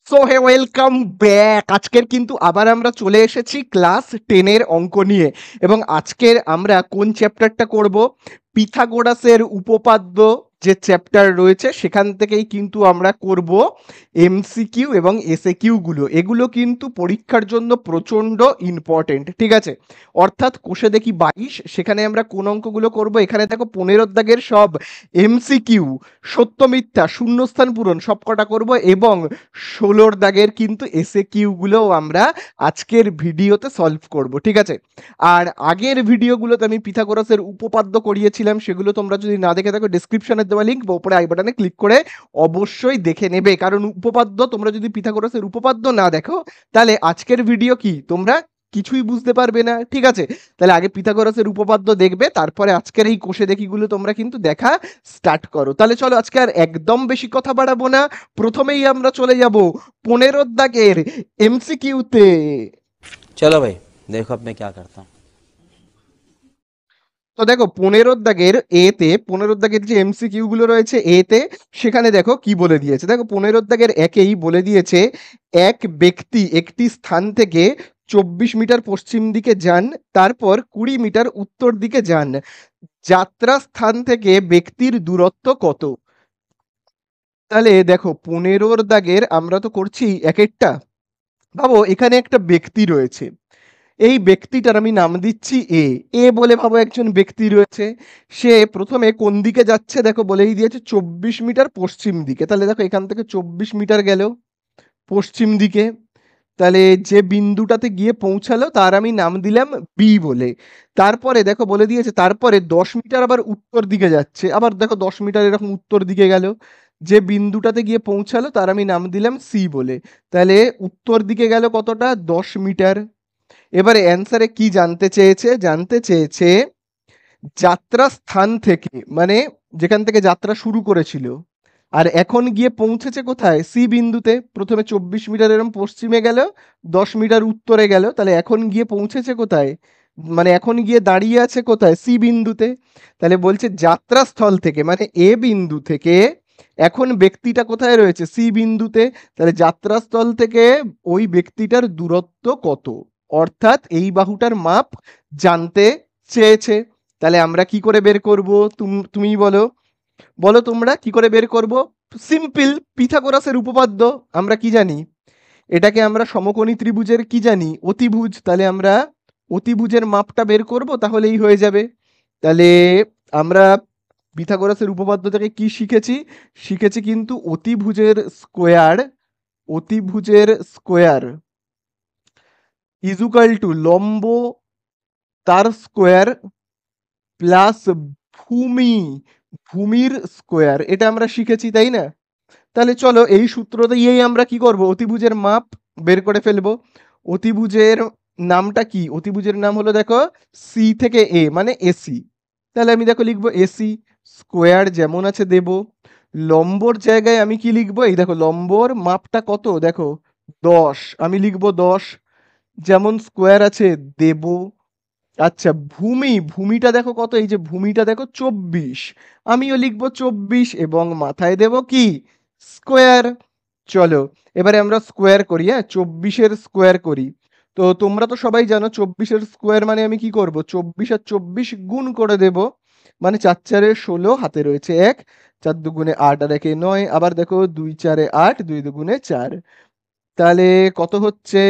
So hey welcome back. আজকের কিন্তু আবার আমরা চলে এসেছি ক্লাস 10 এর অঙ্ক নিয়ে, এবং আজকের আমরা কোন চ্যাপ্টারটা করব? পিথাগোরাসের উপপাদ্য যে চ্যাপ্টার রয়েছে সেখান থেকেই কিন্তু আমরা করব এমসিকিউ এবং এসএকিউ গুলো। এগুলো কিন্তু পরীক্ষার জন্য প্রচন্ড ইম্পর্টেন্ট, ঠিক আছে? অর্থাৎ কোষে দেখি 22, সেখানে আমরা কোন অঙ্কগুলো করব? এখানে দেখো 15 দাগের সব এমসিকিউ, সত্য মিথ্যা, শূন্যস্থান পূরণ সবকটা করব, এবং 16 দাগের কিন্তু এসএ কিউ গুলোও আমরা আজকের ভিডিওতে সলভ করব, ঠিক আছে? আর আগের ভিডিওগুলোতে আমি পিথাগোরাসের উপপাদ্য করিয়েছিলাম, সেগুলো তোমরা যদি না দেখে থাকো ডেসক্রিপশনে দেওয়া লিঙ্ক বা উপরে আই বাটনে ক্লিক করে অবশ্যই দেখে নেবে, কারণ উপপাদ্য তোমরা যদি পিথাগোরাসের উপপাদ্য না দেখো তাহলে আজকের ভিডিও কি তোমরা কিছুই বুঝতে পারবে না, ঠিক আছে? তাহলে আগে পিথাগোরাসের উপপাদ্য দেখবে, তারপরে আজকের এই কোষে দেখিগুলো তোমরা কিন্তু দেখা স্টার্ট করো। তাহলে চলো আজকে আর একদম বেশি কথা বাড়াবো না, প্রথমেই আমরা চলে যাব 15 দাগের এমসিকিউতে। चलो भाई देखो अब मैं क्या करता हूँ। তো দেখো 15 দাগের এতে, 15 দাগের যে এমসিকিউ গুলো রয়েছে এতে, সেখানে দেখো কি বলে দিয়েছে। দেখো 15 দাগের একেই বলে দিয়েছে, এক ব্যক্তি একটি স্থান থেকে 24 মিটার পশ্চিম দিকে যান, তারপর 20 মিটার উত্তর দিকে যান, যাত্রা স্থান থেকে ব্যক্তির দূরত্ব কত? তাহলে দেখো 15 দাগের আমরা তো করছি এক একটা। ভাবো এখানে একটা ব্যক্তি রয়েছে, এই ব্যক্তিটার আমি নাম দিচ্ছি এ। এ বলে ভাবো একজন ব্যক্তি রয়েছে, সে প্রথমে কোন দিকে যাচ্ছে? দেখো বলেই দিয়েছে 24 মিটার পশ্চিম দিকে। তাহলে দেখো এখান থেকে 24 মিটার গেল পশ্চিম দিকে, তাহলে যে বিন্দুটাতে গিয়ে পৌঁছালো তার আমি নাম দিলাম বি বলে। তারপরে দেখো বলে দিয়েছে তারপরে 10 মিটার আবার উত্তর দিকে যাচ্ছে, আবার দেখো 10 মিটার এরকম উত্তর দিকে গেল, যে বিন্দুটাতে গিয়ে পৌঁছালো তার আমি নাম দিলাম সি বলে। তাহলে উত্তর দিকে গেল কতটা? 10 মিটার। এবারে অ্যান্সারে কি জানতে চেয়েছে? জানতে চেয়েছে যাত্রা স্থান থেকে, মানে যেখান থেকে যাত্রা শুরু করেছিল আর এখন গিয়ে পৌঁছেছে কোথায়? সি বিন্দুতে। প্রথমে 24 মিটার এরম পশ্চিমে গেল, 10 মিটার উত্তরে গেল, তাহলে এখন গিয়ে পৌঁছেছে কোথায়? মানে এখন গিয়ে দাঁড়িয়ে আছে কোথায়? সি বিন্দুতে। তাহলে বলছে যাত্রাস্থল থেকে, মানে এ বিন্দু থেকে এখন ব্যক্তিটা কোথায় রয়েছে? সি বিন্দুতে। তাহলে যাত্রাস্থল থেকে ওই ব্যক্তিটার দূরত্ব কত, অর্থাৎ এই বাহুটার মাপ জানতে চেয়েছে। তাহলে আমরা কি করে বের করব? তুমি বলো, বলো তোমরা কি করে বের করব? সিম্পল, পিথাগোরাসের উপপাদ্য। আমরা কি জানি? এটাকে আমরা সমকোণী ত্রিভুজের কি জানি? অতিভুজ। তাহলে আমরা অতিভুজের মাপটা বের করব, তাহলেই হয়ে যাবে। তাহলে আমরা পিথাগোরাসের উপপাদ্য থেকে কি শিখেছি? শিখেছি কিন্তু অতিভুজের স্কোয়ার, অতিভুজের স্কোয়ার ইজুকাল টু লম্ব তার স্কোয়ার প্লাস ভূমি, ভূমির স্কোয়ার। এটা আমরা শিখেছি, তাই না? তাহলে চলো এই সূত্র দিয়েই আমরা কি করব? অতিভুজের মাপ বের করে ফেলবো। অতিভুজের নামটা কি? অতিভুজের নাম হলো দেখো সি থেকে এ, মানে এসি। তাহলে আমি দেখো লিখবো এসি, স্কোয়ার যেমন আছে দেব, লম্বর জায়গায় আমি কি লিখবো? এই দেখো লম্বর মাপটা কত, দেখো 10, আমি লিখবো 10, যেমন স্কোয়ার আছে দেব। আচ্ছা ভূমি, ভূমিটা দেখো কত? এই যে ভূমিটা দেখো 24, আমিও লিখবো 24 এবং মাথায় দেব কি? স্কোয়ার। চলো এবারে আমরা স্কোয়ার করি, হ্যাঁ 24-এর স্কোয়ার করি। তো তোমরা তো সবাই জানো 24-এর স্কোয়ার মানে আমি কি করব? 24 আর 24 গুণ করে দেব, মানে 4 4-এ 16, হাতে রয়েছে 1, 4 দুগুণে 8 আর 1-এ 9, আবার দেখো 2 4-এ 8, 2 দুগুণে 4। তাহলে কত হচ্ছে?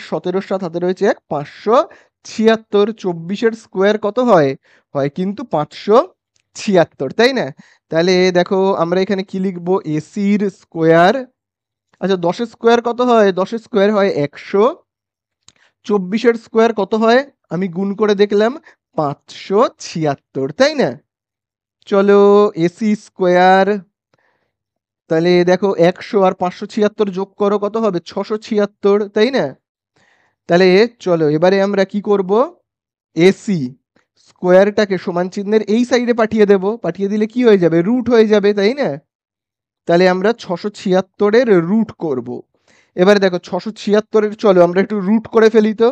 17 সাত, হাতে রয়েছে 1, 576। 24-এর স্কোয়ার কত হয়? হয় কিন্তু 576, তাই না? তাহলে দেখো আমরা এখানে কি লিখবো? এসির স্কোয়ার। আচ্ছা 10-এর স্কোয়ার কত হয়? 10-এর স্কোয়ার হয় 100। 24-এর স্কোয়ার কত হয়? আমি গুণ করে দেখলাম 576, তাই না? চলো এসি স্কোয়ার, তাহলে দেখো 100 আর 576 যোগ করো, কত হবে? 676, তাই না? তাহলে চলো এবারে আমরা কি করব? এসি স্কোয়ারটাকে সমান চিহ্নের এই সাইডে পাঠিয়ে দেব, পাঠিয়ে দিলে কি হয়ে যাবে? রুট হয়ে যাবে, তাই না? তাহলে আমরা 676-এর রুট করব। এবারে দেখো 676-এর, চলো আমরা একটু রুট করে ফেলি তো।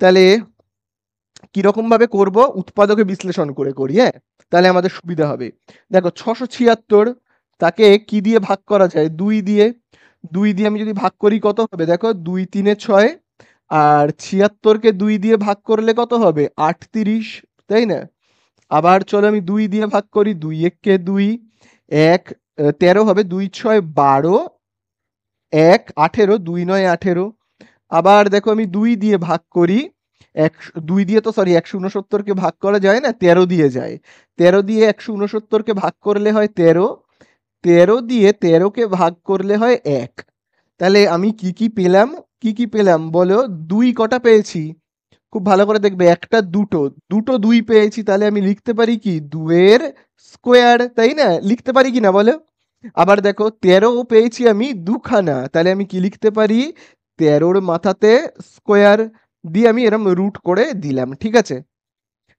তাহলে কিরকম ভাবে করব? উৎপাদকে বিশ্লেষণ করে করি, হ্যাঁ তাহলে আমাদের সুবিধা হবে। দেখো 676 তাকে কি দিয়ে ভাগ করা যায়? 2 দিয়ে। 2 দিয়ে আমি যদি ভাগ করি কত হবে? দেখো 2 3 6 আর 76 কে 2 দিয়ে ভাগ করলে কত হবে? 38, তাই না? আবার চলো আমি 2 দিয়ে ভাগ করি, 2 1 কে 2, 1 13 হবে, 2 6 12, 1 18, 2 9 18। আবার দেখো আমি 2 দিয়ে ভাগ করি, 2 দিয়ে তো সরি 169 কে ভাগ করা যায় না, 13 দিয়ে যায়। 13 দিয়ে 169 কে ভাগ করলে হয় 13, 13 দিয়ে 13 কে ভাগ করলে হয় 1। তাহলে আমি কি পেলাম? কি পেলাম বলো? 2 কটা পেয়েছি? খুব ভালো করে দেখবে, একটা দুটো, দুটো 2 পেয়েছি, তাহলে আমি লিখতে পারি কি 2 এর স্কোয়ার, তাই না? লিখতে পারি কি না বলো? আবার দেখো 13 পেয়েছি আমি দুখানা, তাহলে আমি কি লিখতে পারি? 13 র মাথাতে স্কোয়ার দিয়ে আমি এরম রুট করে দিলাম, ঠিক আছে?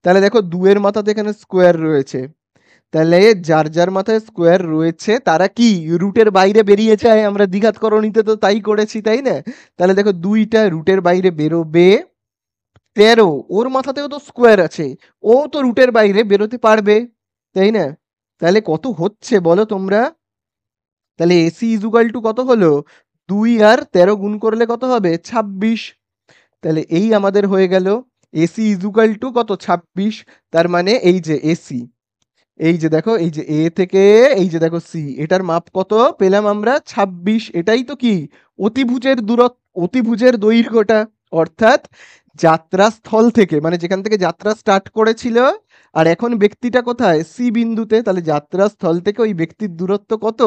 তাহলে দেখো 2 এর মাথাতে এখানে স্কোয়ার রয়েছে, তাহলে যার যার মাথায় স্কোয়ার রয়েছে তারা কি রুটের বাইরে বেরিয়ে যায়? আমরা দ্বিঘাতকরণীতে তো তাই করেছি, তাই না? তাহলে দেখো 2টা রুটের বাইরে বেরোবে, 13 ওর মাথাতেও তো স্কোয়ার আছে, ও তো রুটের বাইরে বেরোতে পারবে, তাই না? তাহলে কত হচ্ছে বলো তোমরা? তাহলে এসি ইজুকাল টু কত হলো? 2 আর 13 গুণ করলে কত হবে? 26। তাহলে এই আমাদের হয়ে গেল এসি ইজুকাল টু কত? 26। তার মানে এই যে এসি, এই যে দেখো, এই যে এ থেকে এই যে দেখো সি, এটার মাপ কত পেলাম আমরা? 26। এটাই তো কি অতিভুজের দূরত্ব, অতিভুজের দৈর্ঘ্যটা। অর্থাৎ যাত্রাস্থল থেকে, মানে যেখান থেকে যাত্রা স্টার্ট করেছিল আর এখন ব্যক্তিটা কোথায়? সি বিন্দুতে, তাহলে যাত্রাস্থল থেকে ওই ব্যক্তির দূরত্ব কত?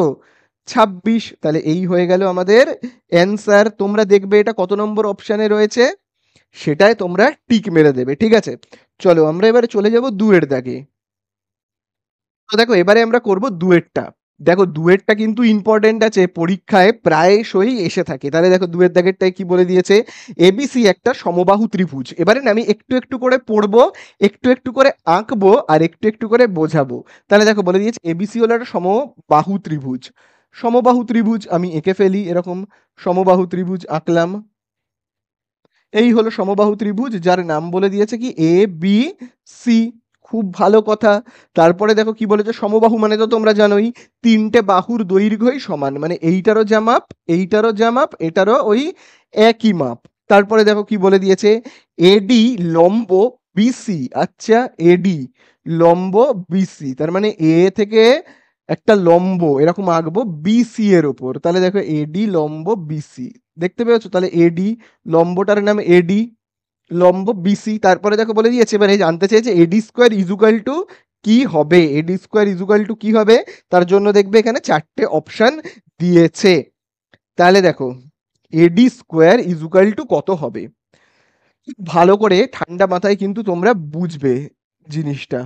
26। তাহলে এই হয়ে গেল আমাদের অ্যান্সার। তোমরা দেখবে এটা কত নম্বর অপশানে রয়েছে, সেটাই তোমরা টিক মেরে দেবে, ঠিক আছে? চলো আমরা এবারে চলে যাব 2 এর দাগে। তো দেখো এবারে আমরা করব দুয়েরটা। দেখো দুয়েরটা কিন্তু ইম্পর্টেন্ট আছে, পরীক্ষায় প্রায়শই এসে থাকে। তাহলে দেখো দুয়ের দাগেরটায় কি বলে দিয়েছে? এবিসি একটা সমবাহু ত্রিভুজ। এবারে না আমি একটু একটু করে পড়বো, একটু একটু করে আঁকবো আর একটু একটু করে বোঝাবো। তাহলে দেখো বলে দিয়েছে এবিসি হলো একটা সমবাহু ত্রিভুজ। সমবাহু ত্রিভুজ আমি এঁকে ফেলি, এরকম সমবাহু ত্রিভুজ আঁকলাম। এই হলো সমবাহু ত্রিভুজ, যার নাম বলে দিয়েছে কি এ বি সি। খুব ভালো কথা। তারপরে দেখো কি বলেছে, সমবাহু মানে তো তোমরা জানোই 3টে বাহুর দৈর্ঘ্যই সমান, মানে এইটারও যা মাপ, এইটারও যা মাপ, এটারও ওই একই মাপ। তারপরে দেখো কি বলে দিয়েছে, এডি লম্ব বিসি। আচ্ছা, এডি লম্ব বিসি, তার মানে এ থেকে একটা লম্ব এরকম আঁকবো বিসি এর ওপর। তাহলে দেখো এডি লম্ব বিসি, দেখতে পেয়েছো? তাহলে এডি লম্বটার নাম এডি লম্ব বিসি। তারপরে দেখো বলে দিয়েছে, এবারে জানতে চেয়েছে এডি স্কোয়ার ইজুকাল টু কি হবে? এডি স্কোয়ার ইজুকাল টু কি হবে? তার জন্য দেখবে এখানে 4টে অপশন দিয়েছে। তাহলে দেখো এডি স্কোয়ার ইজুকাল টু কত হবে? ভালো করে ঠান্ডা মাথায় কিন্তু তোমরা বুঝবে জিনিসটা।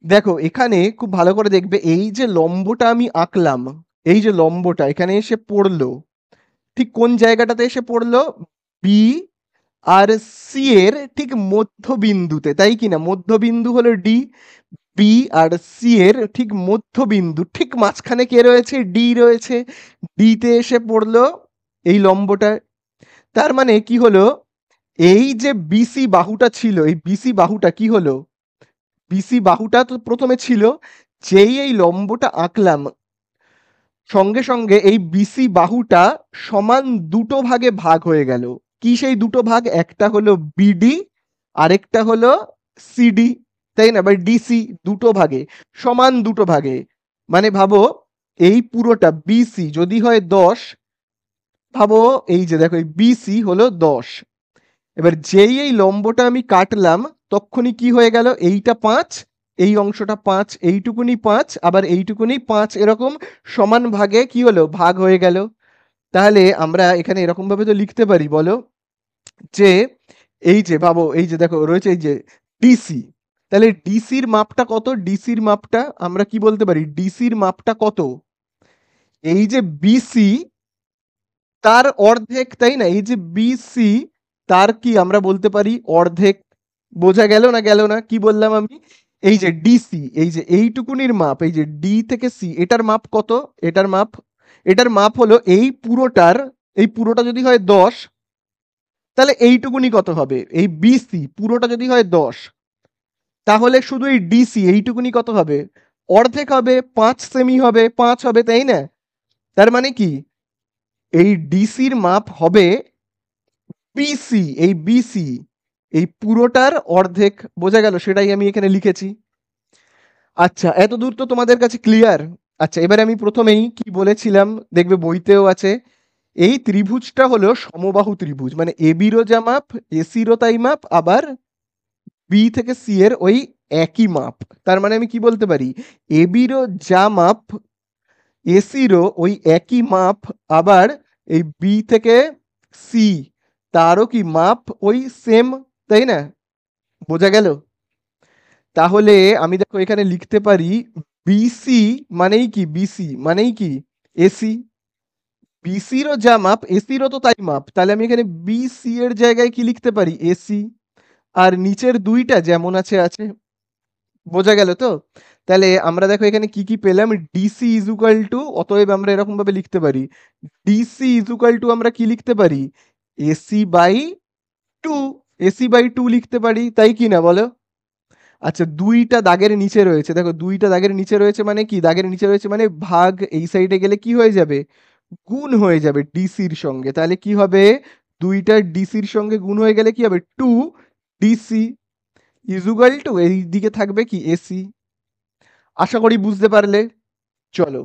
দেখো এখানে খুব ভালো করে দেখবে, এই যে লম্বটা আমি আঁকলাম, এই যে লম্বটা এখানে এসে পড়লো, ঠিক কোন জায়গাটাতে এসে পড়লো? বি আর সি এর ঠিক মধ্যবিন্দুতে, তাই কি না? মধ্যবিন্দু হলো ডি। বি আর সি এর ঠিক মধ্যবিন্দু, ঠিক মাঝখানে কে রয়েছে? ডি রয়েছে। ডি তে এসে পড়লো এই লম্বটা। তার মানে কি হলো, এই যে বিসি বাহুটা ছিল, এই বিসি বাহুটা কি হলো? বিসি বাহুটা তো প্রথমে ছিল, যেই এই লম্বটা আঁকলাম সঙ্গে সঙ্গে এই বিসি বাহুটা সমান দুটো ভাগে ভাগ হয়ে গেল। কি সেই দুটো ভাগ? একটা হলো বিডি, আরেকটা হলো সিডি, তাই না? বা ডিসি। দুটো ভাগে, সমান দুটো ভাগে। মানে ভাবো এই পুরোটা বিসি যদি হয় 10, ভাবো এই যে দেখো এই বিসি হলো 10। এবার যেই এই লম্বটা আমি কাটলাম তক্ষুনি কি হয়ে গেল? এইটা 5, এই অংশটা 5, এইটুকুনি 5, আবার এইটুকুনি 5, এরকম সমান ভাগে কি হলো? ভাগ হয়ে গেল। তাহলে আমরা এখানে এরকম ভাবে তো লিখতে পারি বলো, যে এই যে ভাবো এই যে দেখো রয়েছে এই যে ডিসি, তাহলে ডিসির মাপটা কত? ডিসির মাপটা আমরা কি বলতে পারি? ডিসির মাপটা কত? এই যে বিসি তার অর্ধেক, তাই না? এই যে বিসি তার কি আমরা বলতে পারি? অর্ধেক। বোঝা গেল না? গেল না? কি বললাম আমি? এই যে ডিসি, এই যে এইটুকুনির মাপ, এই যে ডি থেকে সি, এটার মাপ কত? এটার মাপ, এটার মাপ হলো এই পুরোটার, এই পুরোটা যদি হয় 10, তাহলে এইটুকুনি কত হবে? এই বিসি পুরোটা যদি হয় 10, তাহলে শুধু এই ডিসি এইটুকুনি কত হবে? অর্ধেক হবে, 5 সেমি হবে, 5 হবে, তাই না? তার মানে কি এই ডিসির মাপ হবে বিসি। এই বিসি এই পুরোটার অর্ধেক, বোঝা গেল? সেটাই আমি এখানে লিখেছি। আচ্ছা, এতদূর তো তোমাদের কাছে ক্লিয়ার? আচ্ছা, এবারে আমি প্রথমেই কি বলেছিলাম, দেখবে বইতেও আছে, এই ত্রিভুজটা হলো সমবাহু ত্রিভুজ, মানে এবিরও যা মাপ এসিরও তাই মাপ, আবার বি থেকে সি এর ওই একই মাপ। তার মানে আমি কি বলতে পারি, এবিরও যা মাপ এসিরও ওই একই মাপ, আবার এই বি থেকে সি তারও কি মাপ ওই সেম, তাই না? বোঝা গেল? তাহলে আমি দেখো এখানে লিখতে পারি বিসি মানেই কি, বিসি মানেই কি এসি, বিসিরও যা মাপ এসিরও তো তাই মাপ, তাহলে আমি এখানে বিসি এর জায়গায় কি লিখতে পারি, এসি। আর নিচের দুইটা যেমন আছে আছে। বোঝা গেল তো? তাহলে আমরা দেখো এখানে কি কি পেলাম, ডিসি ইজ ইকুয়াল টু, অতএব আমরা এরকম ভাবে লিখতে পারি, ডিসি ইজ ইকুয়াল টু আমরা কি লিখতে পারি, AC by two, AC by two লিখতে পারি, তাই কি না বলো? আচ্ছা, দুইটা দাগের নিচে রয়েছে, দেখো দুইটা দাগের নিচে রয়েছে মানে কি, দাগের নিচে রয়েছে মানে ভাগ এই সাইডে গেলে কি হয়ে যাবে, গুণ হয়ে যাবে ডিসির সঙ্গে। তাহলে কি হবে, দুইটা ডিসির সঙ্গে গুণ হয়ে গেলে কি হবে, টু ডিসি ইজুগাল টু এই দিকে থাকবে কি এসি। আশা করি বুঝতে পারলে। চলো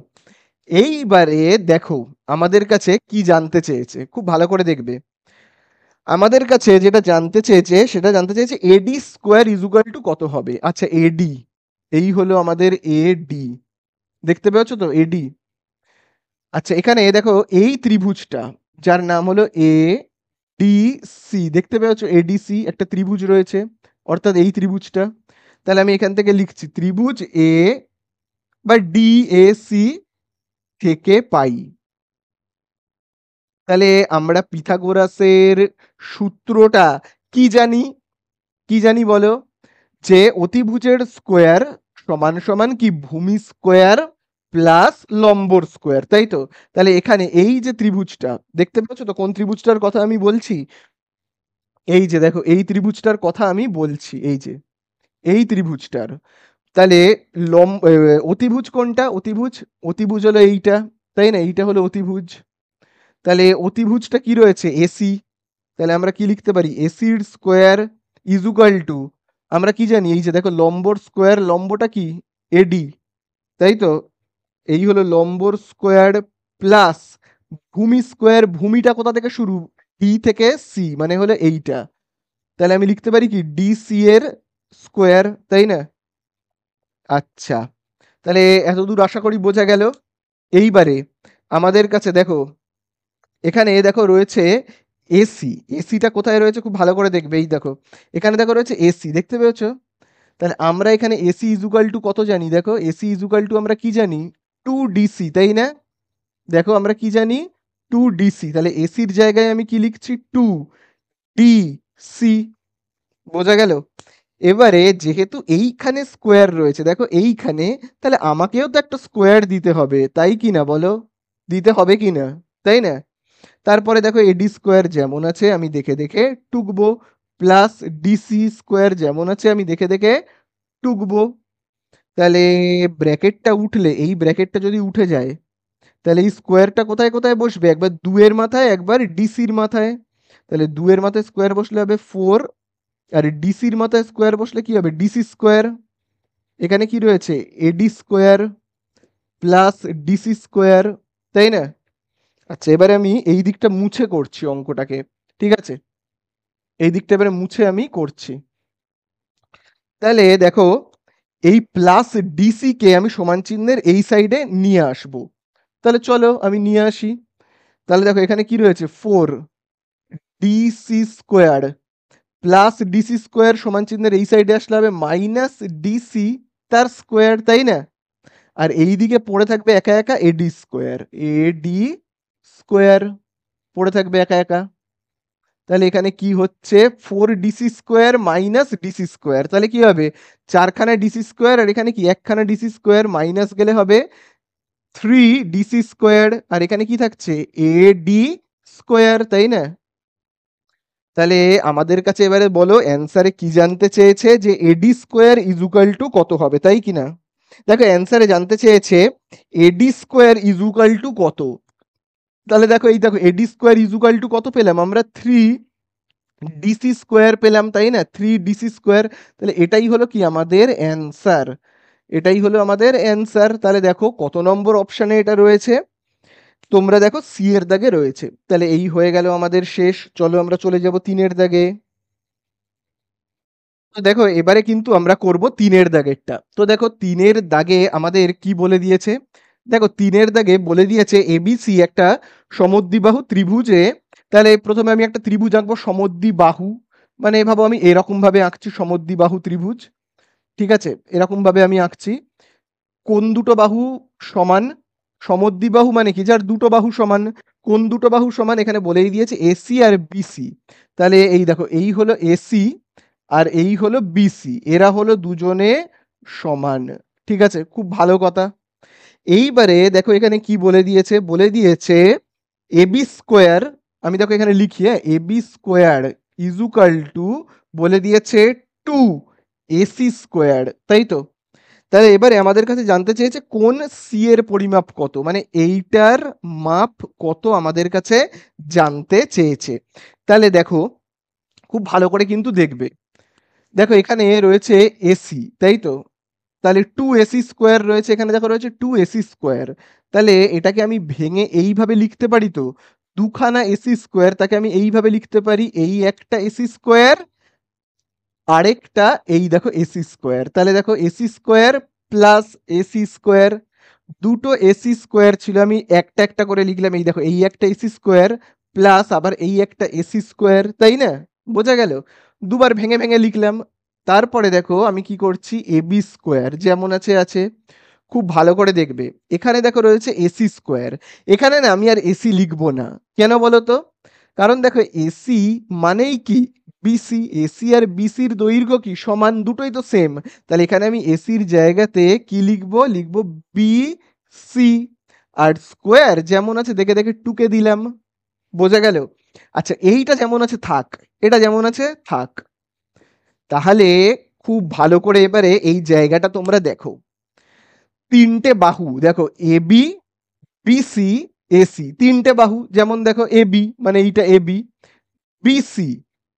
এইবারে দেখো আমাদের কাছে কি জানতে চেয়েছে, খুব ভালো করে দেখবে। আমাদের কাছে যেটা জানতে চেয়েছে সেটা জানতে চেয়েছে এডি স্কোয়ার ইজুগাল টু কত হবে। আচ্ছা, এডি এই হলো আমাদের এডি, দেখতে পাচ্ছ তো এডি। আচ্ছা, এখানে দেখো এই ত্রিভুজটা যার নাম হলো এ ডি সি, দেখতে পাচ্ছ এডিসি একটা ত্রিভুজ রয়েছে, অর্থাৎ এই ত্রিভুজটা। তাহলে আমি এখান থেকে লিখছি ত্রিভুজ এ বা ডি এ সি থেকে পাই। তাহলে আমরা পিথাগোরাসের সূত্রটা কি জানি, কি জানি বলো, যে অতিভুজের স্কোয়ার সমান সমান কি ভূমি স্কোয়ার প্লাস লম্বর স্কোয়ার, তাই তো? তাহলে এখানে এই যে ত্রিভুজটা দেখতে পাচ্ছ তো, কোন ত্রিভুজটার কথা আমি বলছি, এই যে দেখো এই ত্রিভুজটার কথা আমি বলছি, এই যে এই ত্রিভুজটার। তাহলে অতিভুজ কোনটা, অতিভুজ, অতিভুজ হলো এইটা, তাই না? এইটা হলো অতিভুজ। তাহলে অতিভুজটা কি রয়েছে, এসি। তাহলে আমরা কি লিখতে পারি, এসির স্কোয়ার ইজুকাল টু, আমরা কি জানি, এই যে দেখো লম্বর স্কোয়ার, লম্বটা কি এডি, তাই তো? এই হলো লম্বর স্কোয়ার প্লাস ভূমি স্কোয়ার, ভূমিটা কোথা থেকে শুরু, ডি থেকে সি মানে হলো এইটা। তাহলে আমি লিখতে পারি কি ডিসি এর স্কোয়ার, তাই না? আচ্ছা, তাহলে এতদূর আশা করি বোঝা গেল। এইবারে আমাদের কাছে দেখো এখানে দেখো রয়েছে এসি, এসিটা কোথায় রয়েছে খুব ভালো করে দেখবে, এই দেখো এখানে দেখো রয়েছে এসি, দেখতে পেয়েছো? তাহলে আমরা এখানে এসি ইজুকাল টু কত জানি, দেখো এসি ইজুকাল টু আমরা কি জানি, টু ডিসি, তাই না? দেখো আমরা কি জানি, টু ডিসি। তাহলে এসির জায়গায় আমি কি লিখছি, টু ডি সি। বোঝা গেল? এবারে যেহেতু এইখানে স্কোয়ার রয়েছে দেখো এইখানে, তাহলে আমাকেও তো একটা স্কোয়ার দিতে হবে, তাই কি না বলো? দিতে হবে কি না, তাই না? তারপরে দেখো এডি স্কোয়ার যেমন আছে আমি দেখে দেখে টুকবো, প্লাস ডিসি স্কোয়ার যেমন আছে আমি দেখে দেখে টুকবো। তাহলে ব্র্যাকেটটা উঠলে, এই ব্র্যাকেটটা যদি উঠে যায়, তাহলে এই স্কোয়ারটা কোথায় কোথায় বসবে, একবার দুয়ের মাথায় একবার ডিসির মাথায়। তাহলে দুয়ের মাথায় স্কোয়ার বসলে হবে ফোর, আর ডিসির মাথায় স্কোয়ার বসলে কি হবে, ডিসি স্কোয়ার। এখানে কি রয়েছে, এডি স্কোয়ার প্লাস ডিসি স্কোয়ার, তাই না? আচ্ছা, এবারে আমি এই দিকটা মুছে করছি অঙ্কটাকে, ঠিক আছে? এই দিকটা এবারে মুছে আমি করছি। তাহলে দেখো এই প্লাস ডিসি কে আমি সমান চিহ্নের এই সাইডে নিয়ে আসব। তাহলে চলো আমি নিয়ে আসি। তাহলে দেখো এখানে কি রয়েছে, four DC square plus DC square সমান চিহ্নের এই সাইডে আসলে হবে মাইনাস ডিসি তার স্কোয়ার, তাই না? আর এই দিকে পড়ে থাকবে একা একা এডি স্কোয়ার, এডি স্কোয়ার পড়ে থাকবে একা একা। তাহলে এখানে কি হচ্ছে, four DC square minus DC square, তাহলে কি হবে, চারখানা ডিসি স্কোয়ার, আর এখানে কি একখানা ডিসি স্কোয়ার, মাইনাস গেলে হবে থ্রি ডিসি স্কোয়ার, আর এখানে কি থাকছে এ ডি স্কোয়ার, তাই না? তাহলে আমাদের কাছে এবারে বলো অ্যান্সারে কি জানতে চেয়েছে, যে এডি স্কোয়ার ইজুকাল টু কত হবে, তাই কি না? দেখো অ্যান্সারে জানতে চেয়েছে এডি স্কোয়ার ইজুকাল টু কত। তাহলে দেখো এই দেখো এডি স্কোয়ার ইজুকাল টু কত পেলাম আমরা, 3 ডিসি স্কোয়ার পেলাম, তাই না, 3 ডিসি স্কোয়ার। তাহলে এটাই হলো কি আমাদের অ্যান্সার, এটাই হলো আমাদের অ্যান্সার। তাহলে দেখো কত নম্বর অপশানে এটা রয়েছে, তোমরা দেখো সি এর দাগে রয়েছে। তাহলে এই হয়ে গেল আমাদের শেষ। চলো আমরা চলে যাব 3-এর দাগে। তো দেখো এবারে কিন্তু আমরা করব 3-এর দাগেরটা। তো দেখো 3-এর দাগে আমাদের কি বলে দিয়েছে, দেখো 3-এর দাগে বলে দিয়েছে এবিসি একটা সমদ্বিবাহু ত্রিভুজে। তাহলে প্রথমে আমি একটা ত্রিভুজ আঁকবো সমদ্বিবাহু, মানে ভাবো আমি এরকম ভাবে আঁকছি সমদ্বিবাহু ত্রিভুজ, ঠিক আছে, এরকম ভাবে আমি আঁকছি। কোন দুটো বাহু সমান, সমদ্বিবাহু মানে কি, যার দুটো বাহু সমান। কোন দুটো বাহু সমান, এখানে বলেই দিয়েছে এসি আর বিসি। তাহলে এই দেখো এই হলো এসি আর এই হলো বিসি, এরা হলো দুজনে সমান, ঠিক আছে, খুব ভালো কথা। এইবারে দেখো এখানে কি বলে দিয়েছে, বলে দিয়েছে এবি স্কোয়ার, আমি দেখো এখানে লিখি, হ্যাঁ, এবি স্কোয়ার ইজুকাল টু বলে দিয়েছে 2 এসি স্কোয়ার, তাই তো। তাহলে এবারে আমাদের কাছে জানতে চেয়েছে কোন সি এর পরিমাপ কত, মানে এইটার মাপ কত আমাদের কাছে জানতে চেয়েছে। তাহলে দেখো খুব ভালো করে কিন্তু দেখবে, দেখো এখানে রয়েছে এসি, তাই তো, তাহলে 2 এসি স্কোয়ার রয়েছে, এখানে দেখো রয়েছে 2 এসি স্কোয়ার। তাহলে এটাকে আমি ভেঙে এইভাবে লিখতে পারি, তো দুখানা এসি স্কোয়ার, তাকে আমি এইভাবে লিখতে পারি, এই একটা এসি স্কোয়ার, আরেকটা এই দেখো এসি স্কোয়ার। তাহলে দেখো AC square plus AC square, দুটো এসি স্কোয়ার ছিল, আমি একটা একটা করে লিখলাম, এই দেখো এই একটা এসি স্কোয়ার প্লাস আবার এই একটা এসি স্কোয়ার, তাই না, বোঝা গেল, দুবার ভেঙে ভেঙে লিখলাম। তারপরে দেখো আমি কি করছি, এবি স্কোয়ার যেমন আছে আছে, খুব ভালো করে দেখবে, এখানে দেখো রয়েছে এসি স্কোয়ার, এখানে না আমি আর এসি লিখবো না, কেন বলো তো, কারণ দেখো এসি মানেই কি বিসি, এসি আর বিসির দৈর্ঘ্য কি সমান, দুটোই তো সেম। তাহলে এখানে আমি এসির জায়গাতে কি লিখবো, লিখবো বি সি, আর স্কোয়ার যেমন আছে দেখে দেখে টুকে দিলাম, বোঝা গেল। আচ্ছা এইটা যেমন আছে থাক, এটা যেমন আছে থাক। তাহলে খুব ভালো করে এবারে এই জায়গাটা তোমরা দেখো, তিনটে বাহু দেখো এবি বিসি এসি, তিনটে বাহু, যেমন দেখো এবি মানে এইটা এবি, বিসি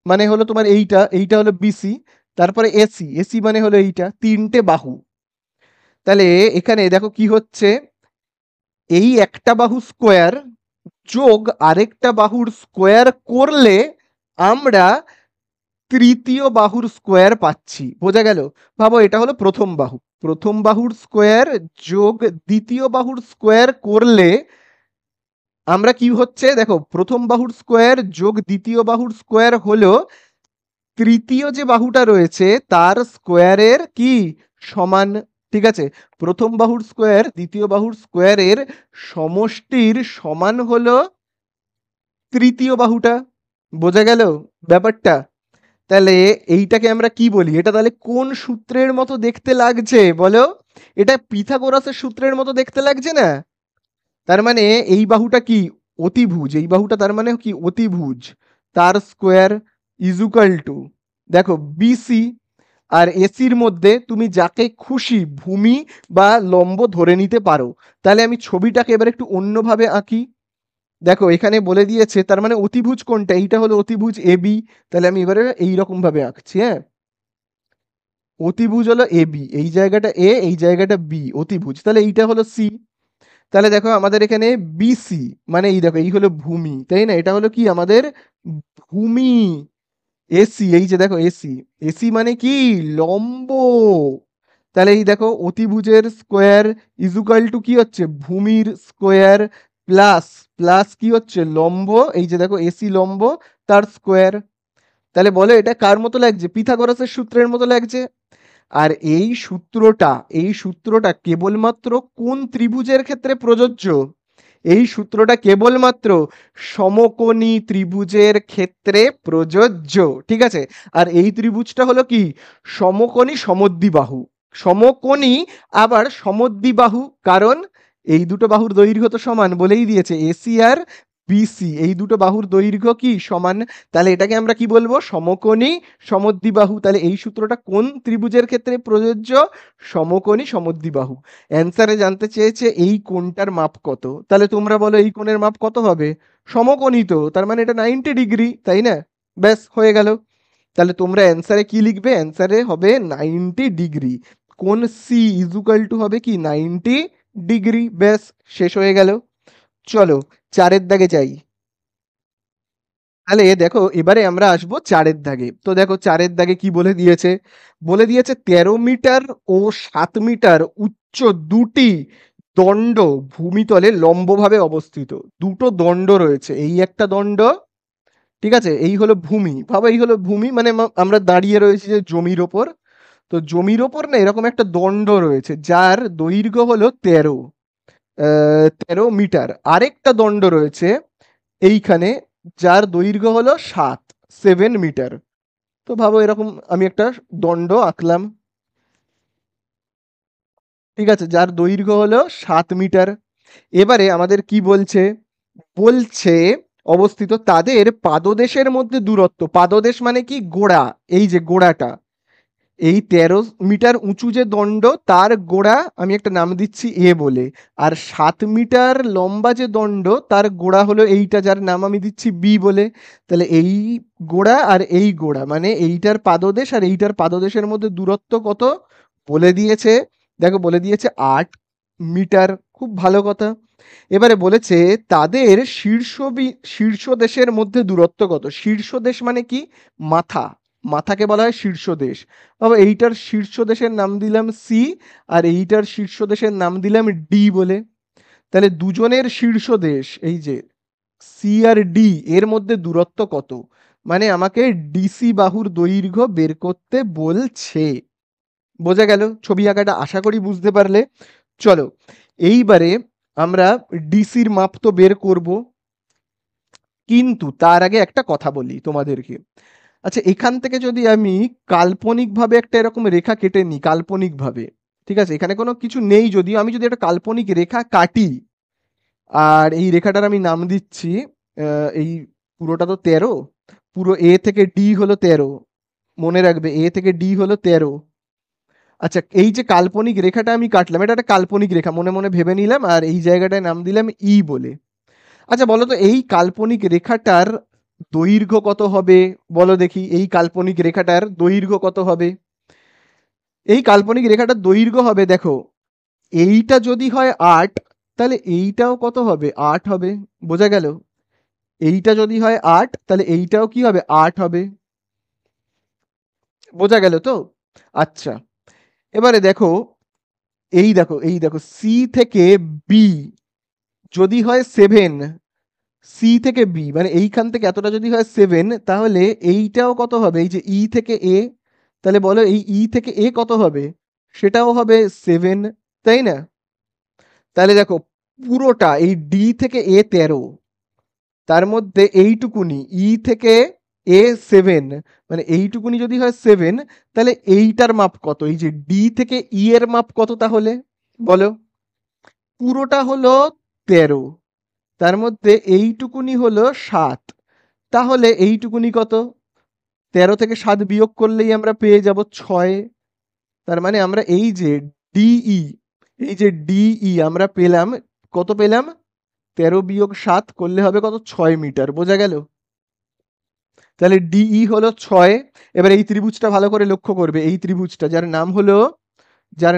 মানে হলো তোমার এইটা, এইটা হলো বিসি, তারপরে এসি, এসি মানে হলো এইটা, তিনটে বাহু। তাহলে এখানে দেখো কি হচ্ছে, এই একটা বাহু স্কোয়ার যোগ আরেকটা বাহুর স্কোয়ার করলে আমরা তৃতীয় বাহুর স্কোয়ার পাচ্ছি, বোঝা গেল। ভাবো এটা হলো প্রথম বাহু, প্রথম বাহুর স্কোয়ার যোগ দ্বিতীয় বাহুর স্কোয়ার করলে আমরা কি হচ্ছে, দেখো প্রথম বাহুর স্কোয়ার যোগ দ্বিতীয় বাহুর স্কোয়ার হলো তৃতীয় যে বাহুটা রয়েছে তার স্কোয়ারের কি সমান, ঠিক আছে, প্রথম বাহুর স্কোয়ার দ্বিতীয় বাহুর স্কোয়ারের সমষ্টির সমান হলো তৃতীয় বাহুটা, বোঝা গেল ব্যাপারটা। তাহলে এইটাকে আমরা কি বলি, এটা তাহলে কোন সূত্রের মতো দেখতে লাগছে বলো, এটা পিথাগোরাসের সূত্রের মতো দেখতে লাগছে না, তার মানে এই বাহুটা কি অতিভুজ, এই বাহুটা তার মানে কি অতিভুজ, তার স্কোয়ার ইজুকাল টু দেখো বিসি, আর এসির মধ্যে তুমি যাকে খুশি ভূমি বা লম্ব ধরে নিতে পারো। তাহলে আমি ছবিটাকে এবার একটু অন্যভাবে আঁকি, দেখো এখানে বলে দিয়েছে তার মানে অতিভুজ কোনটা, এইটা হলো অতিভুজ এবি। তাহলে আমি এবারে এইরকম ভাবে আঁকছি, হ্যাঁ, অতিভুজ হলো এবি, এই জায়গাটা এ এই জায়গাটা বি, অতিভুজ, তাহলে এইটা হলো সি। তাহলে দেখো আমাদের এখানে বিসি মানে এই দেখো এই হলো ভূমি, তাই না, এটা হলো কি আমাদের ভূমি। এসি এই যে দেখো এসি, এসি মানে কি লম্ব। তাহলে এই দেখো অতিভুজের স্কোয়ার ইজুকাল টু কি হচ্ছে ভূমির স্কোয়ার প্লাস প্লাস কি হচ্ছে লম্ব, এই যে দেখো এসি লম্ব তার স্কোয়ার। তাহলে বলো এটা কার মতো লাগছে, পিথাগোরাসের সূত্রের মতো লাগছে। আর এই সূত্রটা কেবলমাত্র কোন ত্রিভুজের ক্ষেত্রে প্রযোজ্য, এই সূত্রটা কেবলমাত্র সমকোণী ত্রিভুজের ক্ষেত্রে প্রযোজ্য, ঠিক আছে। আর এই ত্রিভুজটা হলো কি সমকোণী সমদ্বিবাহু, সমকোণী আবার সমদ্বিবাহু, কারণ এই দুটো বাহুর দৈর্ঘ্য তো সমান বলেই দিয়েছে এসি আর বিসি, এই দুটো বাহুর দৈর্ঘ্য কি সমান, তাহলে এটাকে আমরা কি বলবো, সমকোণী সমদ্বিবাহু। তাহলে এই সূত্রটা কোন ত্রিভুজের ক্ষেত্রে প্রযোজ্য, সমকোণী সমদ্বিবাহু। অ্যান্সারে জানতে চেয়েছে এই কোণটার মাপ কত, তাহলে তোমরা বলো এই কোণের মাপ কত হবে, সমকোণী, তো তার মানে এটা 90 ডিগ্রি, তাই না, ব্যাস হয়ে গেল। তাহলে তোমরা অ্যান্সারে কি লিখবে, অ্যান্সারে হবে 90 ডিগ্রি, কোণ সি ইজুকাল টু হবে কি 90 ডিগ্রি, ব্যাস শেষ হয়ে গেল। চলো 4-এর দাগে যাই। তাহলে দেখো এবারে আমরা আসবো 4-এর দাগে। তো দেখো 4-এর দাগে কি বলে দিয়েছে, বলে দিয়েছে 13 মিটার ও 7 মিটার উচ্চ দুটি দণ্ড ভূমিতলে লম্বভাবে অবস্থিত। দুটো দণ্ড রয়েছে, এই একটা দণ্ড, ঠিক আছে, এই হলো ভূমি, ভাবো এই হলো ভূমি, মানে আমরা দাঁড়িয়ে রয়েছি যে জমির ওপর, তো জমির ওপর না এরকম একটা দণ্ড রয়েছে যার দৈর্ঘ্য হলো 13 মিটার। আরেকটা দণ্ড রয়েছে এইখানে যার দৈর্ঘ্য হলো 7 মিটার। তো ভাবো এরকম আমি একটা দণ্ড আঁকলাম, ঠিক আছে, যার দৈর্ঘ্য হলো 7 মিটার। এবারে আমাদের কি বলছে, বলছে অবস্থিত তাদের পাদদেশের মধ্যে দূরত্ব, পাদদেশ মানে কি গোড়া, এই যে গোড়াটা, এই 13 মিটার উঁচু যে দণ্ড তার গোড়া আমি একটা নাম দিচ্ছি এ বলে, আর 7 মিটার লম্বা যে দণ্ড তার গোড়া হলো এইটা যার নাম আমি দিচ্ছি বি বলে। তাহলে এই গোড়া আর এই গোড়া মানে এইটার পাদদেশ আর এইটার পাদদেশের মধ্যে দূরত্ব কত বলে দিয়েছে, দেখো বলে দিয়েছে 8 মিটার, খুব ভালো কথা। এবারে বলেছে তাদের শীর্ষ দেশের মধ্যে দূরত্ব কত, শীর্ষ দেশ মানে কি মাথা, মাথাকে বলা হয় শীর্ষ দেশ। বাবা এইটার শীর্ষ দেশের নাম দিলাম সি, আর এইটার শীর্ষ দেশের নাম দিলাম ডি বলে। তাহলে দুজনের শীর্ষ দেশ এই যে সি আর ডি এর মধ্যে দূরত্ব কত, মানে আমাকে ডিসি বাহুর দৈর্ঘ্য বের করতে বলছে। বোঝা গেল ছবি আঁকাটা, আশা করি বুঝতে পারলে। চলো এইবারে আমরা ডিসির মাপ তো বের করব, কিন্তু তার আগে একটা কথা বলি তোমাদেরকে। আচ্ছা এখান থেকে যদি আমি কাল্পনিকভাবে একটা এরকম রেখা কেটে নিই, কাল্পনিকভাবে, ঠিক আছে, এখানে কোনো কিছু নেই, যদিও আমি যদি একটা কাল্পনিক রেখা কাটি, আর এই রেখাটার আমি নাম দিচ্ছি এই পুরোটা তো 13, পুরো এ থেকে ডি হলো 13, মনে রাখবে এ থেকে ডি হলো 13। আচ্ছা এই যে কাল্পনিক রেখাটা আমি কাটলাম, এটা একটা কাল্পনিক রেখা মনে মনে ভেবে নিলাম, আর এই জায়গাটায় নাম দিলাম ই বলে। আচ্ছা বলো তো এই কাল্পনিক রেখাটার দৈর্ঘ্য কত হবে, বলো দেখি এই কাল্পনিক রেখাটার দৈর্ঘ্য কত হবে। এই কাল্পনিক রেখাটার দৈর্ঘ্য হবে, দেখো এইটা যদি হয় 8, তাহলে এইটাও কত হবে 8 হবে, বোঝা গেল, এইটা যদি হয় 8 তাহলে এইটাও কি হবে 8 হবে, বোঝা গেল তো। আচ্ছা এবারে দেখো, এই দেখো সি থেকে বি যদি হয় 7, সি থেকে বি মানে এইখান থেকে এতটা যদি হয় 7, তাহলে এইটাও কত হবে, এই যে ই থেকে এ, তাহলে বলো এই ই থেকে এ কত হবে, সেটাও হবে 7, তাই না। তাহলে দেখো পুরোটা এই ডি থেকে এ 13, তার মধ্যে এইটুকুনি ই থেকে এ 7, মানে এইটুকুনি যদি হয় 7, তাহলে এইটার মাপ কত, এই যে ডি থেকে ই এর মাপ কত তাহলে বলো, পুরোটা হলো 13, তার মধ্যে এইটুকুনি হলো 7, তাহলে এইটুকুনি কত, 13 থেকে 7 বিয়োগ করলেই আমরা পেয়ে যাব 6। তার মানে আমরা এই যে ডিই, এই যে ডিই আমরা পেলাম, কত পেলাম, 13 বিয়োগ 7 করলে হবে কত, 6 মিটার, বোঝা গেল। তাহলে ডিই হলো 6। এবার এই ত্রিভুজটা ভালো করে লক্ষ্য করবে, এই ত্রিভুজটা যার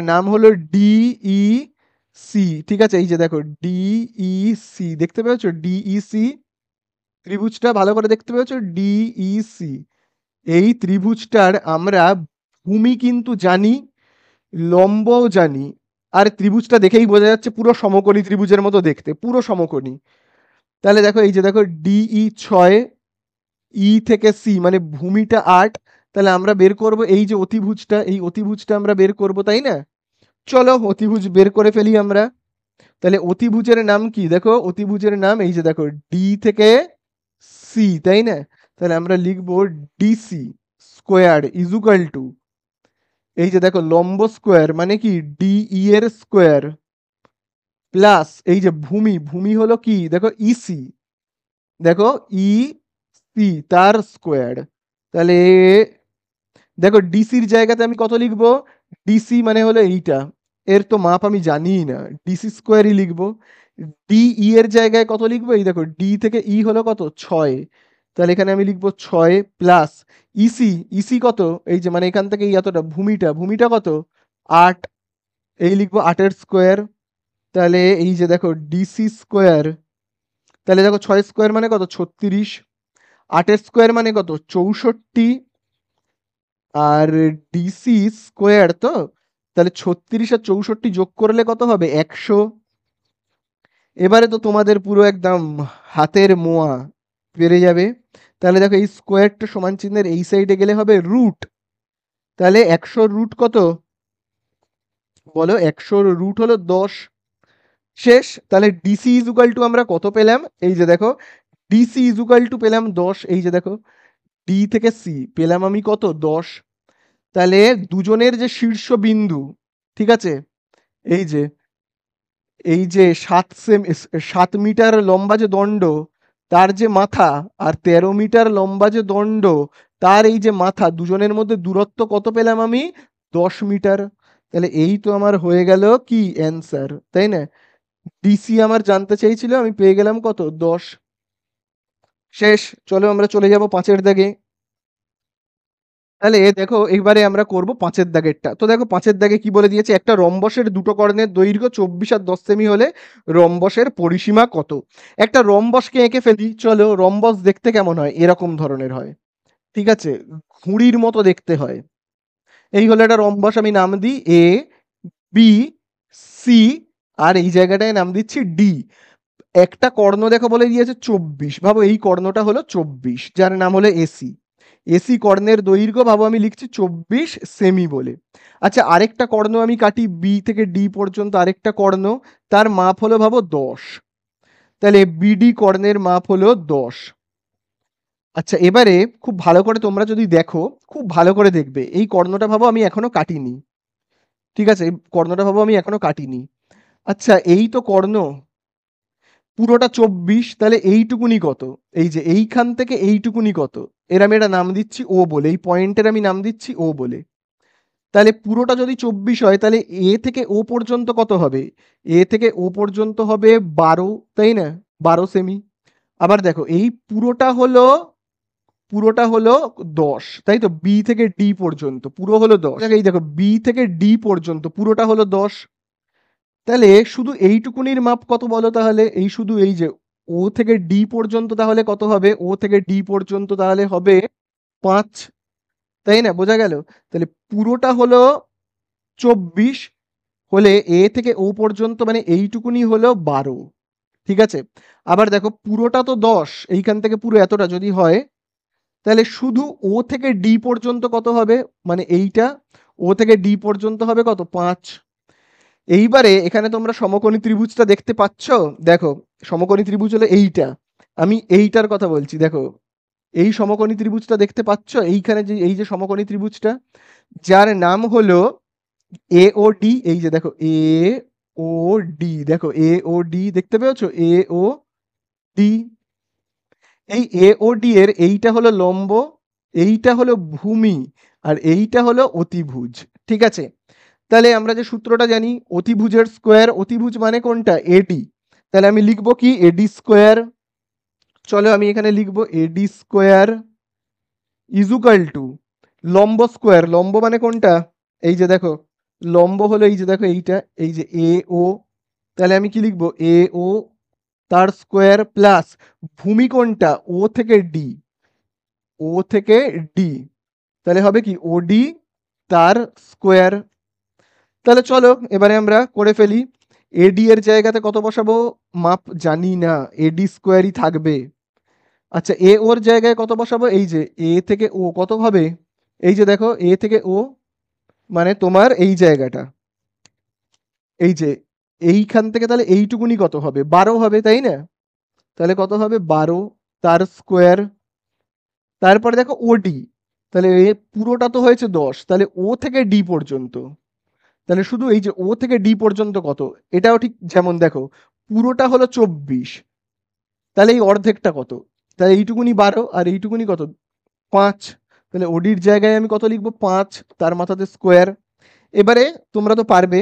নাম হলো ডিই সি, ঠিক আছে, এই যে দেখো ডিই সি, দেখতে পেয়েছো ডিই সি, ত্রিভুজটা ভালো করে দেখতে পেয়েছো ডিই সি। এই ত্রিভুজটার আমরা ভূমি কিন্তু জানি, লম্বও জানি, আর ত্রিভুজটা দেখেই বোঝা যাচ্ছে পুরো সমকোণী ত্রিভুজের মতো দেখতে, পুরো সমকোণী। তাহলে দেখো এই যে দেখো ডিই 6, ই থেকে সি মানে ভূমিটা 8, তাহলে আমরা বের করব এই যে অতিভুজটা, এই অতিভুজটা আমরা বের করব, তাই না। চলো অতিভুজ বের করে ফেলি আমরা। তাহলে অতিভুজের নাম কি, দেখো অতিভুজের নাম এই যে দেখো ডি থেকে সি, তাই না। তাহলে আমরা লিখবো ডিসি স্কোয়ার ইজুকাল টু, এই যে দেখো লম্ব স্কোয়ার মানে কি ডিই এর স্কোয়ার, প্লাস এই যে ভূমি, ভূমি হলো কি দেখো ইসি, দেখো ই সি তার স্কোয়ার, তাহলে দেখো ডিসির জায়গাতে আমি কত লিখবো, ডিসি মানে হলো এইটা, এর তো মাপ আমি জানিই না, ডিসি স্কোয়ারই লিখবো। ডি ই এর জায়গায় কত লিখবো, এই দেখো ডি থেকে ই হলো কত 6, তাহলে এখানে আমি লিখবো 6 প্লাস ইসি, ইসি কত, এই যে মানে এখান থেকে এই এতটা ভূমিটা, ভূমিটা কত 8, এই লিখবো 8-এর স্কোয়ার, তাহলে এই যে দেখো ডিসি স্কোয়ার, তাহলে দেখো 6 স্কোয়ার মানে কত 36, 8-এর স্কোয়ার মানে কত 64, আর ডিসি স্কোয়ার তো, তাহলে 36 আর 64 যোগ করলে কত হবে 100। এবারে তো তোমাদের পুরো একদম হাতের মোয়া পেরে যাবে। তাহলে দেখো এই স্কোয়ারটা সমান চিহ্নের এই সাইডে গেলে হবে রুট, তাহলে 100 রুট কত বলো, 100 রুট হলো 10। শেষ, তাহলে ডিসি ইজুকাল টু আমরা কত পেলাম, এই যে দেখো ডিসি ইজুকাল টু পেলাম 10, এই যে দেখো ডি থেকে সি পেলাম আমি কত 10। তাহলে দুজনের যে শীর্ষবিন্দু, ঠিক আছে, এই যে এই যে 7 মিটার লম্বা যে দণ্ড, তার যে মাথা, আর 13 মিটার লম্বা যে দণ্ড, তার এই যে মাথা, দুজনের মধ্যে দূরত্ব কত পেলাম আমি 10 মিটার। তাহলে এই তো আমার হয়ে গেল কি অ্যান্সার, তাই না? ডিসি আমার জানতে চেয়েছিল, আমি পেয়ে গেলাম কত 10। শেষ, চলো আমরা চলে যাব 5-এর দাগে। তাহলে দেখো এবারে আমরা করব 5-এর দাগেরটা। তো দেখো 5-এর দাগে কি বলে দিয়েছে, একটা রম্বসের দুটো কর্ণের দৈর্ঘ্য 24 আর 10 সেমি হলে রম্বসের পরিসীমা কত। একটা রম্বসকে এঁকে ফেলি, চলো রম্বস দেখতে কেমন হয়, এরকম ধরনের হয়, ঠিক আছে, ঘুড়ির মতো দেখতে হয়। এই হলো একটা রম্বস, আমি নাম দিই এ বি সি, আর এই জায়গাটায় নাম দিচ্ছি ডি। একটা কর্ণ দেখো বলে দিয়েছে 24, ভাবো এই কর্ণটা হলো 24, যার নাম হলো এসি। এসি কর্ণের দৈর্ঘ্য ভাবো আমি লিখছি 24 সেমি বলে। আচ্ছা আরেকটা কর্ণ আমি কাটি বি থেকে ডি পর্যন্ত, আরেকটা কর্ণ, তার মাপ হলো ভাবো 10, তাহলে বিডি কর্ণের মাপ হলো 10। আচ্ছা এবারে খুব ভালো করে তোমরা যদি দেখো, খুব ভালো করে দেখবে, এই কর্ণটা ভাবো আমি এখনো কাটিনি, ঠিক আছে, এই কর্ণটা ভাবো আমি এখনো কাটিনি। আচ্ছা এই তো কর্ণ পুরোটা 24, তাহলে এইটুকুনি কত, এই যে এইখান থেকে এইটুকুনি কত, এর আমি এটা নাম দিচ্ছি ও বলে, এই পয়েন্টের আমি নাম দিচ্ছি ও বলে। তাহলে পুরোটা যদি 24 হয়, তাহলে এ থেকে ও পর্যন্ত কত হবে, এ থেকে ও পর্যন্ত হবে 12, তাই না, 12 সেমি। আবার দেখো এই পুরোটা হলো 10, তাই তো, বি থেকে ডি পর্যন্ত পুরো হলো 10, এই দেখো বি থেকে ডি পর্যন্ত পুরোটা হলো 10, তাহলে শুধু এইটুকুনির মাপ কত বলো, তাহলে এই শুধু এই যে ও থেকে ডি পর্যন্ত তাহলে কত হবে, ও থেকে ডি পর্যন্ত তাহলে হবে 5, তাই না, বোঝা গেল। তাহলে পুরোটা হলো 24, হলে এ থেকে ও পর্যন্ত মানে এইটুকুনি হলো 12, ঠিক আছে। আবার দেখো পুরোটা তো 10, এইখান থেকে পুরো এতটা যদি হয়, তাহলে শুধু ও থেকে ডি পর্যন্ত কত হবে, মানে এইটা ও থেকে ডি পর্যন্ত হবে কত 5। এইবারে এখানে তোমরা সমকোণী ত্রিভুজটা দেখতে পাচ্ছ, দেখো সমকোণী ত্রিভুজ হলো এইটা, আমি এইটার কথা বলছি, দেখো এই সমকোণী ত্রিভুজটা দেখতে পাচ্ছ, এইখানে যে এই যে সমকোণী ত্রিভুজটা, যার নাম হলো এ ও ডি, এই যে দেখো এ ও ডি, দেখো এ ও ডি দেখতে পেয়েছো, এ ও ডি। এই এ ও ডি এর এইটা হলো লম্ব, এইটা হলো ভূমি, আর এইটা হলো অতিভুজ, ঠিক আছে। তাহলে আমরা যে সূত্রটা জানি, অতিভুজের স্কোয়ার, অতিভুজ মানে কোনটা এডি, তাহলে আমি লিখবো কি এডি স্কোয়ার, চলো আমি এখানে লিখবো এডি স্কোয়ার ইজুকাল টু লম্ব স্কোয়ার, লম্ব মানে কোনটা, এই যে দেখো লম্ব হলো এই যে দেখো এইটা, এই যে এ ও, তাহলে আমি কি লিখবো এ ও তার স্কোয়ার প্লাস ভূমি কোনটা ও থেকে ডি, ও থেকে ডি, তাহলে হবে কি ওডি তার স্কোয়ার। তাহলে চলো এবারে আমরা করে ফেলি, এডি এর জায়গাতে কত বসাবো, মাপ জানি না, এডি স্কোয়ারই থাকবে। আচ্ছা এ ওর জায়গায় কত বসাবো, এই যে এ থেকে ও কত হবে, এই যে দেখো এ থেকে ও মানে তোমার এই জায়গাটা, এই যে এইখান থেকে তাহলে এইটুকুনি কত হবে 12 হবে, তাই না, তাহলে কত হবে 12 তার স্কোয়ার। তারপরে দেখো ওডি, তাহলে পুরোটা তো হয়েছে 10, তাহলে ও থেকে ডি পর্যন্ত, তাহলে শুধু এই যে ও থেকে ডি পর্যন্ত কত, এটাও ঠিক যেমন দেখো পুরোটা হলো 24, তাহলে এই অর্ধেকটা কত? তাহলে এইটুকুনি 12 আর এইটুকুনি কত? 5। তাহলে ওডির জায়গায় আমি কত লিখবো? 5, তার মাথাতে স্কোয়ার। এবারে তোমরা তো পারবে,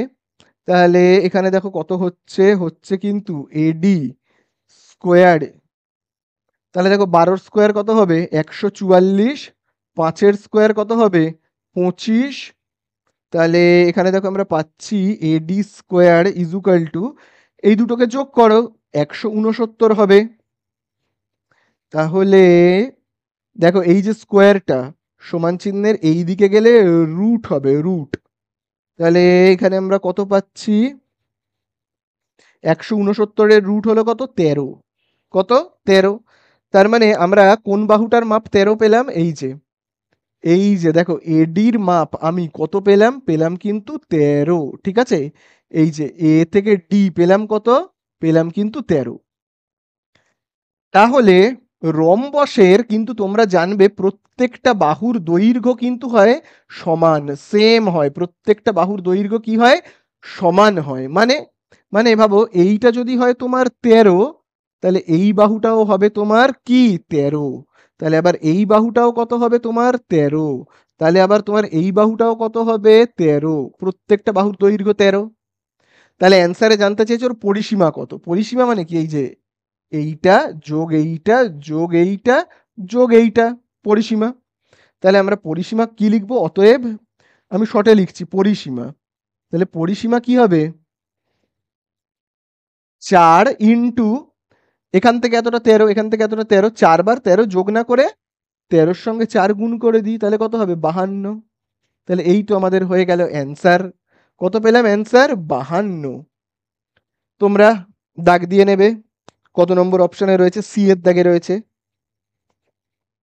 তাহলে এখানে দেখো কত হচ্ছে, হচ্ছে কিন্তু এডি স্কোয়ার। তাহলে দেখো 12 স্কোয়ার কত হবে? 144। 5-এর স্কোয়ার কত হবে? 25। তাহলে এখানে দেখো আমরা পাচ্ছি এডি স্কোয়ার ইজুকাল টু, এই দুটোকে যোগ করো, 169 হবে। তাহলে দেখো এই যে স্কোয়ারটা সমান চিহ্নের এই দিকে গেলে রুট হবে, রুট। তাহলে এখানে আমরা কত পাচ্ছি? 169-এর রুট হলো কত? 13। কত? 13। তার মানে আমরা কোন বাহুটার মাপ 13 পেলাম? এই যে দেখো এডির মাপ আমি কত পেলাম? পেলাম কিন্তু 13, ঠিক আছে। এই যে এ থেকে ডি পেলাম কত? পেলাম কিন্তু 13। তাহলে রম্বসের কিন্তু তোমরা জানবে প্রত্যেকটা বাহুর দৈর্ঘ্য কিন্তু হয় সমান, সেম হয়। প্রত্যেকটা বাহুর দৈর্ঘ্য কি হয়? সমান হয়। মানে মানে ভাবো এইটা যদি হয় তোমার 13, তাহলে এই বাহুটাও হবে তোমার কি? 13। তাহলে আবার এই বাহুটাও কত হবে তোমার? 13। তাহলে আবার তোমার এই বাহুটাও কত হবে? 13। প্রত্যেকটা বাহুর দৈর্ঘ্য 13। তাহলে অ্যান্সারে জানতে চেয়েছে ওর পরিসীমা কত? পরিসীমা মানে কি? এই যে এইটা যোগ এইটা যোগ এইটা যোগ এইটা পরিসীমা। তাহলে আমরা পরিসীমা কি লিখবো? অতএব আমি শর্টে লিখছি পরিসীমা। তাহলে পরিসীমা কি হবে? 4 ইন্টু এখান থেকে এতটা 13, এখান থেকে এতটা 13, 4 বার 13 যোগ না করে 13-র সঙ্গে 4 গুণ করে দিই, তাহলে কত হবে? 52। তাহলে এই তো আমাদের হয়ে গেল অ্যান্সার। কত পেলাম অ্যান্সার? 52। তোমরা দাগ দিয়ে নেবে কত নম্বর অপশনে রয়েছে। সি এর দাগে রয়েছে।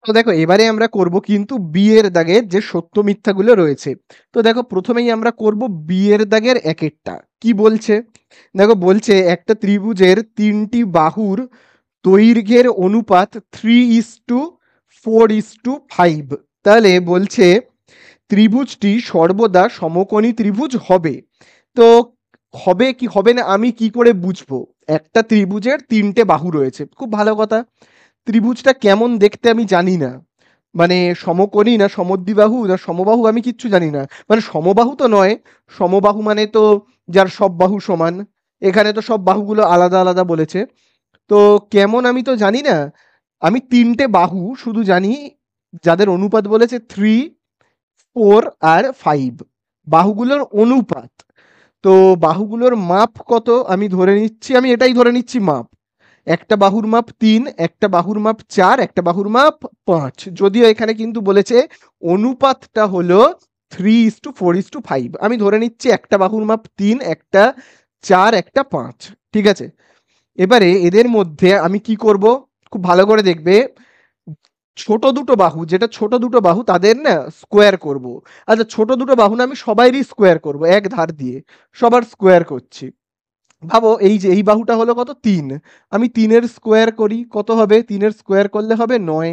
তো দেখো এবারে আমরা করব কিন্তু বি এর দাগের যে সত্য মিথ্যাগুলো রয়েছে। তো দেখো প্রথমেই আমরা করব বি এর দাগের একেরটা। কি বলছে? দেখো বলছে একটা ত্রিভুজের 3টি বাহুর দৈর্ঘ্যের অনুপাত 3:4:5। তাহলে বলছে ত্রিভুজটি সর্বদা সমকোণী ত্রিভুজ হবে। তো হবে কি হবে না আমি কি করে বুঝবো? একটা ত্রিভুজের 3টে বাহু রয়েছে, খুব ভালো কথা। ত্রিভুজটা কেমন দেখতে আমি জানি না, মানে সমকোণী না সমদ্বিবাহু না সমবাহু আমি কিচ্ছু জানি না। মানে সমবাহু তো নয়, সমবাহু মানে তো যার সব বাহু সমান। এখানে তো সব বাহুগুলো আলাদা আলাদা বলেছে। তো কেমন আমি তো জানি না। আমি 3টে বাহু শুধু জানি, যাদের অনুপাত বলেছে 3, 4 আর 5। বাহুগুলোর অনুপাত। তো বাহুগুলোর মাপ কত আমি ধরে নিচ্ছি, আমি এটাই ধরে নিচ্ছি মাপ। একটা বাহুর মাপ 3, একটা বাহুর মাপ 4, একটা বাহুর মাপ 5। যদিও এখানে কিন্তু বলেছে অনুপাতটা হলো 3:4:5। আমি ধরে নিচ্ছি একটা বাহুর মাপ 3, একটা 4, একটা 5, ঠিক আছে। এবারে এদের মধ্যে আমি কি করব? খুব ভালো করে দেখবে, ছোট দুটো বাহু, যেটা ছোট দুটো বাহু তাদের না স্কোয়ার করব। আচ্ছা ছোট দুটো বাহু না আমি সবাইরই স্কোয়ার করব, এক ধার দিয়ে সবার স্কোয়ার করছি। ভাবো এই যে এই বাহুটা হলো কত? 3। আমি 3-এর স্কোয়ার করি, কত হবে? 3-এর স্কোয়ার করলে হবে 9।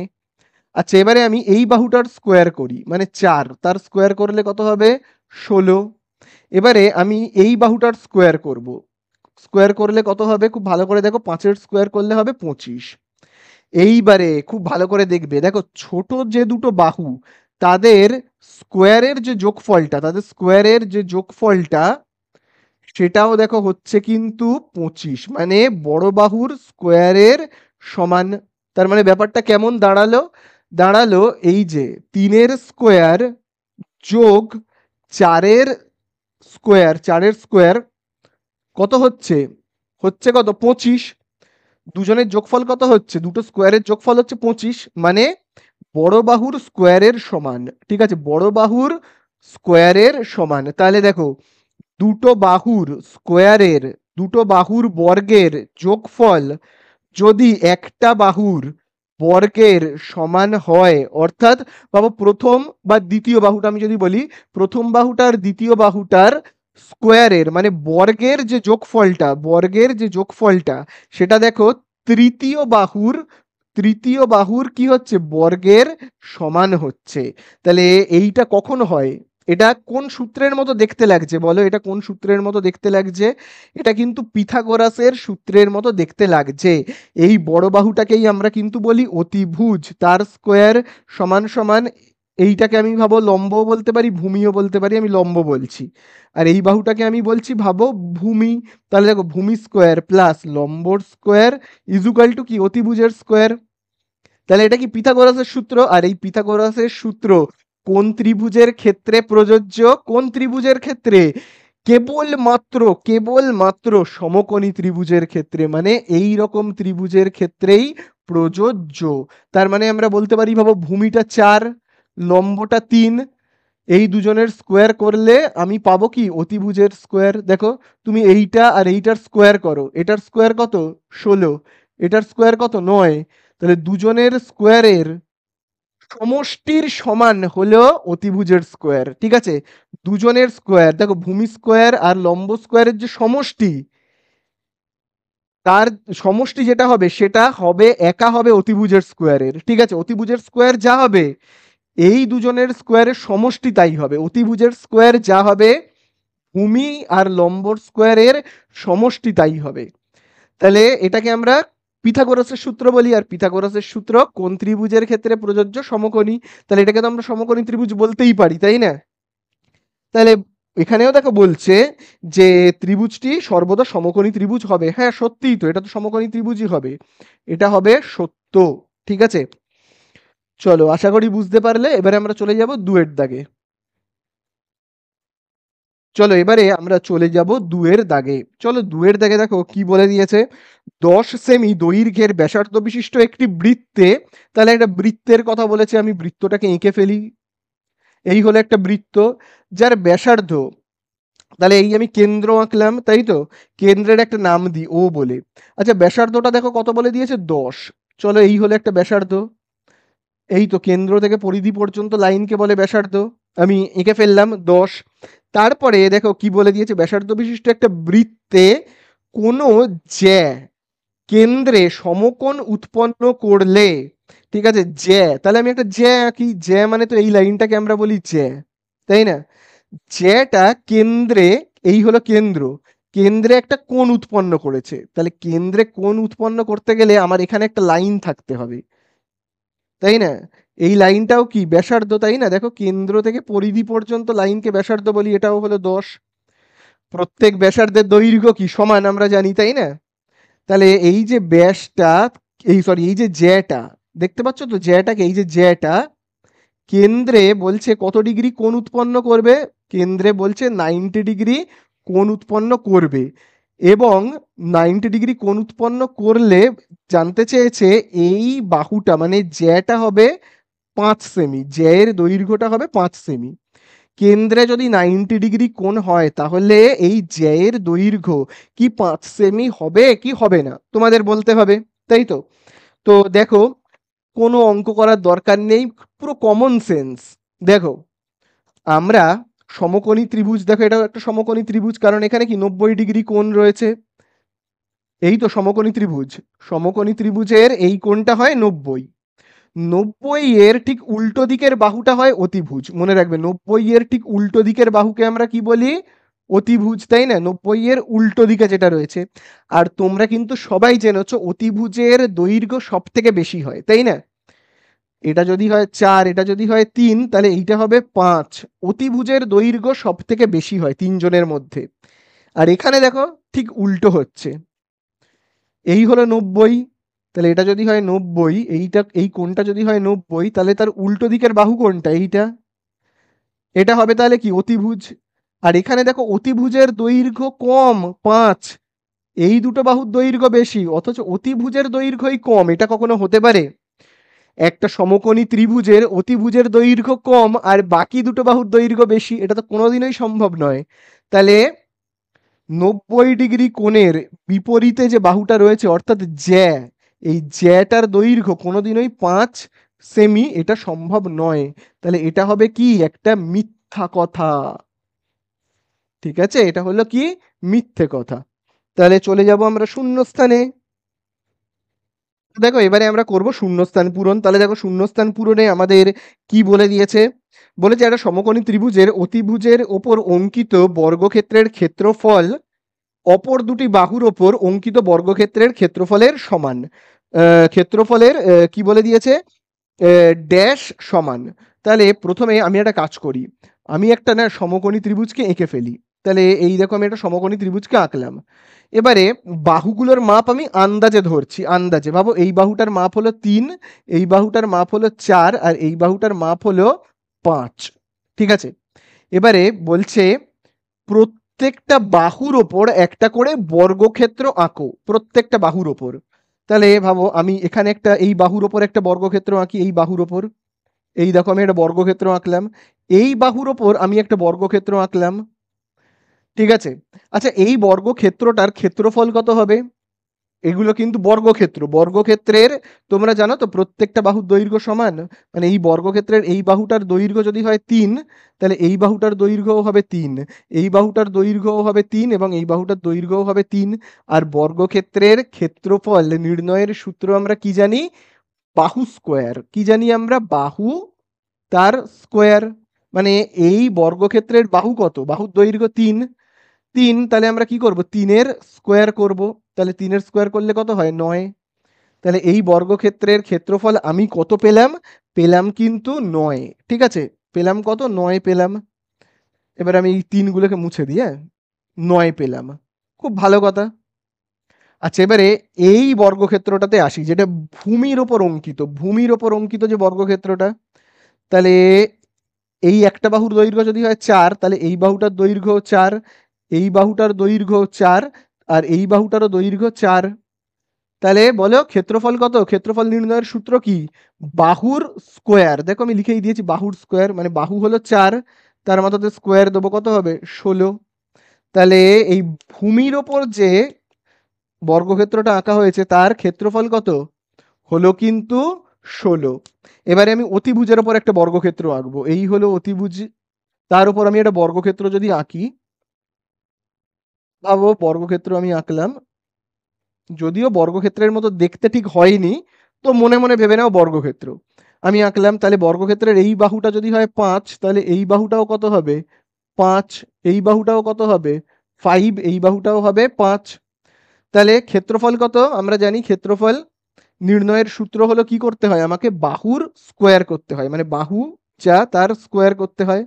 আচ্ছা এবারে আমি এই বাহুটার স্কোয়ার করি, মানে 4, তার স্কোয়ার করলে কত হবে? 16। এবারে আমি এই বাহুটার স্কোয়ার করব, স্কোয়ার করলে কত হবে? খুব ভালো করে দেখো, 5-এর স্কোয়ার করলে হবে 25। এইবারে খুব ভালো করে দেখবে, দেখো ছোট যে দুটো বাহু তাদের স্কোয়ারের যে যোগফলটা, তাদের স্কোয়ারের যে যোগফলটা সেটাও দেখো হচ্ছে কিন্তু 25, মানে বড় বাহুর স্কোয়ারের সমান। তার মানে ব্যাপারটা কেমন দাঁড়ালো? দাঁড়ালো এই যে 3-এর স্কোয়ার যোগ 4-এর স্কোয়ার, 4-এর স্কোয়ার কত হচ্ছে? হচ্ছে কত? 25। দুজনের যোগফল কত হচ্ছে? দুটো স্কোয়ারের যোগফল হচ্ছে 25, মানে বড় বাহুর স্কোয়ারের সমান, ঠিক আছে, বড় বাহুর স্কোয়ারের সমান। তাহলে দেখো দুটো বাহুর স্কোয়ারের, দুটো বাহুর বর্গের যোগফল যদি একটা বাহুর বর্গের সমান হয়, অর্থাৎ বাবু প্রথম বা দ্বিতীয় বাহুটা আমি যদি বলি, প্রথম বাহুটার দ্বিতীয় বাহুটার স্কোয়ারের মানে বর্গের যে যোগফলটা, বর্গের যে যোগফলটা সেটা দেখো তৃতীয় বাহুর, তৃতীয় বাহুর কি হচ্ছে? বর্গের সমান হচ্ছে। তাহলে এইটা কখন হয়? এটা কোন সূত্রের মতো দেখতে লাগছে বলো, এটা কোন সূত্রের মতো দেখতে লাগছে? এটা কিন্তু পিথাগোরাসের সূত্রের মতো দেখতে লাগছে। এই বড় বাহুটাকেই আমরা কিন্তু বলি অতিভুজ, তার স্কোয়ার সমান সমান, এইটাকে আমি ভাবো লম্ব বলতে পারি, ভূমিও বলতে পারি, আমি লম্ব বলছি। আর এই বাহুটাকে আমি বলছি ভাবো ভূমি। তাহলে দেখো ভূমি স্কোয়ার প্লাস লম্বর স্কোয়ার ইজুকাল টু কি অতিভুজের স্কোয়ার। তাহলে এটা কি পিথাগোরাসের সূত্র, আর এই পিথাগোরাসের সূত্র কোন ত্রিভুজের ক্ষেত্রে প্রযোজ্য? কোন ত্রিভুজের ক্ষেত্রে? কেবলমাত্র সমকোণী ত্রিভুজের ক্ষেত্রে, মানে এই রকম ত্রিভুজের ক্ষেত্রেই প্রযোজ্য। তার মানে আমরা বলতে পারি ভাবো ভূমিটা 4, লম্বটা 3, এই দুজনের স্কোয়ার করলে আমি পাবো কি অতিভুজের স্কোয়ার। দেখো তুমি এইটা আর এইটার স্কোয়ার করো, এটার স্কোয়ার কত 16, এটার স্কোয়ার কত 9, তাহলে দুজনের স্কোয়ারের সমষ্টির সমান হলো অতিভুজের স্কোয়ার। ঠিক আছে, দুজনের স্কোয়ার, দেখো ভূমি স্কোয়ার আর লম্ব স্কোয়ারের যে সমষ্টি, তার সমষ্টি যেটা হবে সেটা হবে একা হবে অতিভুজের স্কোয়ারের। ঠিক আছে, অতিভুজের স্কোয়ার যা হবে এই দুজনের স্কোয়ারের সমষ্টি তাই হবে। অতিভুজের স্কোয়ার যা হবে ভূমি আর লম্বর স্কোয়ারের সমষ্টি তাই হবে। তাহলে এটাকে আমরা পিথাগোরাসের সূত্র বলি, আর পিথাগোরাসের সূত্র কোন ত্রিভুজের ক্ষেত্রে প্রযোজ্য? সমকোণী। তাহলে এটাকে তো আমরা সমকোণী ত্রিভুজ বলতেই পারি, তাই না? তাহলে এখানেও দেখো বলছে যে ত্রিভুজটি সর্বদা সমকোণী ত্রিভুজ হবে। হ্যাঁ সত্যিই তো, এটা তো সমকোণী ত্রিভুজই হবে, এটা হবে সত্য। ঠিক আছে, চলো আশা করি বুঝতে পারলে। এবারে আমরা চলে যাব 2 এর দাগে। চলো এবারে আমরা চলে যাব 2 এর দাগে। চলো 2 এর দাগে দেখো কি বলে দিয়েছে। 10 সেমি দৈর্ঘ্যের ব্যাসার্ধ বিশিষ্ট একটি বৃত্তে, তাহলে একটা বৃত্তের কথা বলেছে, আমি বৃত্তটাকে এঁকে ফেলি। এই হলো একটা বৃত্ত যার ব্যাসার্ধ, তাহলে এই আমি কেন্দ্র আঁকলাম, তাই তো? কেন্দ্রের একটা নাম দিই ও বলে। আচ্ছা ব্যাসার্ধটা দেখো কত বলে দিয়েছে 10। চলো এই হলো একটা ব্যাসার্ধ, এই তো কেন্দ্র থেকে পরিধি পর্যন্ত লাইনকে বলে ব্যাসার্ধ, আমি এঁকে ফেললাম 10। তারপরে দেখো কি বলে দিয়েছে, ব্যাসার্ধ বিশিষ্ট একটা বৃত্তে কোনো জ্যা কেন্দ্রে সমকোণ উৎপন্ন করলে, ঠিক আছে জ্যা, তাহলে আমি একটা জ্যা আঁকি। জ্যা মানে তো এই লাইনটাকে আমরা বলি জ্যা, তাই না? জ্যাটা কেন্দ্রে, এই হলো কেন্দ্র, কেন্দ্রে একটা কোণ উৎপন্ন করেছে। তাহলে কেন্দ্রে কোণ উৎপন্ন করতে গেলে আমার এখানে একটা লাইন থাকতে হবে, তাই না? এই লাইনটাও কি ব্যাসার্ধ, তাই না? দেখো কেন্দ্র থেকে পরিধি পর্যন্ত লাইনকে ব্যাসার্ধ বলি, এটাও হলো 10। প্রত্যেক ব্যাসার্ধের দৈর্ঘ্য কি সমান আমরা জানি, তাই না? তাহলে এই যে ব্যাসটা, এই সরি এই যে জ্যাটা, দেখতে পাচ্ছ তো জ্যাটাকে, এই যে জ্যাটা কেন্দ্রে বলছে কত ডিগ্রি কোণ উৎপন্ন করবে? কেন্দ্রে বলছে 90 ডিগ্রি কোণ উৎপন্ন করবে, এবং 90 ডিগ্রি কোণ উৎপন্ন করলে জানতে চেয়েছে এই বাহুটা মানে জ্যাটা হবে 5 সেমি, জ্যায়ের দৈর্ঘ্যটা হবে 5 সেমি। কেন্দ্রে যদি 90 ডিগ্রি কোণ হয় তাহলে এই জ্যায়ের দৈর্ঘ্য কি 5 সেমি হবে কি হবে না তোমাদের বলতে হবে, তাই তো? তো দেখো কোনো অঙ্ক করার দরকার নেই, পুরো কমন সেন্স। দেখো আমরা সমকোণী ত্রিভুজ, দেখো এটাও একটা সমকোণী ত্রিভুজ, কারণ এখানে কি 90 ডিগ্রি কোণ রয়েছে। এই তো সমকোণী ত্রিভুজ, সমকোণী ত্রিভুজের এই কোণটা হয় 90। 90 এর ঠিক উল্টো দিকের বাহুটা হয় অতিভুজ, মনে রাখবে 90 এর ঠিক উল্টো দিকের বাহুকে আমরা কি বলি? অতিভুজ, তাই না? 90 এর উল্টো দিকে যেটা রয়েছে। আর তোমরা কিন্তু সবাই জেনেছো অতিভুজের দৈর্ঘ্য সব থেকে বেশি হয়, তাই না? এটা যদি হয় 4, এটা যদি হয় 3, তাহলে এইটা হবে 5। অতিভুজের দৈর্ঘ্য সব থেকে বেশি হয় তিনজনের মধ্যে। আর এখানে দেখো ঠিক উল্টো হচ্ছে, এই হলো 90, তাহলে এটা যদি হয় 90, এইটা এই কোণটা যদি হয় 90, তাহলে তার উল্টো দিকের বাহু কোণটা এইটা, এটা হবে তাহলে কি অতিভুজ। আর এখানে দেখো অতিভুজের দৈর্ঘ্য কম 5, এই দুটো বাহুর দৈর্ঘ্য বেশি, অথচ অতিভুজের দৈর্ঘ্যই কম, এটা কখনো হতে পারে? একটা সমকোণী ত্রিভুজের অতিভুজের দৈর্ঘ্য কম আর বাকি দুটো বাহুর দৈর্ঘ্য বেশি, এটা তো কোনোদিনই সম্ভব নয়। তাহলে 90 ডিগ্রি কোণের বিপরীতে যে বাহুটা রয়েছে অর্থাৎ জ্যা, এই জ্যাটার দৈর্ঘ্য কোনোদিনই 5 সেমি, এটা সম্ভব নয়। তাহলে এটা হবে কি একটা মিথ্যা কথা। ঠিক আছে, এটা হলো কি মিথ্যে কথা। তাহলে চলে যাব আমরা শূন্যস্থানে। দেখো এবারে আমরা করব শূন্যস্থান পূরণ। তাহলে দেখো শূন্যস্থান পূরণে আমাদের কি বলে দিয়েছে, বলেছে একটা সমকোণী ত্রিভুজের অতিভুজের ওপর অঙ্কিত বর্গক্ষেত্রের ক্ষেত্রফল অপর দুটি বাহুর ওপর অঙ্কিত বর্গক্ষেত্রের ক্ষেত্রফলের সমান। ক্ষেত্রফলের কি বলে দিয়েছে, ড্যাশ সমান। তাহলে প্রথমে আমি একটা কাজ করি, আমি একটা না সমকোণী ত্রিভুজকে এঁকে ফেলি। তাহলে এই দেখো আমি একটা সমকোণী ত্রিভুজকে আঁকলাম। এবারে বাহুগুলোর মাপ আমি আন্দাজে ধরছি, আন্দাজে ভাবো এই বাহুটার মাপ হলো 3, এই বাহুটার মাপ হলো 4, আর এই বাহুটার মাপ হলো 5। ঠিক আছে, এবারে বলছে প্রত্যেকটা বাহুর ওপর একটা করে বর্গক্ষেত্র আঁকো, প্রত্যেকটা বাহুর ওপর। তাহলে ভাবো আমি এখানে একটা এই বাহুর ওপর একটা বর্গক্ষেত্র আঁকি, এই বাহুর ওপর। এই দেখো আমি একটা বর্গক্ষেত্র আঁকলাম। এই বাহুর ওপর আমি একটা বর্গক্ষেত্র আঁকলাম। ঠিক আছে, আচ্ছা এই বর্গক্ষেত্রটার ক্ষেত্রফল কত হবে? এগুলো কিন্তু বর্গক্ষেত্র, বর্গক্ষেত্রের তোমরা জানো তো প্রত্যেকটা বাহুর দৈর্ঘ্য সমান। মানে এই বর্গক্ষেত্রের এই বাহুটার দৈর্ঘ্য যদি হয় 3, তাহলে এই বাহুটার দৈর্ঘ্যও হবে 3, এই বাহুটার দৈর্ঘ্যও হবে 3, এবং এই বাহুটার দৈর্ঘ্যও হবে 3। আর বর্গক্ষেত্রের ক্ষেত্রফল নির্ণয়ের সূত্র আমরা কি জানি? বাহু স্কোয়ার। কি জানি আমরা? বাহু তার স্কোয়ার। মানে এই বর্গক্ষেত্রের বাহু কত? বাহুর দৈর্ঘ্য 3, 3, তাহলে আমরা কি করব? 3-এর স্কোয়ার করব। তাহলে 3-এর স্কোয়ার করলে কত হয়? 9। তাহলে এই বর্গক্ষেত্রের ক্ষেত্রফল আমি কত পেলাম? পেলাম কিন্তু 9। ঠিক আছে, পেলাম কত? 9 পেলাম। এবার আমি এই 3 গুলোকে মুছে দিই, হ্যাঁ, 9 পেলাম। খুব ভালো কথা। আচ্ছা এবারে এই বর্গক্ষেত্রটাতে আসি, যেটা ভূমির ওপর অঙ্কিত, ভূমির ওপর অঙ্কিত যে বর্গক্ষেত্রটা। তাহলে এই একটা বাহুর দৈর্ঘ্য যদি হয় 4, তাহলে এই বাহুটার দৈর্ঘ্য 4, এই বাহুটার দৈর্ঘ্য 4, আর এই বাহুটারও দৈর্ঘ্য 4। তাহলে বলো ক্ষেত্রফল কত? ক্ষেত্রফল নির্ণয়ের সূত্র কি? বাহুর স্কোয়ার। দেখো আমি লিখেই দিয়েছি বাহুর স্কোয়ার, মানে বাহু হলো 4, তার মাথাতে স্কোয়ার দেবো, কত হবে? 16। তাহলে এই ভূমির ওপর যে বর্গক্ষেত্রটা আঁকা হয়েছে তার ক্ষেত্রফল কত? হলো কিন্তু 16। এবারে আমি অতিভুজের ওপর একটা বর্গক্ষেত্র আঁকবো, এই হলো অতিভুজ। তার উপর আমি একটা বর্গক্ষেত্র যদি আঁকি, ভাবো বর্গক্ষেত্র আমি আঁকলাম, যদিও বর্গক্ষেত্রের মতো দেখতে ঠিক হয়নি, তো মনে মনে ভেবে নাও বর্গক্ষেত্র আমি আঁকলাম। তাহলে বর্গক্ষেত্রের এই বাহুটা যদি হয় 5, তাহলে এই বাহুটাও কত হবে? 5। এই বাহুটাও কত হবে? 5। এই বাহুটাও হবে 5। তাহলে ক্ষেত্রফল কত? আমরা জানি ক্ষেত্রফল নির্ণয়ের সূত্র হলো কি করতে হয়? আমাকে বাহুর স্কোয়ার করতে হয়, মানে বাহু যা তার স্কোয়ার করতে হয়,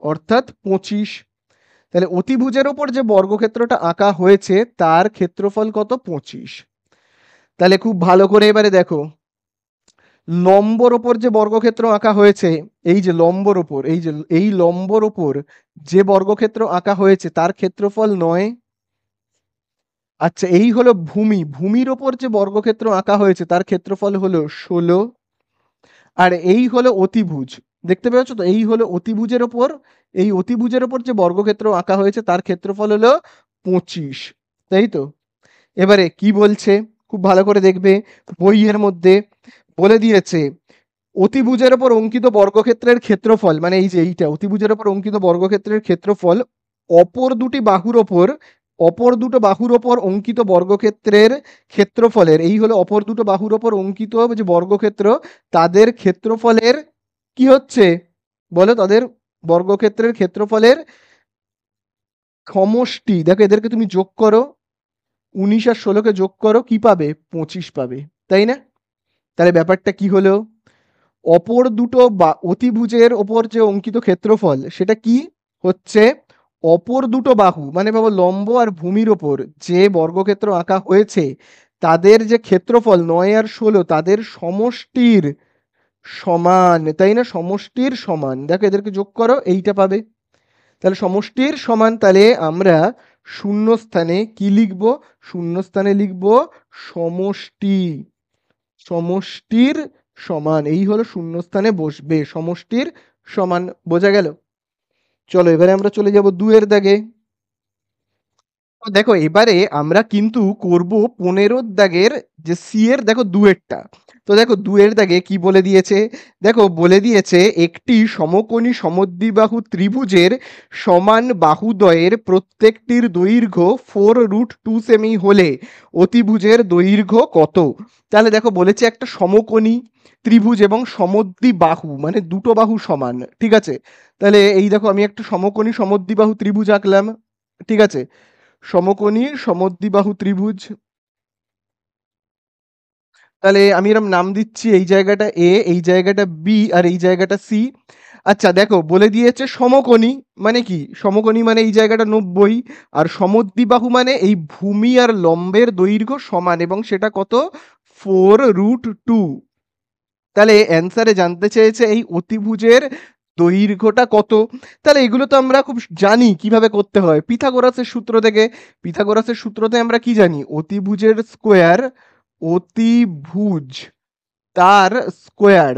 অর্থাৎ 25। তাহলে অতিভুজের ওপর যে বর্গক্ষেত্রটা আঁকা হয়েছে তার ক্ষেত্রফল কত? 25। তাহলে খুব ভালো করে এবারে দেখো, লম্বর ওপর যে বর্গক্ষেত্র আঁকা হয়েছে, এই যে লম্বর ওপর, এই যে এই লম্বর ওপর যে বর্গক্ষেত্র আঁকা হয়েছে তার ক্ষেত্রফল 9। আচ্ছা এই হলো ভূমি, ভূমির ওপর যে বর্গক্ষেত্র আঁকা হয়েছে তার ক্ষেত্রফল হলো 16। আর এই হলো অতিভুজ, দেখতে পেয়েছো তো? এই হলো অতিভুজের ওপর, এই অতিভুজের ওপর যে বর্গক্ষেত্র আঁকা হয়েছে তার ক্ষেত্রফল হলো 25। তাই তো? এবারে কি বলছে খুব ভালো করে দেখবে, বইয়ের মধ্যে বলে দিয়েছে অতিভুজের ওপর অঙ্কিত বর্গক্ষেত্রের ক্ষেত্রফল, মানে এই যে এইটা অতিভুজের ওপর অঙ্কিত বর্গক্ষেত্রের ক্ষেত্রফল অপর দুটি বাহুর ওপর, অপর দুটো বাহুর ওপর অঙ্কিত বর্গক্ষেত্রের ক্ষেত্রফলের, এই হলো অপর দুটো বাহুর ওপর অঙ্কিত যে বর্গক্ষেত্র তাদের ক্ষেত্রফলের কি হচ্ছে বলো? তাদের বর্গক্ষেত্রের ক্ষেত্রফলের সমষ্টি। দেখো এদেরকে তুমি যোগ করো, 19 আর 16কে যোগ করো, কি পাবে? 25 পাবে, তাই না? তাহলে ব্যাপারটা কি হলো? অপর দুটো বা অতিভুজের ওপর যে অঙ্কিত ক্ষেত্রফল সেটা কি হচ্ছে? অপর দুটো বাহু, মানে ভাবো লম্ব আর ভূমির ওপর যে বর্গক্ষেত্র আঁকা হয়েছে তাদের যে ক্ষেত্রফল 9 আর 16 তাদের সমষ্টির সমান, তাই না? সমষ্টির সমান। দেখো এদেরকে যোগ করো, এইটা পাবে। তাহলে সমষ্টির সমান, তাহলে আমরা শূন্যস্থানে কি লিখব? শূন্যস্থানে লিখব সমষ্টি, সমষ্টির সমান। এই হলো শূন্যস্থানে বসবে সমষ্টির সমান। বোঝা গেল? চলো এবারে আমরা চলে যাব 2-এর দাগে। তো দেখো এবারে আমরা কিন্তু করব 15-র দাগের যে সি এর, দেখো 2-এরটা। তো দেখো 2 এর দাগে কি বলে দিয়েছে, দেখো বলে দিয়েছে একটি সমকোণী সমদ্বিবাহু ত্রিভুজের সমান বাহুদ্বয়ের প্রত্যেকটির দৈর্ঘ্য 4√2 সেমি হলে অতিভুজের দৈর্ঘ্য কত। তাহলে দেখো বলেছে একটা সমকোণী ত্রিভুজ এবং সমদ্বিবাহু মানে দুটো বাহু সমান, ঠিক আছে। তাহলে এই দেখো আমি একটা সমকোণী সমদ্বিবাহু ত্রিভুজ আঁকলাম, ঠিক আছে, সমকোণী সমদ্বিবাহু ত্রিভুজ। তাহলে আমি এরম নাম দিচ্ছি, এই জায়গাটা এ, এই জায়গাটা বি আর এই জায়গাটা সি। আচ্ছা দেখো বলে দিয়েছে সমকোণী, মানে কি সমকোণী মানে এই জায়গাটা 90, আর সমদ্বিবাহু মানে এই ভূমি আর লম্বের দৈর্ঘ্য সমান এবং সেটা কত, 4√2। তাহলে অ্যান্সারে জানতে চেয়েছে এই অতিভুজের দৈর্ঘ্যটা কত। তাহলে এগুলো তো আমরা খুব জানি কিভাবে করতে হয়, পিথাগোরাসের সূত্র থেকে। পিথাগোরাসের সূত্রতে আমরা কি জানি, অতিভুজের স্কোয়ার, অতিভুজ তার স্কোয়ার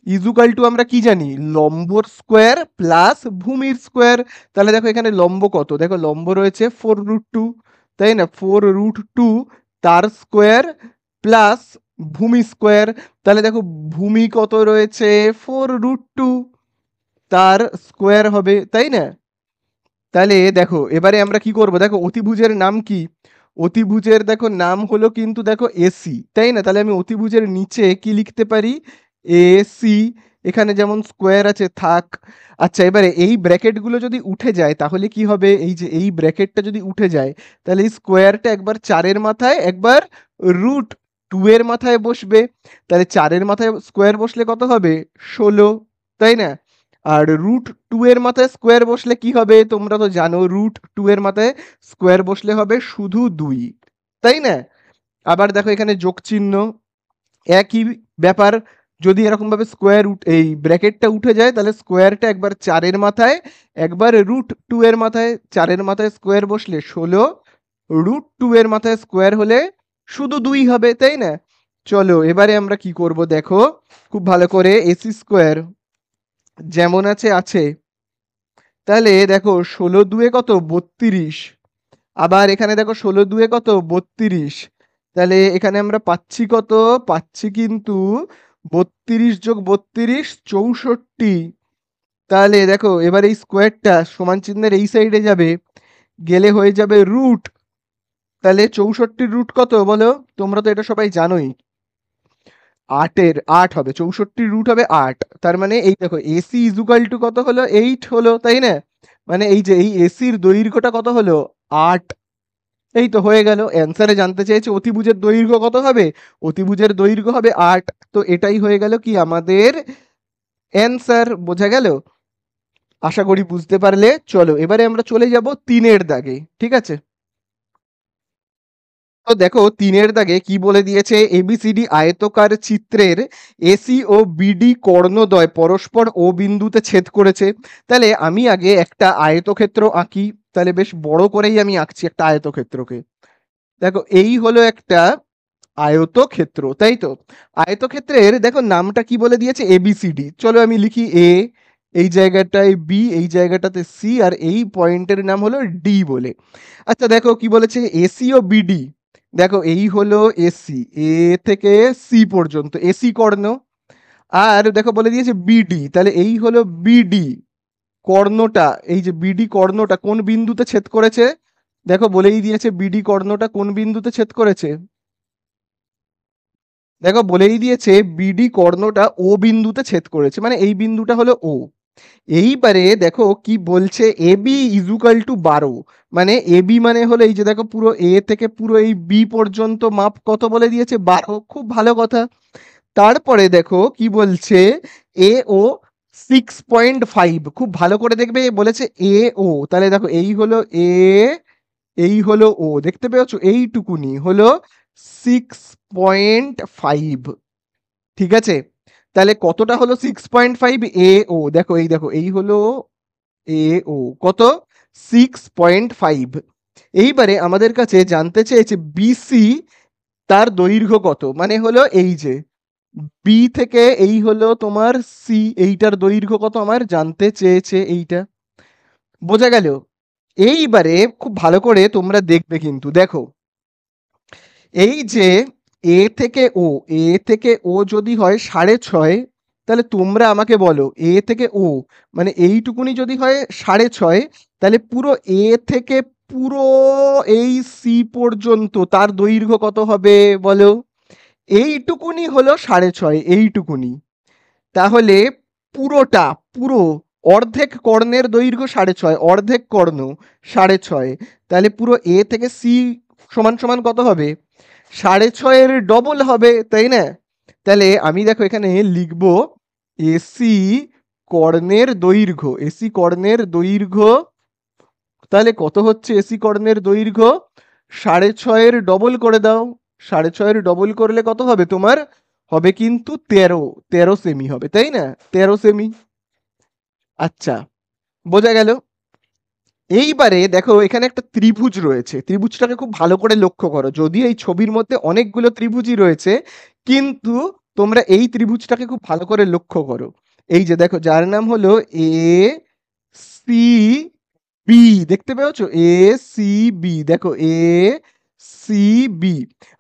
ইজুকাল টু আমরা কি জানি, লম্বর স্কোয়ার প্লাস ভূমির স্কোয়ার। তাহলে দেখো এখানে লম্ব কত, দেখো লম্ব রয়েছে 4√2, তাই না, 4√2 তার স্কোয়ার প্লাস ভূমি স্কোয়ার। তাহলে দেখো ভূমি কত রয়েছে, 4√2 তার স্কোয়ার হবে, তাই না। তাহলে দেখো এবারে আমরা কি করব, দেখো অতিভুজের নাম কি, অতিভুজের দেখো নাম হলো কিন্তু দেখো এসি, তাই না। তাহলে আমি অতিভুজের নিচে কি লিখতে পারি, এসি, এখানে যেমন স্কোয়ার আছে থাক। আচ্ছা এবারে এই ব্র্যাকেটগুলো যদি উঠে যায় তাহলে কি হবে, এই যে এই ব্র্যাকেটটা যদি উঠে যায় তাহলে এই স্কোয়ারটা একবার 4-এর মাথায় একবার √2 এর মাথায় বসবে। তাহলে 4-এর মাথায় স্কোয়ার বসলে কত হবে, 16, তাই না। আর √2 এর মাথায় স্কোয়ার বসলে কি হবে, তোমরা তো জানো √2 এর মাথায় স্কোয়ার বসলে হবে শুধু 2, তাই না। আবার দেখো এখানে যোগ চিহ্ন, একই ব্যাপার, যদি এরকম ভাবে স্কোয়ার এই ব্র্যাকেটটা উঠে যায় তাহলে স্কোয়ারটা একবার 4-এর মাথায় একবার √2 এর মাথায়, 4-এর মাথায় স্কোয়ার বসলে 16, √2 এর মাথায় স্কোয়ার হলে শুধু 2 হবে, তাই না। চলো এবারে আমরা কি করব দেখো খুব ভালো করে, এসি স্কোয়ার যেমন আছে আছে, তাহলে দেখো 16 2 কত, 32, আবার এখানে দেখো 16 2 কত, 32। তাহলে এখানে আমরা পাচ্ছি কত, পাচ্ছি কিন্তু 32 + 32 64। তাহলে দেখো এবার এই স্কোয়ারটা সমান চিহ্নের এই সাইডে যাবে, গেলে হয়ে যাবে রুট। তাহলে 64 রুট কত বলো, তোমরা তো এটা সবাই জানোই, 8 হবে, 64 রুট হবে 8। তার মানে এই দেখো এসি ইজুকাল টু কত হলো, 8 হলো, তাই না। মানে এই যে এই এসির দৈর্ঘ্যটা কত হলো, 8। এই তো হয়ে গেল, অ্যান্সারে জানতে চেয়েছে অতিভুজের দৈর্ঘ্য কত হবে, অতিভুজের দৈর্ঘ্য হবে 8। তো এটাই হয়ে গেল কি আমাদের অ্যান্সার, বোঝা গেল, আশা করি বুঝতে পারলে। চলো এবারে আমরা চলে যাব 3-এর দাগে, ঠিক আছে। তো দেখো 3-এর দাগে কি বলে দিয়েছে, এবিসিডি আয়তকার চিত্রের এসি ও বিডি কর্ণদ্বয় পরস্পর ও বিন্দুতে ছেদ করেছে। তাহলে আমি আগে একটা আয়তক্ষেত্র আঁকি, তাহলে বেশ বড় করেই আমি আঁকছি একটা আয়তক্ষেত্রকে। দেখো এই হলো একটা আয়তক্ষেত্র, তাই তো। আয়তক্ষেত্রের দেখো নামটা কি বলে দিয়েছে, এবিসিডি। চলো আমি লিখি এ, এই জায়গাটায় বি, এই জায়গাটাতে সি, আর এই পয়েন্টের নাম হলো ডি বলে। আচ্ছা দেখো কি বলেছে, এসি ও বিডি, দেখো এই হলো এসি, এ থেকে সি পর্যন্ত এসি কর্ণ। আর দেখো বলে দিয়েছে বিডি, তাহলে এই হলো বিডি কর্ণটা, এই যে বিডি কর্ণটা কোন বিন্দুতে ছেদ করেছে, দেখো বলেই দিয়েছে বিডি কর্ণটা কোন বিন্দুতে ছেদ করেছে, দেখো বলেই দিয়েছে বিডি কর্ণটা ও বিন্দুতে ছেদ করেছে, মানে এই বিন্দুটা হলো ও। এইবারে দেখো কি বলছে, এবি ইজুকাল টু 12, মানে এবি মানে হলো এই যে দেখো পুরো এ থেকে পুরো এই বি পর্যন্ত মাপ কত বলে দিয়েছে, 12, খুব ভালো কথা। তারপরে দেখো কি বলছে, এ ও 6.5, খুব ভালো করে দেখবে বলেছে এ ও, তাহলে দেখো এই হলো এ, এই হলো ও, দেখতে পেয়েছো এইটুকুনি হলো 6.5, ঠিক আছে। তাহলে কতটা হলো 6.5, এ ও, দেখো এই দেখো এই হলো এ ও, কত, 6.5। এইবারে আমাদের কাছে জানতে চেয়েছে বিসি তার দৈর্ঘ্য কত, মানে হলো এই যে বি থেকে এই হলো তোমার সি, এইটার দৈর্ঘ্য কত আমার জানতে চেয়েছে, এইটা বোঝা গেল। এইবারে খুব ভালো করে তোমরা দেখবে কিন্তু দেখো, এই যে এ থেকে ও, এ থেকে ও যদি হয় 6.5, তাহলে তোমরা আমাকে বলো এ থেকে ও মানে এইটুকুনি যদি হয় 6.5, তাহলে পুরো এ থেকে পুরো এই সি পর্যন্ত তার দৈর্ঘ্য কত হবে বলো? এইটুকুনি হলো 6.5, এইটুকুনি। তাহলে পুরোটা, পুরো অর্ধেক কর্ণের দৈর্ঘ্য 6.5, অর্ধেক কর্ণ 6.5, তাহলে পুরো এ থেকে সি সমান সমান কত হবে? 6.5 এর ডবল হবে, তাই না? তাহলে আমি দেখো এখানে লিখব এসি কর্ণের দৈর্ঘ্য, এসি কর্ণের দৈর্ঘ্য তাহলে কত হচ্ছে? এসি কর্ণের দৈর্ঘ্য 6.5 এর ডবল করে দাও, 6.5 এর ডবল করলে কত হবে তোমার? হবে কিন্তু 13 সেমি হবে, তাই না? 13 সেমি। আচ্ছা, বোঝা গেল। এইবারে দেখো এখানে একটা ত্রিভুজ রয়েছে, ত্রিভুজটাকে খুব ভালো করে লক্ষ্য করো। যদিও এই ছবির মধ্যে অনেকগুলো ত্রিভুজই রয়েছে, কিন্তু তোমরা এই ত্রিভুজটাকে খুব ভালো করে লক্ষ্য করো। এই যে দেখো, যার নাম হলো এ সি বি, দেখতে পেয়েছো? এ সি বি, দেখো এ সি বি।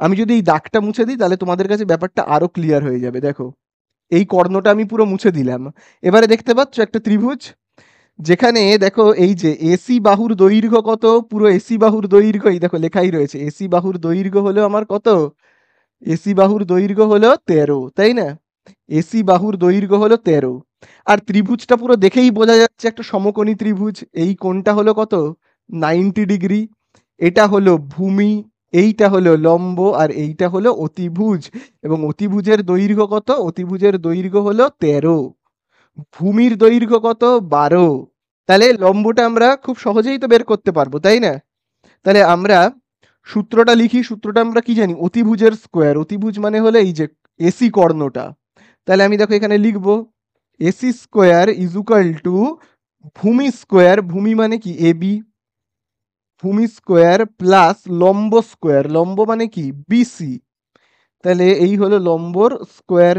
আমি যদি এই দাগটা মুছে দিই তাহলে তোমাদের কাছে ব্যাপারটা আরো ক্লিয়ার হয়ে যাবে। দেখো এই কর্ণটা আমি পুরো মুছে দিলাম। এবারে দেখতে পাচ্ছ একটা ত্রিভুজ, যেখানে দেখো এই যে এসি বাহুর দৈর্ঘ্য কত? পুরো এসি বাহুর দৈর্ঘ্য এই দেখো লেখাই রয়েছে, এসি বাহুর দৈর্ঘ্য হলো আমার কত? এসি বাহুর দৈর্ঘ্য হলো 13, তাই না? এসি বাহুর দৈর্ঘ্য হলো 13। আর ত্রিভুজটা পুরো দেখেই বোঝা যাচ্ছে একটা সমকোণী ত্রিভুজ। এই কোণটা হলো কত? 90 ডিগ্রি। এটা হলো ভূমি, এইটা হলো লম্ব, আর এইটা হলো অতিভুজ। এবং অতিভুজের দৈর্ঘ্য কত? অতিভুজের দৈর্ঘ্য হলো 13। ভূমির দৈর্ঘ্য কত? 12। তাহলে লম্বটা আমরা খুব সহজেই তো বের করতে পারবো, তাই না? তাহলে আমরা সূত্রটা লিখি, সূত্রটা আমরা কি জানি? অতিভুজের স্কোয়ার। অতিভুজ মানে হলো এই যে এসি কর্ণটা। তাহলে আমি দেখো এখানে লিখবো AC square is equal to ভূমি স্কোয়ার, ভূমি মানে কি? এবি, ভূমি স্কোয়ার প্লাস লম্ব স্কোয়ার, লম্ব মানে কি? বিসি। তাহলে এই হলো লম্বর স্কোয়ার।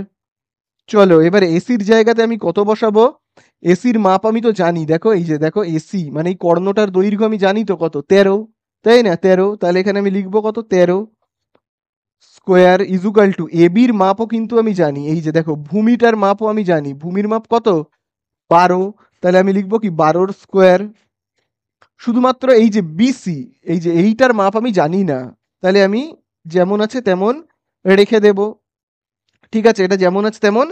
চলো এবার এসির জায়গাতে আমি কত বসাবো? এসির মাপ আমি তো জানি, দেখো এই যে দেখো এসি মানে এই কর্ণটার দৈর্ঘ্য আমি জানি তো কত? 13, তাই না? 13। তাহলে এখানে আমি লিখবো কত? 13 স্কোয়ার ইজুকাল টু এবির মাপও কিন্তু আমি জানি, এই যে দেখো ভূমিটার মাপও আমি জানি, ভূমির মাপ কত? 12। তাহলে আমি লিখবো কি? 12 স্কোয়ার। শুধুমাত্র এই যে বিসি, এই যে এইটার মাপ আমি জানি না, তাহলে আমি যেমন আছে তেমন রেখে দেব। ঠিক আছে, এটা যেমন আছে তেমন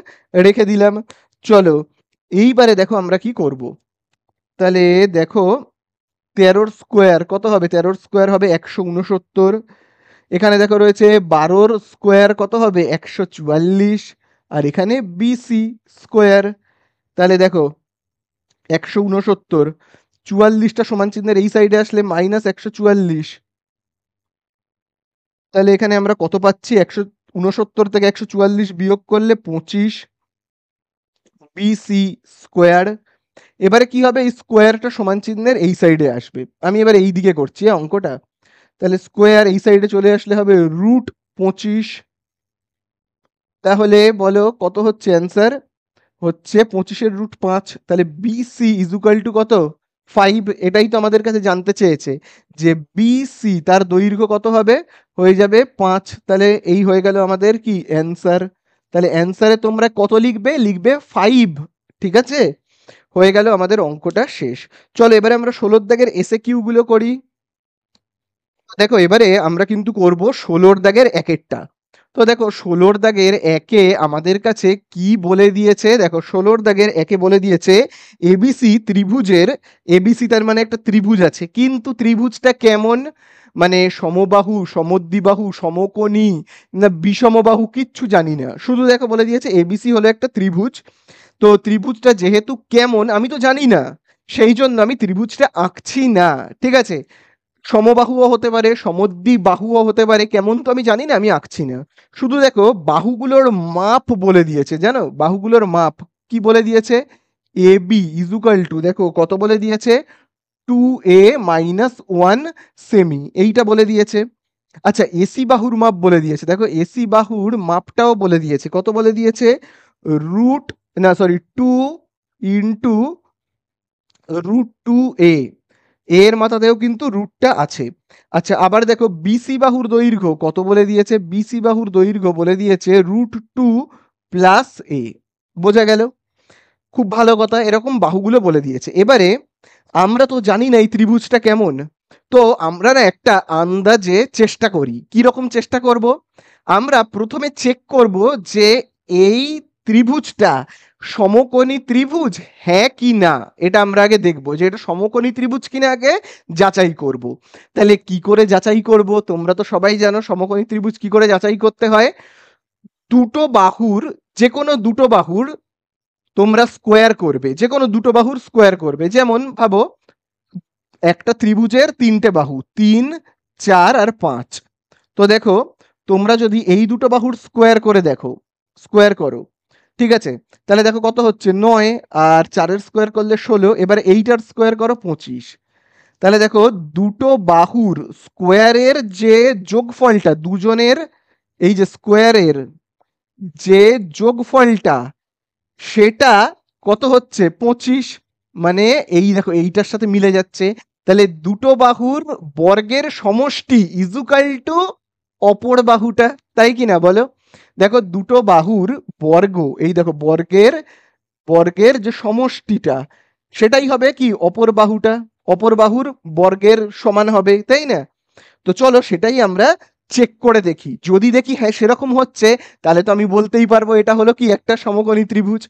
রেখে দিলাম। চলো এইবারে দেখো আমরা কি করব। তাহলে দেখো 13 স্কোয়ার কত হবে? 13 স্কোয়ার হবে 169। এখানে দেখো রয়েছে 12 স্কোয়ার কত হবে? 144। আর এখানে বিসি স্কোয়ার। তাহলে দেখো 169, 44টা সমান চিহ্নের এই সাইডে আসলে মাইনাস 144। তাহলে এখানে আমরা কত পাচ্ছি? 169 থেকে 144 বিয়োগ করলে 25 বিসি স্কোয়ার। এবারে কি হবে? এই স্কোয়ারটা সমান চিহ্নের এই সাইডে আসবে। আমি এবার এই দিকে করছি অঙ্কটা। তাহলে স্কোয়ার এই সাইডে চলে আসলে হবে √25। তাহলে বলো কত হচ্ছে অ্যান্সার? হচ্ছে 25 এর √5। তাহলে বিসি ইজুকাল টু কত? 5। এটাই তো আমাদের কাছে জানতে চেয়েছে যে বিসি তার দৈর্ঘ্য কত হবে? হয়ে যাবে 5। তাহলে এই হয়ে গেল আমাদের কি? অ্যান্সার। তাহলে অ্যান্সারে তোমরা কত লিখবে? লিখবে 5। ঠিক আছে, হয়ে গেল আমাদের অঙ্কটা শেষ। চলো এবারে আমরা 16 দাগের এসে কিউ গুলো করি। দেখো এবারে আমরা কিন্তু করব 16 দাগের একেরটা। তো দেখো 16 দাগের একে আমাদের কাছে কি বলে দিয়েছে? দেখো 16 দাগের একে বলে দিয়েছে এবিসি ত্রিভুজের, এবিসি তার মানে একটা ত্রিভুজ আছে, কিন্তু ত্রিভুজটা কেমন? মানে সমবাহু, সমদ্বিবাহু, সমকোণী না বিষমবাহু, কিচ্ছু জানি না। শুধু দেখো বলে দিয়েছে এবিসি হলো একটা ত্রিভুজ। তো ত্রিভুজটা যেহেতু কেমন আমি তো জানি না, সেই জন্য আমি ত্রিভুজটা আঁকছি না। ঠিক আছে, সমবাহুও হতে পারে, সমদ্বিবাহুও হতে পারে, কেমন তো আমি জানি না, আমি আঁকছি না। শুধু দেখো বাহুগুলোর মাপ বলে দিয়েছে, জানো বাহুগুলোর মাপ কি বলে দিয়েছে? এ বি ইজুকাল টু, দেখো কত বলে দিয়েছে? 2a-1 সেমি, এইটা বলে দিয়েছে। আচ্ছা এসি বাহুর মাপ বলে দিয়েছে, দেখো এসি বাহুর মাপটাও বলে দিয়েছে। কত বলে দিয়েছে? রুট, না সরি 2 ইন্টু √2a। এর মাথাতেও কিন্তু রুটটা আছে। আচ্ছা, আবার দেখো বিসি বাহুর দৈর্ঘ্য কত বলে দিয়েছে, বিসি বাহুর দৈর্ঘ্য বলে দিয়েছে √2 প্লাস এ। বোঝা গেল? খুব ভালো কথা, এরকম বাহুগুলো বলে দিয়েছে। এবারে আমরা তো জানি না এই ত্রিভুজটা কেমন, তো আমরা না একটা আন্দাজে চেষ্টা করি। কি রকম চেষ্টা করব? আমরা প্রথমে চেক করব যে এই ত্রিভুজটা সমকোণী ত্রিভুজ হ্যাঁ কি না, এটা আমরা আগে দেখব যে এটা সমকোণী ত্রিভুজ কিনা, আগে যাচাই করব। তাহলে কি করে যাচাই করব? তোমরা তো সবাই জানো সমকোণী ত্রিভুজ কি করে যাচাই করতে হয়। দুটো বাহুর, যে কোনো দুটো বাহুর তোমরা স্কোয়ার করবে, যে কোনো দুটো বাহুর স্কোয়ার করবে। যেমন ভাবো একটা ত্রিভুজের তিনটে বাহু, 3, 4 আর 5। তো দেখো তোমরা যদি এই দুটো বাহুর স্কোয়ার করে দেখো, স্কোয়ার করো, ঠিক আছে, তাহলে দেখো কত হচ্ছে 9, আর 4-এর স্কোয়ার করলে 16, এবার এইটার স্কোয়ার করো 25। তাহলে দেখো দুটো বাহুর স্কোয়ারের যে যোগফলটা, দুজনের এই যে স্কোয়ারের যে যোগফলটা, সেটা কত হচ্ছে 25। মানে এই দেখো এইটার সাথে মিলে যাচ্ছে। তাহলে দুটো বাহুর বর্গের সমষ্টি ইজুকাল টু অপর বাহুটা, তাই কি না বলো? দেখো দুটো বাহুর বর্গ, এই দেখো বর্গের বর্গের যে সমষ্টিটা, সেটাই হবে কি অপর বাহুটা, অপর বাহুর বর্গের সমান হবে, তাই না? তো চলো সেটাই আমরা চেক করে দেখি। যদি দেখি হ্যাঁ সেরকম হচ্ছে, তাহলে তো আমি বলতেই পারবো এটা হলো কি একটা সমকোণী ত্রিভুজ।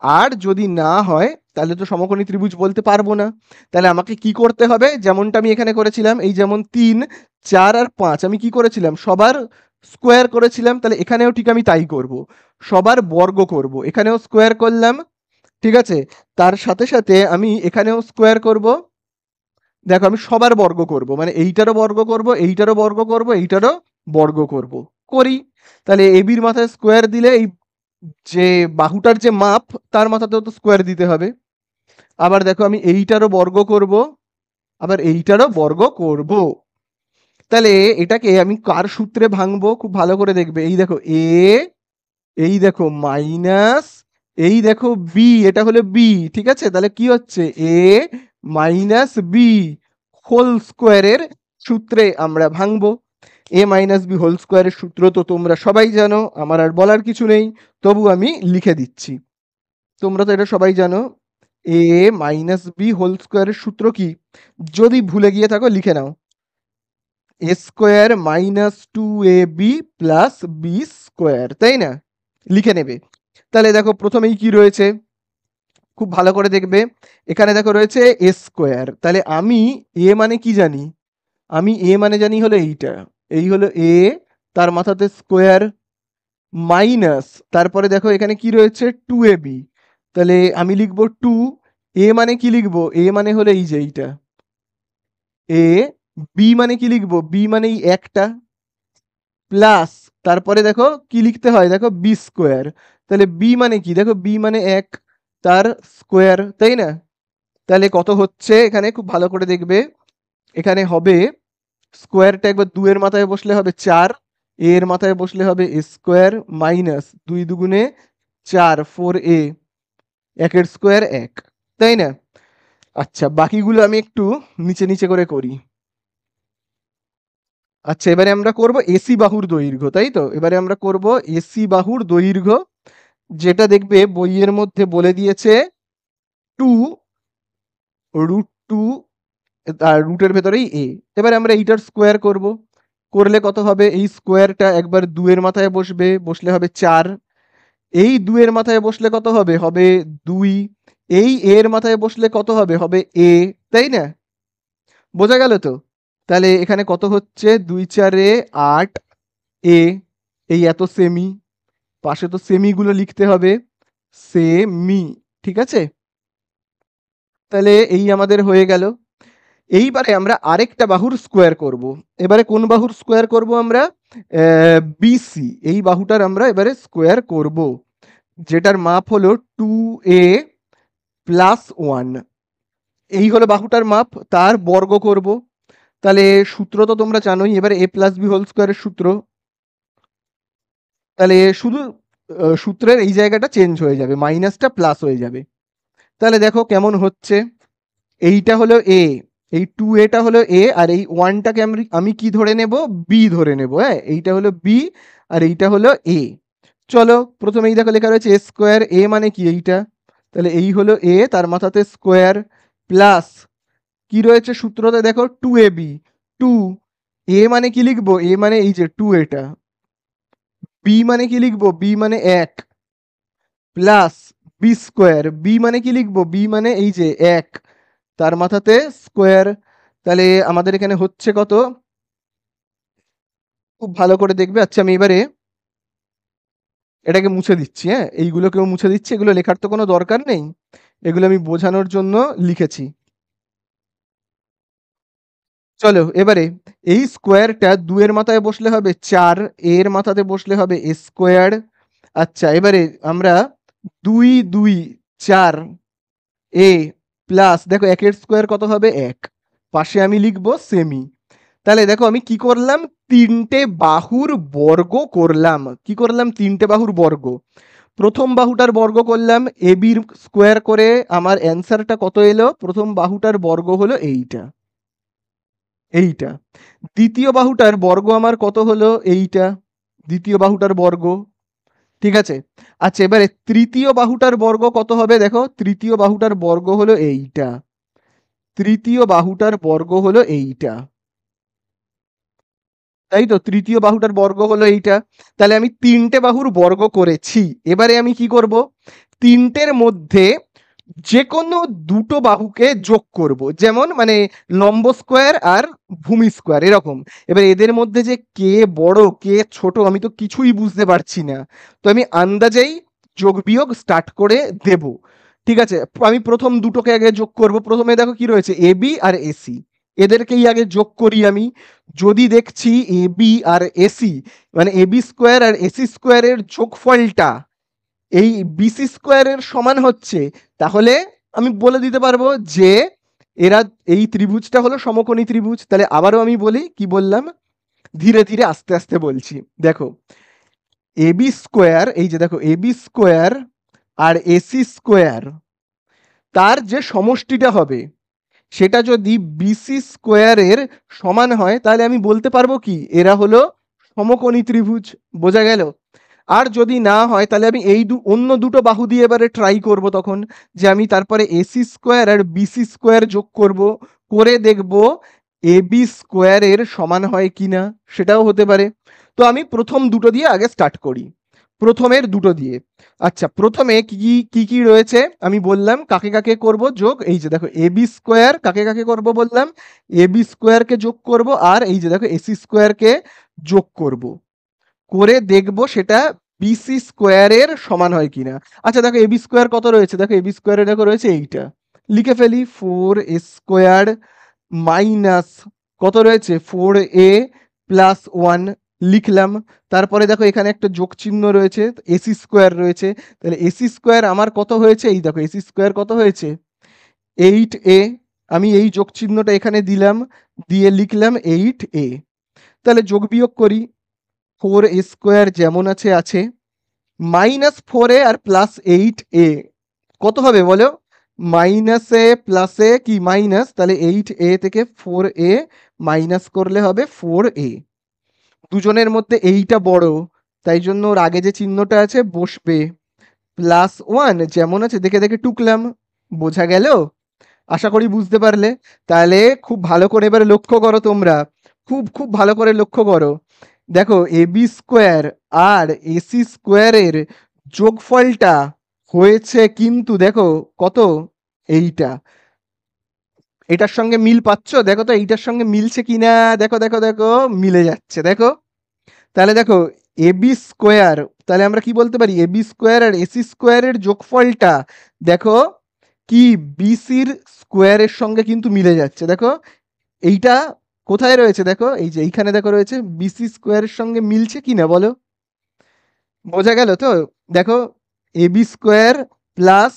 আর যদি না হয় তাহলে তো সমকোণী ত্রিভুজ বলতে পারবো না। তাহলে আমাকে কি করতে হবে, যেমনটা আমি এখানে করেছিলাম, এই যেমন 3, 4 আর 5 আমি কি করেছিলাম, সবার স্কোয়ার করেছিলাম। তাহলে এখানেও ঠিক আমি তাই করব, সবার বর্গ করব। এখানেও স্কোয়ার করলাম, ঠিক আছে, তার সাথে সাথে আমি এখানেও স্কোয়ার করব। দেখো আমি সবার বর্গ করব, মানে এইটারও বর্গ করব, এইটারও বর্গ করব, এইটারও বর্গ করব, করি। তাহলে এবির মাথায় স্কোয়ার দিলে এই যে বাহুটার যে মাপ, তার মাথাতেও তো স্কোয়ার দিতে হবে। আবার দেখো আমি এইটারও বর্গ করব, আবার এইটারও বর্গ করব। তাহলে এটাকে আমি কার সূত্রে ভাঙবো, খুব ভালো করে দেখবে। এই দেখো এ, এই দেখো মাইনাস, এই দেখো বি, এটা হলো বি, ঠিক আছে। তাহলে কি হচ্ছে এ মাইনাস বি হোল স্কোয়ারের সূত্রে আমরা ভাঙবো। এ মাইনাস বি হোল স্কোয়ারের সূত্র তো তোমরা সবাই জানো, আমার আর বলার কিছু নেই, তবু আমি লিখে দিচ্ছি। তোমরা তো এটা সবাই জানো, এ মাইনাস বি হোল স্কোয়ারের সূত্র কি? যদি ভুলে গিয়ে থাকো লিখে নাও, a square minus 2ab plus b square, তাই না? লিখে নেবে। তাহলে দেখো প্রথমেই কি রয়েছে, খুব ভালো করে দেখবে। এখানে দেখো রয়েছে এ স্কোয়ার। তাহলে আমি এ মানে কি জানি, আমি এ মানে জানি হলো এইটা, এই হলো এ, তার মাথাতে স্কোয়ার, মাইনাস, তারপরে দেখো এখানে কি রয়েছে 2ab। তাহলে আমি লিখবো 2, এ মানে কি লিখবো, এ মানে হলো এই যে এইটা এ, বি মানে কি লিখবো, বি মানে এই একটা, প্লাস, তারপরে দেখো কি লিখতে হয়, দেখো বি স্কোয়ার। তাহলে বি মানে কি, দেখো বি মানে এক, তার স্কোয়ার, তাই না? তাহলে কত হচ্ছে এখানে, খুব ভালো করে দেখবে। এখানে হবে স্কোয়ারটা একবার 2 এর মাথায় বসলে হবে 4, এর মাথায় বসলে হবে এ স্কোয়ার, মাইনাস 2 দুগুণে 4, 4a, একের স্কোয়ার 1, তাই না? আচ্ছা বাকিগুলো আমি একটু নিচে নিচে করে করি। আচ্ছা এবারে আমরা করব এসি বাহুর দৈর্ঘ্য, তাই তো? এবারে আমরা করব এসি বাহুর দৈর্ঘ্য, যেটা দেখবে বইয়ের মধ্যে বলে দিয়েছে 2 √2, আর রুটের ভেতরেই এ। এবারে আমরা এইটার স্কোয়ার করব, করলে কত হবে, এই স্কোয়ারটা একবার 2 এর মাথায় বসবে, বসলে হবে 4, এই 2 এর মাথায় বসলে কত হবে, হবে 2, এই এর মাথায় বসলে কত হবে, হবে এ, তাই না? বোঝা গেল তো? তাহলে এখানে কত হচ্ছে, 2 4 8 এ, এই এত সেমি, পাশে তো সেমিগুলো লিখতে হবে, সেমি, ঠিক আছে। তাহলে এই আমাদের হয়ে গেল। এইবারে আমরা আরেকটা বাহুর স্কোয়ার করব। এবারে কোন বাহুর স্কোয়ার করব আমরা, বিসি, এই বাহুটার আমরা এবারে স্কোয়ার করব, যেটার মাপ হলো 2a প্লাস 1। এই হলো বাহুটার মাপ, তার বর্গ করব। তাহলে সূত্র তো তোমরা জানোই, এবারে a প্লাস বি হোল স্কোয়ারের সূত্র। তাহলে শুধু সূত্রের এই জায়গাটা চেঞ্জ হয়ে যাবে, মাইনাসটা প্লাস হয়ে যাবে। তাহলে দেখো কেমন হচ্ছে, এইটা হলো এ, এই 2a হলো a, আর এই 1টাকে আমি কি ধরে নেব, b ধরে নেব। হ্যাঁ, এইটা হলো b আর এইটা হলো a। চলো প্রথমেই দেখো লেখা রয়েছে a স্কোয়ার, a মানে কি এইটা, তাহলে এই হলো a, তার মাথাতে স্কোয়ার, প্লাস কি রয়েছে সূত্রতে দেখো 2ab, 2, a মানে কি লিখবো, a মানে এই যে 2, এটা b মানে কি লিখবো, b মানে 1, প্লাস বি স্কোয়ার, বি মানে কি লিখবো, বি মানে এই যে 1, তার মাথাতে স্কোয়ার। তাহলে আমাদের এখানে হচ্ছে কত, খুব ভালো করে দেখবে। আচ্ছা আমি এবারে এটাকে মুছে দিচ্ছি। হ্যাঁ, এইগুলোকেও মুছে দিচ্ছি, এগুলো লেখার তো কোনো দরকার নেই, এগুলো আমি বোঝানোর জন্য লিখেছি। চলো এবারে এই স্কোয়ারটা 2 এর মাথায় বসলে হবে 4, এর মাথাতে বসলে হবে এ স্কোয়ার। আচ্ছা এবারে আমরা 2 2 4 এ প্লাস দেখো 1 এর স্কোয়ার কত হবে 1, পাশে আমি লিখবো সেমি। তাহলে দেখো আমি কি করলাম, তিনটে বাহুর বর্গ করলাম। কি করলাম, তিনটে বাহুর বর্গ। প্রথম বাহুটার বর্গ করলাম, এ বির স্কোয়ার করে আমার অ্যান্সারটা কত এলো, প্রথম বাহুটার বর্গ হলো এইটা, এইটা। দ্বিতীয় বাহুটার বর্গ আমার কত হলো, এইটা, দ্বিতীয় বাহুটার বর্গ। ঠিক আছে। আচ্ছা এবারে তৃতীয় বাহুটার বর্গ কত হবে, দেখো তৃতীয় বাহুটার বর্গ হলো এইটা, তৃতীয় বাহুটার বর্গ হলো এইটা, তাই তো, তৃতীয় বাহুটার বর্গ হলো এইটা। তাহলে আমি তিনটে বাহুর বর্গ করেছি। এবারে আমি কি করব, তিনটের মধ্যে যে কোনো দুটো বাহুকে যোগ করব, যেমন মানে লম্ব স্কোয়ার আর ভূমি স্কোয়ার এরকম। এবার এদের মধ্যে যে কে বড় কে ছোট আমি তো কিছুই বুঝতে পারছি না, তো আমি আন্দাজেই যোগ বিয়োগ স্টার্ট করে দেব। ঠিক আছে, আমি প্রথম দুটোকে আগে যোগ করব। প্রথমে দেখো কি রয়েছে, এ বি আর এসি, এদেরকেই আগে যোগ করি আমি। যদি দেখছি এ বি আর এসি মানে এ বি স্কোয়ার আর এসি স্কোয়ারের যোগফলটা এই বিসি স্কোয়ারের সমান হচ্ছে, তাহলে আমি বলে দিতে পারবো যে এরা, এই ত্রিভুজটা হলো সমকোণী ত্রিভুজ। তাহলে আবারও আমি বলি, কি বললাম, ধীরে ধীরে আস্তে আস্তে বলছি। দেখো এ বি স্কোয়ার, এই যে দেখো A B square R AC square, তার যে সমষ্টিটা হবে সেটা যদি বিসি স্কোয়ারের সমান হয়, তাহলে আমি বলতে পারবো কি এরা হলো সমকোণী ত্রিভুজ। বোঝা গেল? আর যদি না হয় তাহলে আমি এই অন্য দুটো বাহু দিয়ে এবারে ট্রাই করব, তখন যে আমি তারপরে এসি স্কোয়ার আর বিসি স্কোয়ার যোগ করব, করে দেখব এ বি স্কোয়ারের সমান হয় কিনা, সেটাও হতে পারে। তো আমি প্রথম দুটো দিয়ে আগে স্টার্ট করি, প্রথমের দুটো দিয়ে। আচ্ছা প্রথমে কি কি কি কি রয়েছে আমি বললাম, কাকে কাকে করব যোগ, এই যে দেখো এ বি স্কোয়ার কাকে কাকে করব বললাম, এ বি স্কোয়ারকে যোগ করব, আর এই যে দেখো এসি স্কোয়ারকে যোগ করব, করে দেখব সেটা বিসি স্কোয়ারের সমান হয় কিনা। আচ্ছা দেখো এবি স্কোয়ার কত রয়েছে, দেখো এবি স্কোয়ারে দেখো রয়েছে এইটা, লিখে ফেলি 4 স্কোয়ার মাইনাস কত রয়েছে 4a প্লাস 1, লিখলাম। তারপরে দেখো এখানে একটা যোগ চিহ্ন রয়েছে, এসি স্কোয়ার রয়েছে, তাহলে এসি স্কোয়ার আমার কত হয়েছে, এই দেখো এসি স্কোয়ার কত হয়েছে 8a, আমি এই যোগ চিহ্নটা এখানে দিলাম, দিয়ে লিখলাম 8a। তাহলে যোগ বিয়োগ করি, 4 স্কোয়ার যেমন আছে আছে, মাইনাস 4a আর প্লাস 8a কত হবে বলো, মাইনাসে প্লাসে কি মাইনাস, তাহলে 8a থেকে 4a মাইনাস করলে হবে 4a। দুজনের মধ্যে এইটা বড়, তাই জন্য ওর আগে যে চিহ্নটা আছে বসবে, প্লাস 1 যেমন আছে দেখে দেখে টুকলাম। বোঝা গেল? আশা করি বুঝতে পারলে। তাহলে খুব ভালো করে এবারে লক্ষ্য করো তোমরা, খুব খুব ভালো করে লক্ষ্য করো। দেখো A B square R AC স্কোয়ারের যোগফলটা হয়েছে কিন্তু দেখো কত, এইটা, এটার সঙ্গে মিল পাচ্ছ, দেখো তো এইটার সঙ্গে মিলছে কিনা, দেখো দেখো দেখো মিলে যাচ্ছে, দেখো। তাহলে দেখো এ বি স্কোয়ার, তাহলে আমরা কি বলতে পারি, এ বি স্কোয়ার আর এসি স্কোয়ারের যোগফলটা দেখো কি বিসির স্কোয়ারের সঙ্গে কিন্তু মিলে যাচ্ছে। দেখো এইটা কোথায় রয়েছে, দেখো এই যে এইখানে দেখো রয়েছে, বিসি স্কোয়ারের সঙ্গে মিলছে কিনা বলো। বোঝা গেল তো? দেখো A B square plus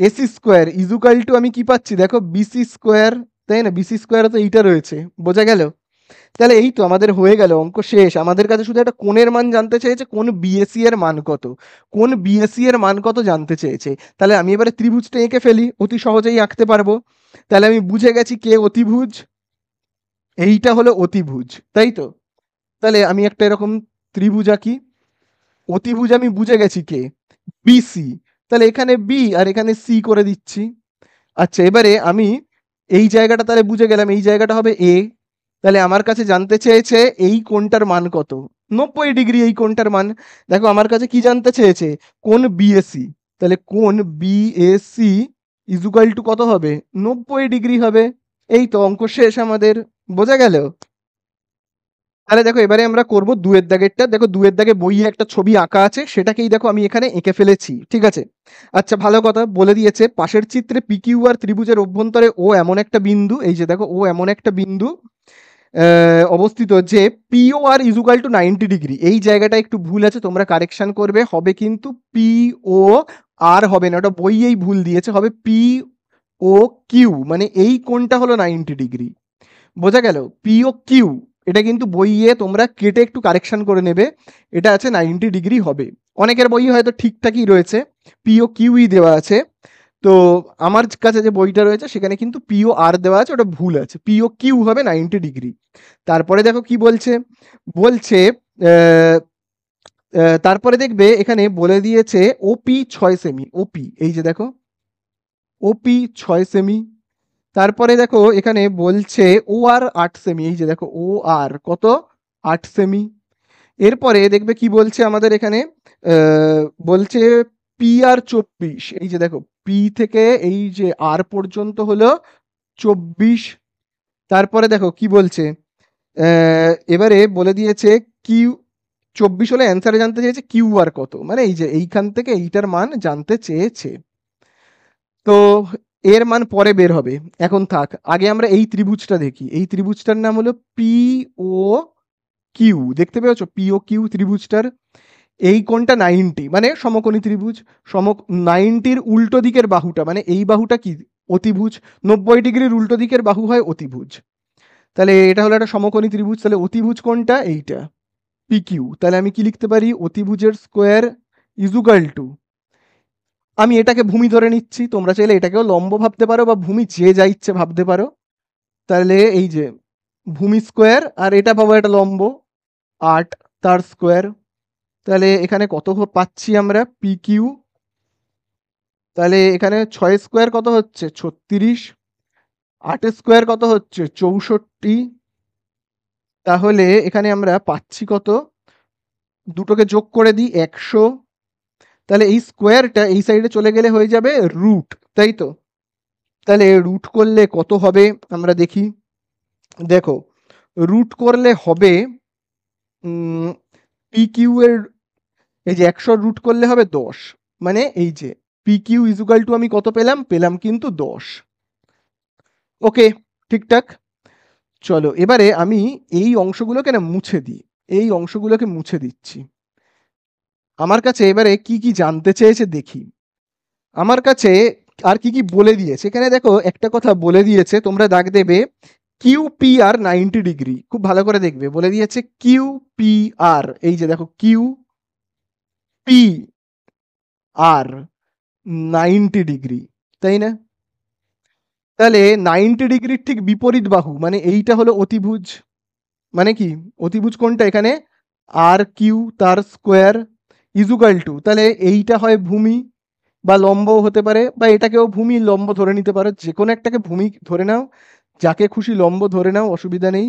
AC square equal to আমি কি পাচ্ছি, দেখো বিসি স্কোয়ার, তাই না, বিসি স্কোয়ার তো এইটা রয়েছে। বোঝা গেল? তাহলে এই তো আমাদের হয়ে গেল, অঙ্ক শেষ। আমাদের কাছে শুধু একটা কোণের মান জানতে চেয়েছে, কোন বিএসি এর মান কত, কোন বিএসি এর মান কত জানতে চেয়েছে। তাহলে আমি এবারে ত্রিভুজটা এঁকে ফেলি, অতি সহজেই আঁকতে পারবো। তাহলে আমি বুঝে গেছি কে অতিভুজ, এইটা হলো অতিভুজ, তাই তো। তাহলে আমি একটা এরকম ত্রিভুজ আঁকি, অতিভুজ আমি বুঝে গেছি কে, বিসি। তাহলে এখানে বি আর এখানে সি করে দিচ্ছি। আচ্ছা, এবারে আমি এই জায়গাটা তাহলে বুঝে গেলাম, এই জায়গাটা হবে এ। তাহলে আমার কাছে জানতে চেয়েছে এই কোণটার মান কত, 90 ডিগ্রি এই কোণটার মান। দেখো আমার কাছে কি জানতে চেয়েছে, কোণ বিএসি। তাহলে কোণ বিএসি ইজুকাল টু কত হবে, 90 ডিগ্রি হবে। এই তো অঙ্ক শেষ আমাদের, বোঝা গেল। তাহলে দেখো এবারে আমরা করব দুয়ের দাগেরটা। দেখো দুয়ের দাগে বইয়ে একটা ছবি আঁকা আছে, সেটাকেই দেখো আমি এখানে এঁকে ফেলেছি, ঠিক আছে। আচ্ছা, ভালো কথা বলে দিয়েছে, পাশের চিত্রে পিকিউ আর ত্রিভুজের অভ্যন্তরে ও এমন একটা বিন্দু, এই যে দেখো ও এমন একটা বিন্দু অবস্থিত যে পিও আর ইজুকাল টু 90 ডিগ্রি। এই জায়গাটা একটু ভুল আছে, তোমরা কারেকশন করবে, হবে কিন্তু পিও আর হবে না, ওটা বইয়েই ভুল দিয়েছে, হবে পি ও কিউ, মানে এই কোণটা হলো 90 ডিগ্রি। বোঝা গেল, পি ও কিউ, এটা কিন্তু বইয়ে তোমরা কেটে একটু কারেকশন করে নেবে, এটা আছে 90 ডিগ্রি হবে। অনেকের বই হয়তো ঠিকঠাকই রয়েছে, পি ও কিউই দেওয়া আছে। তো আমার কাছে যে বইটা রয়েছে সেখানে কিন্তু পি ও আর দেওয়া আছে, ওটা ভুল আছে, পি ও কিউ হবে 90 ডিগ্রি। তারপরে দেখো কি বলছে, বলছে আহ, তারপরে দেখবে এখানে বলে দিয়েছে ওপি 6 সেমি, ওপি এই যে দেখো ওপি 6 সেমি। তারপরে দেখো এখানে বলছে ও আর 8 সেমি, এই যে দেখো ও আর কত, 8 সেমি। এরপরে দেখবে কি বলছে আমাদের এখানে, আহ, বলছে পি আর 24, এই যে দেখো পি থেকে এই যে আর পর্যন্ত হলো 24। তারপরে দেখো কি বলছে, এবারে বলে দিয়েছে কিউ 24 হলে অ্যান্সারে জানতে চেয়েছে কিউ আর কত, মানে এই যে এইখান থেকে এইটার মান জানতে চেয়েছে। তো এর মান পরে বের হবে, এখন থাক, আগে আমরা এই ত্রিভুজটা দেখি। এই ত্রিভুজটার নাম হলো পি ও কিউ, দেখতে পেয়েছো পি ও কিউ ত্রিভুজটার। এই কোণটা 90, মানে সমকোণী ত্রিভুজ। সম 90-র উল্টো দিকের বাহুটা, মানে এই বাহুটা কি, অতিভুজ। 90 ডিগ্রির উল্টো দিকের বাহু হয় অতিভুজ। তাহলে এটা হলো একটা সমকোণী ত্রিভুজ, তাহলে অতিভুজ কোনটা, এইটা পি কিউ। তাহলে আমি কি লিখতে পারি, অতিভুজের স্কোয়ার ইজুকাল টু, আমি এটাকে ভূমি ধরে নিচ্ছি, তোমরা চাইলে এটাকেও লম্ব ভাবতে পারো বা ভূমি যে যা ইচ্ছে ভাবতে পারো। তাহলে এই যে ভূমি স্কোয়ার, আর এটা পাবো একটা লম্ব 8, তার স্কোয়ার। তাহলে এখানে কত পাচ্ছি আমরা, পি কিউ। তাহলে এখানে 6 স্কোয়ার কত হচ্ছে, 36। 8 স্কোয়ার কত হচ্ছে, 64। তাহলে এখানে আমরা পাচ্ছি কত, দুটোকে যোগ করে দিই, 100। তাহলে এই স্কোয়ারটা এই সাইডে চলে গেলে হয়ে যাবে রুট, তাই তো। তাহলে রুট করলে কত হবে আমরা দেখি। দেখো রুট করলে হবে পি কিউ এর, এই যে 100 রুট করলে হবে 10, মানে এই যে পি কিউ ইজুকাল টু আমি কত পেলাম, পেলাম কিন্তু 10। ওকে, ঠিকঠাক। চলো এবারে আমি এই অংশগুলোকে না মুছে দিই, এই অংশগুলোকে মুছে দিচ্ছি। আমার কাছে এবারে কি কি জানতে চেয়েছে দেখি। আমার কাছে আর কি কি বলে দিয়েছে, এখানে দেখো একটা কথা বলে দিয়েছে, তোমরা দাগ দেবে কিউ পি আর 90 ডিগ্রি, খুব ভালো করে দেখবে, বলে দিয়েছে কিউ পি আর, এই যে দেখো কিউ পি আর 90 ডিগ্রি, তাই না। তাহলে 90 ডিগ্রির ঠিক বিপরীত বাহু, মানে এইটা হলো অতিভুজ। মানে কি, অতিভুজ কোনটা এখানে, আর কিউ তার স্কোয়ার ইজুকাল টু, তাহলে এইটা হয় ভূমি বা লম্বও হতে পারে, বা এটাকেও ভূমি লম্ব ধরে নিতে পারো, যে কোনো একটাকে ভূমি ধরে নাও, যাকে খুশি লম্ব ধরে নাও, অসুবিধা নেই।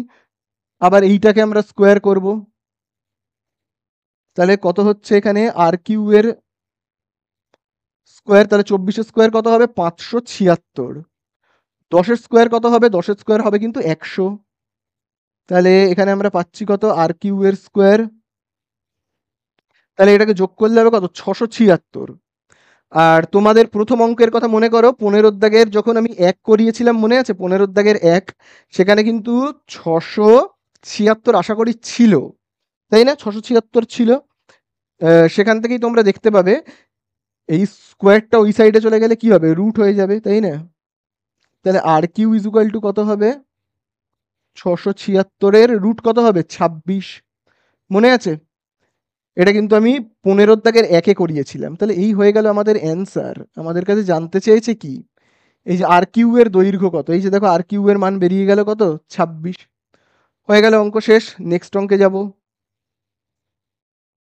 আবার এইটাকে আমরা স্কোয়ার করব, তাহলে কত হচ্ছে এখানে আর কিউ এর স্কোয়ার, তাহলে 24-এর স্কোয়ার কত হবে, 576। 10-এর স্কোয়ার কত হবে, 10-এর স্কোয়ার হবে কিন্তু 100। তাহলে এখানে আমরা পাচ্ছি কত, আর কিউ এর স্কোয়ার, তাহলে এটাকে যোগ করলে হবে কত, 676। আর তোমাদের প্রথম অঙ্কের কথা মনে করো, 15 দাগের যখন আমি 1 করিয়েছিলাম, মনে আছে 15 দাগের 1, সেখানে কিন্তু 676 আশা করি ছিল, তাই না, 676 ছিল। সেখান থেকেই তোমরা দেখতে পাবে এই স্কোয়ারটা ওই সাইডে চলে গেলে কি হবে, রুট হয়ে যাবে, তাই না। তাহলে আর কিউ ইজুকাল টু কত হবে, 676-এর রুট কত হবে? 26। মনে আছে? এটা কিন্তু আমি 15 দাগের 1-এ করিয়েছিলাম। তাহলে এই হয়ে গেল আমাদের অ্যান্সার। আমাদের কাছে জানতে চেয়েছে কি? এই যে আর কিউ এর দৈর্ঘ্য কত? এই যে দেখো আর কিউ এর মান বেরিয়ে গেল কত? 26। হয়ে গেল, অঙ্ক শেষ। নেক্সট অঙ্কে যাব।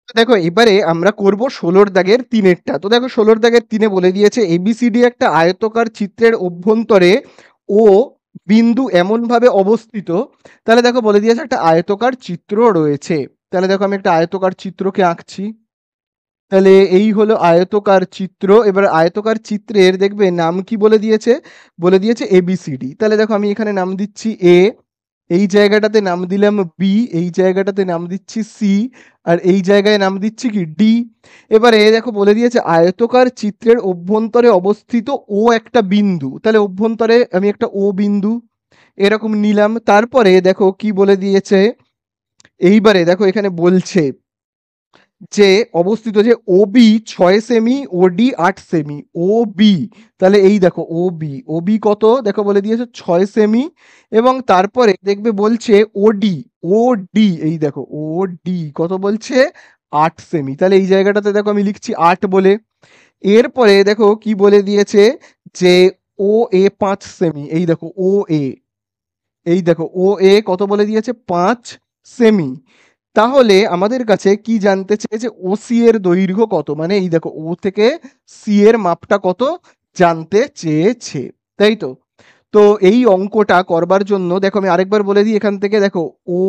তো দেখো এবারে আমরা করব 16 দাগের 3-এরটা। তো দেখো 16 দাগের 3-এ বলে দিয়েছে এবিসিডি একটা আয়তকার চিত্রের অভ্যন্তরে ও বিন্দু এমনভাবে অবস্থিত। তাহলে দেখো বলে দিয়েছে একটা আয়তকার চিত্র রয়েছে। তাহলে দেখো আমি একটা আয়তকার চিত্রকে আঁকছি। তাহলে এই হলো আয়তকার চিত্র। এবার আয়তকার চিত্রের দেখবে নাম কি বলে দিয়েছে? বলে দিয়েছে এবিসিডি। তাহলে দেখো আমি এখানে নাম দিচ্ছি এ, এই জায়গাটাতে নাম দিলাম বি, এই জায়গাটাতে নাম দিচ্ছি সি, আর এই জায়গায় নাম দিচ্ছি কি ডি। এবারে দেখো বলে দিয়েছে আয়তকার চিত্রের অভ্যন্তরে অবস্থিত ও একটা বিন্দু। তাহলে অভ্যন্তরে আমি একটা ও বিন্দু এরকম নিলাম। তারপরে দেখো কি বলে দিয়েছে, এইবারে দেখো এখানে বলছে যে অবস্থিত যে ওবি 6 সেমি, ওডি 8 সেমি, ও বি। তাহলে এই দেখো ও বি, ও বি কত দেখো বলে দিয়েছে 6 সেমি। এবং তারপরে দেখবে বলছে ওডি, ও ডি, এই দেখো ও ডি কত বলছে? 8 সেমি। তাহলে এই জায়গাটাতে দেখো আমি লিখছি 8 বলে। এরপরে দেখো কি বলে দিয়েছে যে ও এ 5 সেমি, এই দেখো ও এ, এই দেখো ও এ কত বলে দিয়েছে? 5 সেমি। তাহলে আমাদের কাছে কি জানতে চেয়েছে? ও সি এর দৈর্ঘ্য কত, মানে এই দেখো ও থেকে সি এর মাপটা কত জানতে চেয়েছে, তাই তো? তো এই অঙ্কটা করবার জন্য দেখো আমি আরেকবার বলে দিই এখান থেকে। দেখো ও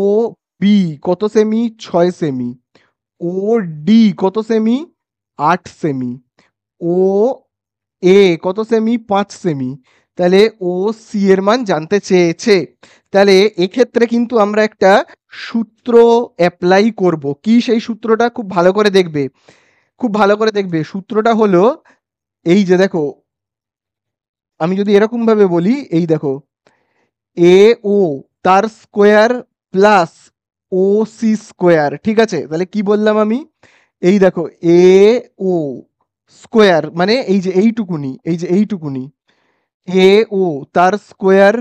বি কত সেমি? 6 সেমি। ও ডি কত সেমি? 8 সেমি। ও এ কত সেমি? 5 সেমি। তাহলে ও সি এর মান জানতে চেয়েছে। তাহলে এক্ষেত্রে কিন্তু আমরা একটা সূত্র অ্যাপ্লাই করব। কি সেই সূত্রটা? খুব ভালো করে দেখবে, খুব ভালো করে দেখবে। সূত্রটা হলো এই যে দেখো আমি যদি এরকম ভাবে বলি, এই দেখো এ ও তার স্কোয়ার প্লাস ও সি স্কোয়ার, ঠিক আছে? তাহলে কি বললাম আমি? এই দেখো এ ও স্কোয়ার মানে এই যে এইটুকুনি, এই যে এইটুকুনি এ ও তার স্কোয়ার,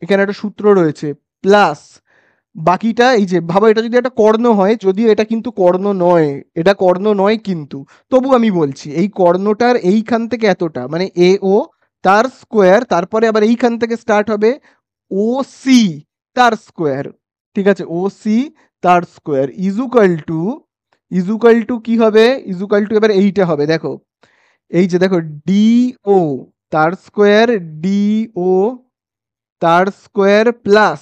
এখানে একটা সূত্র রয়েছে, প্লাস বাকিটা এই যে ভাবো এটা যদি একটা কর্ণ হয়, যদিও এটা কিন্তু কর্ণ নয়, এটা কর্ণ নয় কিন্তু তবু আমি বলছি এই কর্ণটার এইখান থেকে এতটা মানে এ ও তার স্কোয়ার, তারপরে আবার এইখান থেকে স্টার্ট হবে ও সি তার স্কোয়ার, ঠিক আছে? ও সি তার স্কোয়ার ইজুকাল টু কি হবে? ইজুকাল টু এবার এইটা হবে দেখো, এই যে দেখো ডি ও তার স্কোয়ার, ডি ও তার স্কোয়ার প্লাস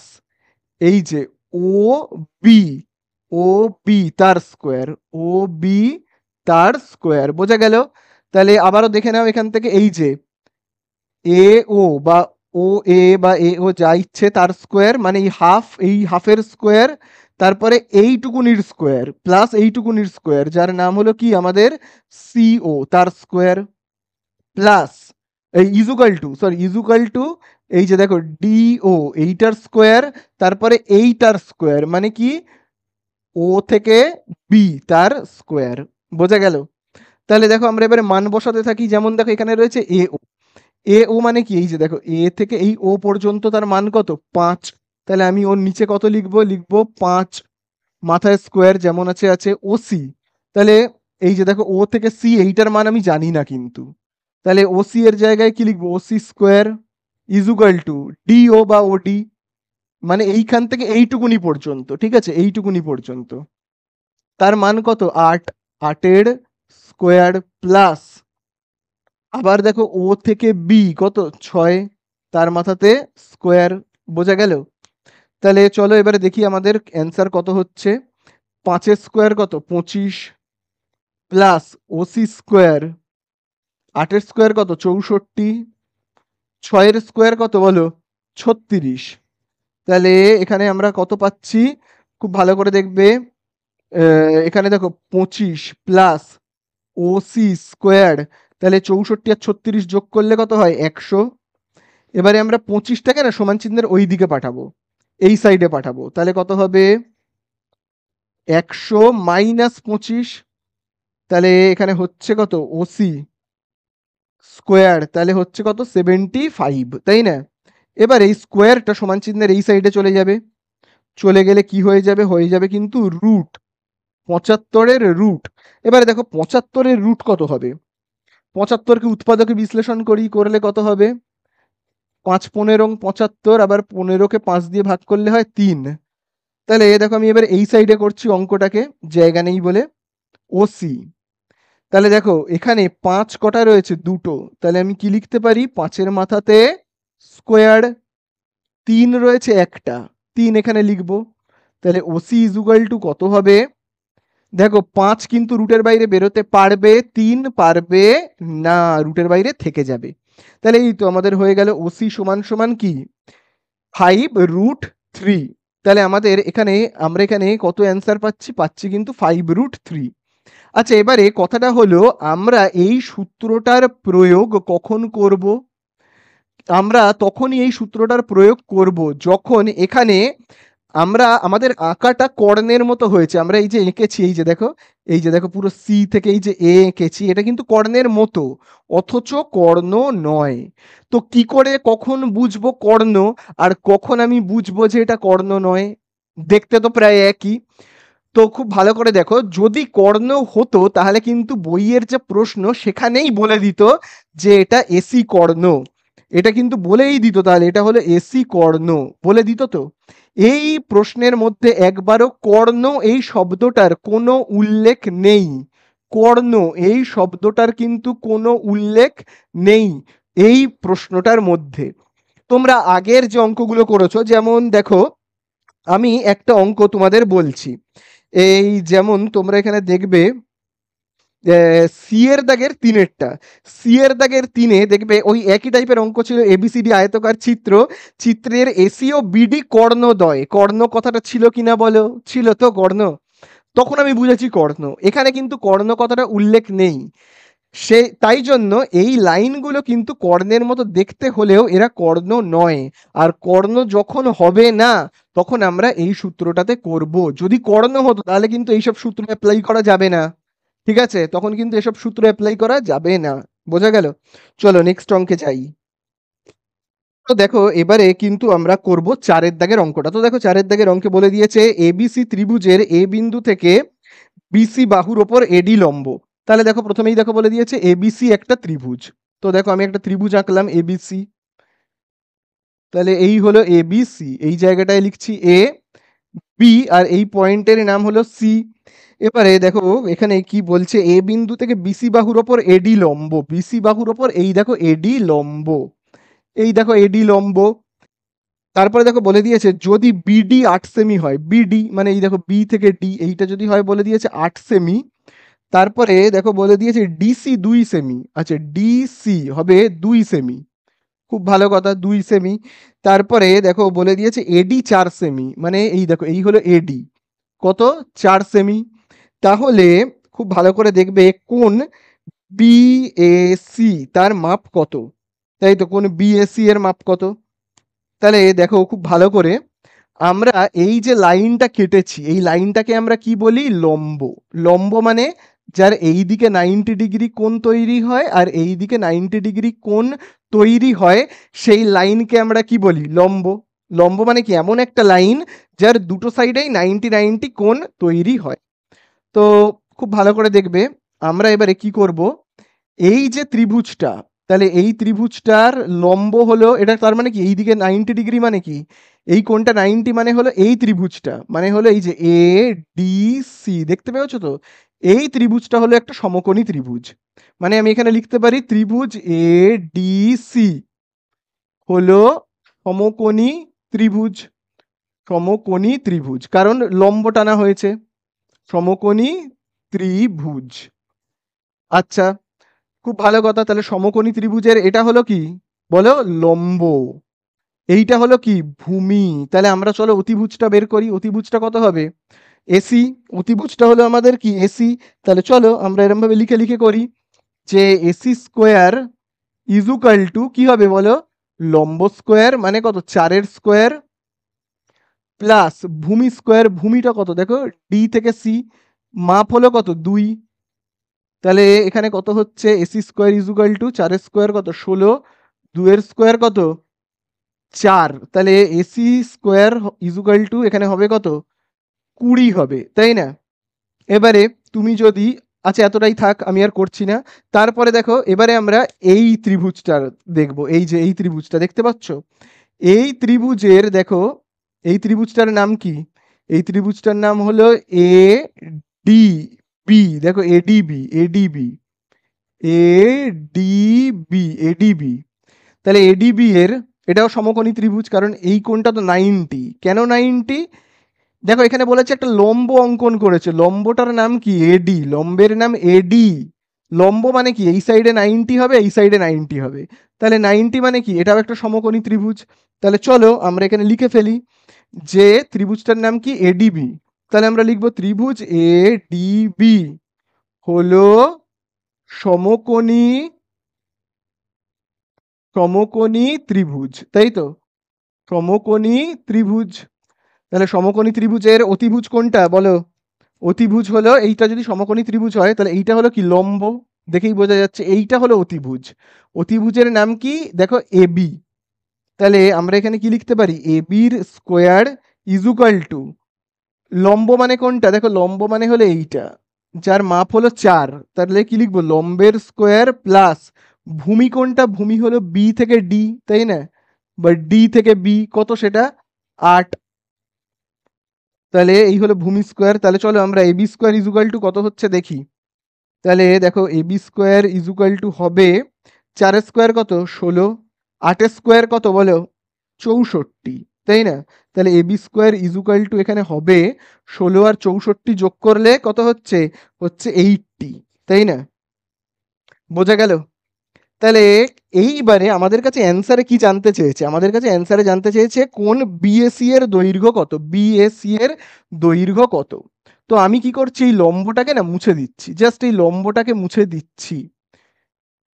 এই যে ও বি, ও বি তার স্কোয়ার, ও বি তার স্কোয়ার। বোঝা গেল? তাহলে আবারও দেখে নাও এখান থেকে, এই যে এ ও বা ও এ বা এ ও যা ইচ্ছে তার স্কোয়ার মানে এই হাফ, এই হাফের স্কোয়ার, তারপরে এইটুকুনির স্কোয়ার প্লাস এইটুকুনির স্কোয়ার যার নাম হলো কি আমাদের সিও তার স্কোয়ার, প্লাস এই ইজুকাল টু এই যে দেখো ডিও এইটার স্কোয়ার, তারপরে এইটার স্কোয়ার মানে কি ও থেকে বি তার স্কোয়ার। বোঝা গেল? তাহলে দেখো আমরা এবারে মান বসাতে থাকি। যেমন দেখো এখানে রয়েছে এ ও, এ ও মানে কি? এই যে দেখো এ থেকে এই ও পর্যন্ত তার মান কত? 5। তাহলে আমি ওর নিচে কত লিখবো? লিখবো 5, মাথায় স্কোয়ার যেমন আছে আছে ও সি। তাহলে এই যে দেখো ও থেকে সি এইটার মান আমি জানি না কিন্তু, তাহলে ও সি এর জায়গায় কি লিখবো? O C square equal to D O বা ওডি মানে এইখান থেকে এইটুকুনি পর্যন্ত, ঠিক আছে? এইটুকুনি পর্যন্ত তার মান কত? 8, 8-এর স্কোয়ার প্লাস আবার দেখো ও থেকে বি কত? 6, তার মাথাতে স্কোয়ার। বোঝা গেল? তাহলে চলো এবারে দেখি আমাদের অ্যান্সার কত হচ্ছে। 5-এর স্কোয়ার কত? 25 প্লাস ও সি স্কোয়ার, 8-এর স্কোয়ার কত? 64, 6-এর স্কোয়ার কত বলো? 36। তাহলে এখানে আমরা কত পাচ্ছি? খুব ভালো করে দেখবে, এখানে দেখো 25 প্লাস ও সি স্কোয়ার, তাহলে 64 আর 36 যোগ করলে কত হয়? 100। এবারে আমরা 25টাকে না সমান চিহ্নের ওই দিকে পাঠাবো, এই সাইডে পাঠাবো। তাহলে কত হবে? 100 মাইনাস 25, তাহলে এখানে হচ্ছে কত? ওসি স্কোয়ার, তাহলে হচ্ছে কত? 75, তাই না? এবার এই স্কোয়ারটা সমান চিহ্নের এই সাইডে চলে যাবে, চলে গেলে কি হয়ে যাবে, হয়ে যাবে কিন্তু রুট 75-এর রুট। এবারে দেখো 75-এর রুট কত হবে, 75কে উৎপাদকে বিশ্লেষণ করি, করলে কত হবে, 5×15 = 75, আবার 15কে 5 দিয়ে ভাগ করলে হয় 3। তাহলে দেখো আমি এবার এই সাইডে করছি অঙ্কটাকে, জায়গা নেই বলে, ওসি। তাহলে দেখো এখানে 5 কটা রয়েছে, দুটো, তাহলে আমি কি লিখতে পারি, 5-এর মাথাতে স্কোয়ার, 3 রয়েছে একটা, 3 এখানে লিখবো। তাহলে ওসি ইজুগাল টু কত হবে, দেখো 5 কিন্তু রুটের বাইরে বেরোতে পারবে, 3 পারবে না, রুটের বাইরে থেকে যাবে। তাহলে এই তো আমাদের হয়ে গেল ওসি সমান সমান কি, 5√3। তাহলে আমাদের এখানে, আমরা এখানে কত অ্যান্সার পাচ্ছি, পাচ্ছি কিন্তু 5√3। আচ্ছা, এবারে কথাটা হলো আমরা এই সূত্রটার প্রয়োগ কখন করব, আমরা তখনই এই সূত্রটার প্রয়োগ করব যখন এখানে আমরা আমাদের আঁকাটা কর্ণের মতো হয়েছে, আমরা এই যে এঁকেছি, এই যে দেখো, এই যে দেখো পুরো সি থেকে এই যে এ এঁকেছি, এটা কিন্তু কর্ণের মতো, অথচ কর্ণ নয়। তো কি করে কখন বুঝবো কর্ণ, আর কখন আমি বুঝবো যে এটা কর্ণ নয়, দেখতে তো প্রায় একই। তো খুব ভালো করে দেখো, যদি কর্ণ হতো তাহলে কিন্তু বইয়ের যে প্রশ্ন সেখানেই বলে দিত যে এটা এসি কর্ণ, এটা কিন্তু বলেই দিত, তাহলে এটা হলো এসি কর্ণ, বলে দিত তো। এই প্রশ্নের মধ্যে একবারও কর্ণ এই শব্দটার কোনো উল্লেখ নেই, কর্ণ এই শব্দটার কিন্তু কোনো উল্লেখ নেই এই প্রশ্নটার মধ্যে। তোমরা আগের যে অঙ্কগুলো করেছো, যেমন দেখো আমি একটা অঙ্ক তোমাদের বলছি, এই যেমন তোমরা এখানে দেখবে সি এর দাগের তিনেরটা, সি এর দাগের তিনে দেখবে ওই একই টাইপের অঙ্ক ছিল, এবিসিডি আয়তকার চিত্র, চিত্রের এসি ও বিডি কর্ণদ্বয়, কর্ণ কথাটা ছিল কিনা বলো, ছিল তো কর্ণ, তখন আমি বুঝেছি কর্ণ, এখানে কিন্তু কর্ণ কথাটা উল্লেখ নেই। সে তাই জন্য এই লাইনগুলো কিন্তু কর্ণের মতো দেখতে হলেও এরা কর্ণ নয়। আর কর্ণ যখন হবে না তখন আমরা এই সূত্রটাতে করব, যদি কর্ণ হতো তাহলে কিন্তু এইসব সূত্র অ্যাপ্লাই করা যাবে না, ঠিক আছে, তখন কিন্তু এসব সূত্র অ্যাপ্লাই করা যাবে না। বোঝা গেল? চলো নেক্সট অঙ্কে যাই। তো দেখো এবারে কিন্তু আমরা করব 4-এর দাগের অঙ্কটা। তো দেখো 4-এর দাগের অঙ্কে বলে দিয়েছে এবিসি ত্রিভুজের এ বিন্দু থেকে বিসি বাহুর ওপর এডি লম্ব। তাহলে দেখো প্রথমেই দেখো বলে দিয়েছে এবিসি একটা ত্রিভুজ। তো দেখো আমি একটা ত্রিভুজ আঁকলাম এবিসি, তাহলে এই হলো এবিসি, এই জায়গাটায় লিখছি এ, বি, আর এই পয়েন্টের নাম হলো সি। এবারে দেখো এখানে কি বলছে, এ বিন্দু থেকে বিসি বাহুর ওপর এডি লম্ব, বিসি বাহুর ওপর এই দেখো এডি লম্ব, এই দেখো এডি লম্ব। তারপরে দেখো বলে দিয়েছে যদি বিডি 8 সেমি হয়, বিডি মানে এই দেখো বি থেকে ডি, এইটা যদি হয় বলে দিয়েছে 8 সেমি। তারপরে দেখো বলে দিয়েছে ডিসি 2 সেমি, আচ্ছা ডিসি হবে 2 সেমি, খুব ভালো কথা 2 সেমি। তারপরে দেখো বলে দিয়েছে এডি 4 সেমি, মানে এই দেখো এই হলো এডি, কত, 4 সেমি। তাহলে খুব ভালো করে দেখবে কোন বিএসি তার মাপ কত, তাই তো, কোন বিএসি এর মাপ কত। তাহলে দেখো খুব ভালো করে, আমরা এই যে লাইনটা কেটেছি এই লাইনটাকে আমরা কি বলি, লম্ব। লম্ব মানে যার এই দিকে 90 ডিগ্রি কোণ তৈরি হয় আর এই দিকে 90 ডিগ্রি কোণ তৈরি হয়, সেই লাইনকে আমরা কি বলি, লম্ব। লম্ব মানে কি, এমন একটা লাইন যার দুটো সাইডেই 90 কোণ তৈরি হয়। তো খুব ভালো করে দেখবে, আমরা এবারে কি করব, এই যে ত্রিভুজটা, তাহলে এই ত্রিভুজটার লম্ব হলো এটা, তার মানে কি এইদিকে 90 ডিগ্রি মানে কি, এই কোণটা 90 মানে হলো এই ত্রিভুজটা, মানে হলো এই যে এ ডি সি, দেখতে পেয়েছো তো, এই ত্রিভুজটা হলো একটা সমকোণী ত্রিভুজ। মানে আমি এখানে লিখতে পারি ত্রিভুজ এ ডি সি হলো সমকোণী ত্রিভুজ, সমকোণী ত্রিভুজ, কারণ লম্ব টানা হয়েছে, সমকোণী ত্রিভুজ। আচ্ছা, খুব ভালো কথা, তাহলে সমকোণী ত্রিভুজের এটা হলো কি বলো, লম্ব, এইটা হলো কি ভূমি। তাহলে আমরা চলো অতিভুজটা বের করি, অতিভুজটা কত হবে, এসি, অতিভুজটা হলো আমাদের কি এসি। তাহলে চলো আমরা এরকম ভাবে লিখে লিখে করি যে এসি স্কোয়ার ইজুকাল টু কি হবে বলো, লম্ব স্কোয়ার মানে কত, 4-এর স্কোয়ার, প্লাস ভূমি স্কোয়ার, ভূমিটা কত দেখো ডি থেকে সি, মাপ হলো কত 2। তাহলে এখানে কত হচ্ছে, এসি স্কোয়ার ইজুকাল টু 4-এর স্কোয়ার কত 16, 2-এর স্কোয়ার কত 4, তাহলে এসি স্কোয়ার ইজুকাল টু এখানে হবে কত, 20 হবে, তাই না? এবারে তুমি যদি, আচ্ছা এতটাই থাক, আমি আর করছি না। তারপরে দেখো এবারে আমরা এই ত্রিভুজটা দেখব। এই যে এই ত্রিভুজটা দেখতে পাচ্ছ, এই ত্রিভুজের দেখো, এই ত্রিভুজটার নাম কি? এই ত্রিভুজটার নাম হলো এ ডি বি। দেখো এডিবি, এডিবি, এডিবি, এডিবি। তাহলে এডিবি এর, এটাও সমকোণী ত্রিভুজ, কারণ এই কোণটা তো 90। কেন 90? দেখো এখানে বলেছে একটা লম্ব অঙ্কন করেছে, লম্বটার নাম কি? এডি, লম্বের নাম এডি। লম্ব মানে কি? এই সাইডে 90 হবে, এই সাইডে 90 হবে, তাহলে 90 মানে কি? এটাও একটা সমকোণী ত্রিভুজ। তাহলে চলো আমরা এখানে লিখে ফেলি যে ত্রিভুজটার নাম কি? এডিবি। তাহলে আমরা লিখবো ত্রিভুজ এডিবি হলো সমকোণী, সমকোণী ত্রিভুজ, তাই তো? সমকোণী ত্রিভুজ। তাহলে সমকোণী ত্রিভুজের অতিভুজ কোনটা বলো? অতিভুজ হলো এইটা। যদি সমকোণী ত্রিভুজ হয় তাহলে এইটা হলো কি? লম্ব। দেখেই বোঝা যাচ্ছে এইটা হলো অতিভুজ। অতিভুজের নাম কি? দেখো এবি। তাহলে আমরা এখানে কি লিখতে পারি? এবির স্কোয়ার ইজুকাল টু, লম্ব মানে কোনটা? দেখো লম্ব মানে হলো এইটা, যার মাপ হলো 4। তাহলে কি লিখবো? লম্বের স্কোয়ার প্লাস ভূমি কোনটা? ভূমি হলো বি থেকে ডি, তাই না? বা ডি থেকে বি, কত সেটা? 8। তাহলে এই হলো ভূমি স্কোয়ার। তাহলে চলো আমরা এবি স্কোয়ার ইজুকাল টু কত হচ্ছে দেখি। তাহলে দেখো এবি স্কোয়ার ইজুকাল টু হবে 4 স্কোয়ার কত? 16। 8 স্কোয়ার কত বলো? 64, তাই না? তাহলে এবি স্কোয়ার ইজুকাল টু এখানে হবে 16 আর 64 যোগ করলে কত হচ্ছে? হচ্ছে 80, তাই না? বোঝা গেল? তাহলে এইবারে আমাদের কাছে অ্যান্সারে কি জানতে চেয়েছে? আমাদের কাছে অ্যান্সারে জানতে চেয়েছে কোন বিএসি এর দৈর্ঘ্য কত, বিএসি এর দৈর্ঘ্য কত। তো আমি কি করছি? এই লম্বটাকে না মুছে দিচ্ছি, জাস্ট এই লম্বটাকে মুছে দিচ্ছি।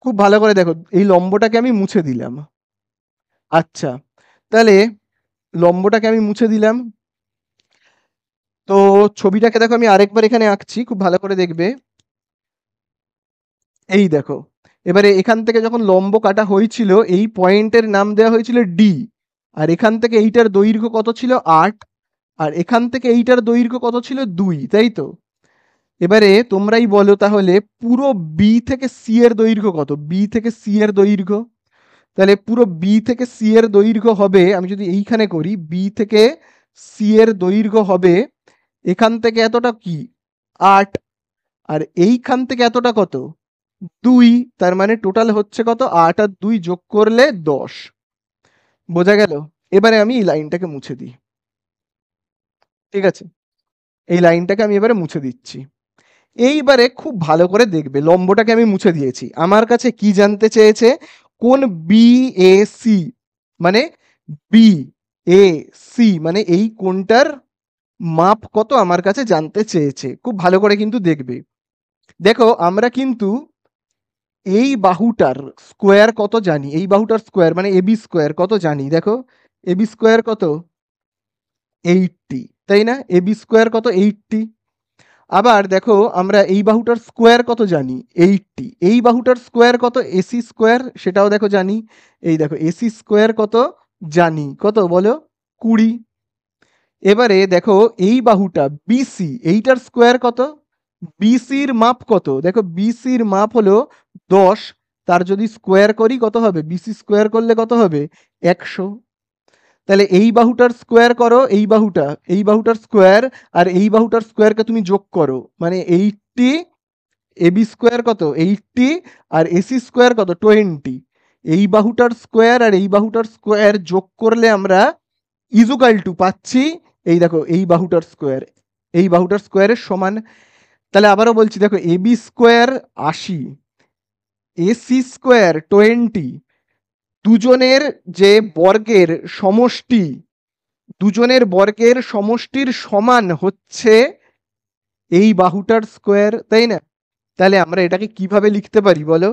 খুব ভালো করে দেখো, এই লম্বটাকে আমি মুছে দিলাম। আচ্ছা, তাহলে লম্বটাকে আমি মুছে দিলাম। তো ছবিটাকে দেখো আমি আরেকবার এখানে আঁকছি, খুব ভালো করে দেখবে। এই দেখো, এবারে এখান থেকে যখন লম্ব কাটা হয়েছিল এই পয়েন্টের নাম দেওয়া হয়েছিল ডি। আর এখান থেকে এইটার দৈর্ঘ্য কত ছিল? 8। আর এখান থেকে এইটার দৈর্ঘ্য কত ছিল? 2, তাই তো? এবারে তোমরাই বলো তাহলে পুরো বি থেকে সি এর দৈর্ঘ্য কত? বি থেকে সি এর দৈর্ঘ্য, তাহলে পুরো বি থেকে সি এর দৈর্ঘ্য হবে, আমি যদি এইখানে করি, বি থেকে সি এর দৈর্ঘ্য হবে এখান থেকে এতটা কি? 8। আর এইখান থেকে এতটা কত? 2। তার মানে টোটাল হচ্ছে কত? 8 আর 2 যোগ করলে 10। বোঝা গেল? এবারে আমি এই লাইনটাকে মুছে দিই, ঠিক আছে? এই লাইনটাকে আমি এবারে মুছে দিচ্ছি। এইবারে খুব ভালো করে দেখবে, লম্বটাকে আমি মুছে দিয়েছি। আমার কাছে কি জানতে চেয়েছে? কোন বিএসি, মানে বি এ সি মানে এই কোনটার মাপ কত আমার কাছে জানতে চেয়েছে। খুব ভালো করে কিন্তু দেখবে। দেখো আমরা কিন্তু এই বাহুটার স্কোয়ার কত জানি, এই বাহুটার স্কোয়ার মানে এবি স্কোয়ার কত জানি। দেখো এবি স্কোয়ার কত? 80, তাই না? এবি স্কোয়ার কত? 80। আবার দেখো আমরা এই বাহুটার স্কোয়ার কত জানি? 80। এই বাহুটার স্কোয়ার কত? এসি স্কোয়ার, সেটাও দেখো জানি। এই দেখো এসি স্কোয়ার কত জানি, কত বলো? 20। এবারে দেখো এই বাহুটা বিসি, এইটার স্কোয়ার কত? বিসির মাপ কত? দেখো বিসির মাপ হলো 10, তার যদি স্কোয়ার করি কত হবে? বিসি স্কোয়ার করলে কত হবে? 100। তাহলে এই বাহুটার স্কোয়ার করো, এই বাহুটা, এই বাহুটার স্কোয়ার আর এই বাহুটার স্কোয়ারকে তুমি যোগ করো, মানে 80। এবি স্কোয়ার কত? 80। আর এসি স্কোয়ার কত? 20। এই বাহুটার স্কোয়ার আর এই বাহুটার স্কোয়ার যোগ করলে আমরা ইজুকাল টু পাচ্ছি, এই দেখো এই বাহুটার স্কোয়ার, এই বাহুটার স্কোয়ারের সমান। তাহলে আবারও বলছি, দেখো এবি স্কোয়ার 80, এসি স্কোয়ার 20, দুজনের যে বর্গের সমষ্টি, দুজনের বর্গের সমষ্টির সমান হচ্ছে এই বাহুটার স্কোয়ার, তাই না? তাহলে আমরা এটাকে কিভাবে লিখতে পারি বলো?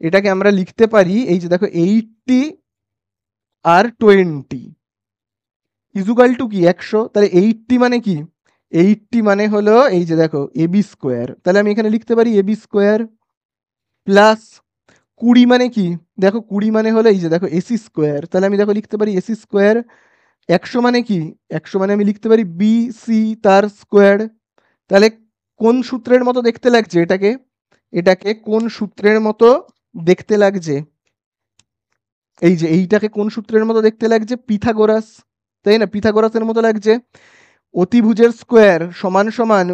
এটাকে আমরা লিখতে পারি, এই যে দেখো 80 আর 20 ইজুকাল টু কি? 100। তাহলে 80 মানে কি? 80 মানে হলো এই যে দেখো এবি স্কোয়ার। তাহলে আমি এখানে লিখতে পারি এবি স্কোয়ার প্লাস 20 মানে কি? দেখো 20 মানে হলো এই যে দেখো এসি স্কোয়ার, তাহলে আমি দেখো লিখতে পারি এসি স্কোয়ার। 100 মানে কি? 100 মানে আমি লিখতে পারি বি সি তার স্কোয়ার। তাহলে কোন সূত্রের মতো দেখতে লাগছে এটাকে? এটাকে কোন সূত্রের মতো দেখতে লাগছে? এই যে এইটাকে কোন সূত্রের মতো দেখতে লাগছে? পিথাগোরাস, তাই না? পিথাগোরাসের মতো লাগছে। অতিভুজের স্কোয়ার সমান সমান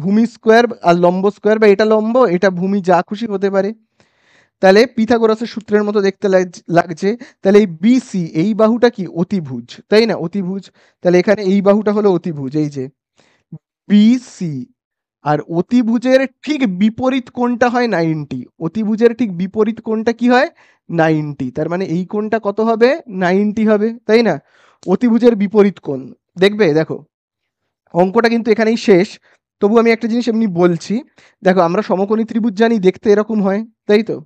ভূমি স্কোয়ার আর লম্ব স্কোয়ার, বা এটা লম্ব এটা ভূমি যা খুশি হতে পারে। তাহলে পিথাগোরাসের সূত্রের মতো দেখতে লাগছে। তাহলে এই বিসি এই বাহুটা কি? অতিভুজ, তাই না? অতিভুজ। তাহলে এখানে এই বাহুটা হলো অতিভুজ, এই যে বিসি। আর অতিভুজের ঠিক বিপরীত কোণটা হয় 90। অতিভুজের ঠিক বিপরীত কোণটা কি হয়? 90। তার মানে এই কোণটা কত হবে? 90 হবে, তাই না? অতিভুজের বিপরীত কোণ। দেখবে দেখো অঙ্কটা কিন্তু এখানেই শেষ। তবু আমি একটা জিনিস এমনি বলছি। দেখো আমরা সমকোণী ত্রিভুজ জানি দেখতে এরকম হয়, তাই তো?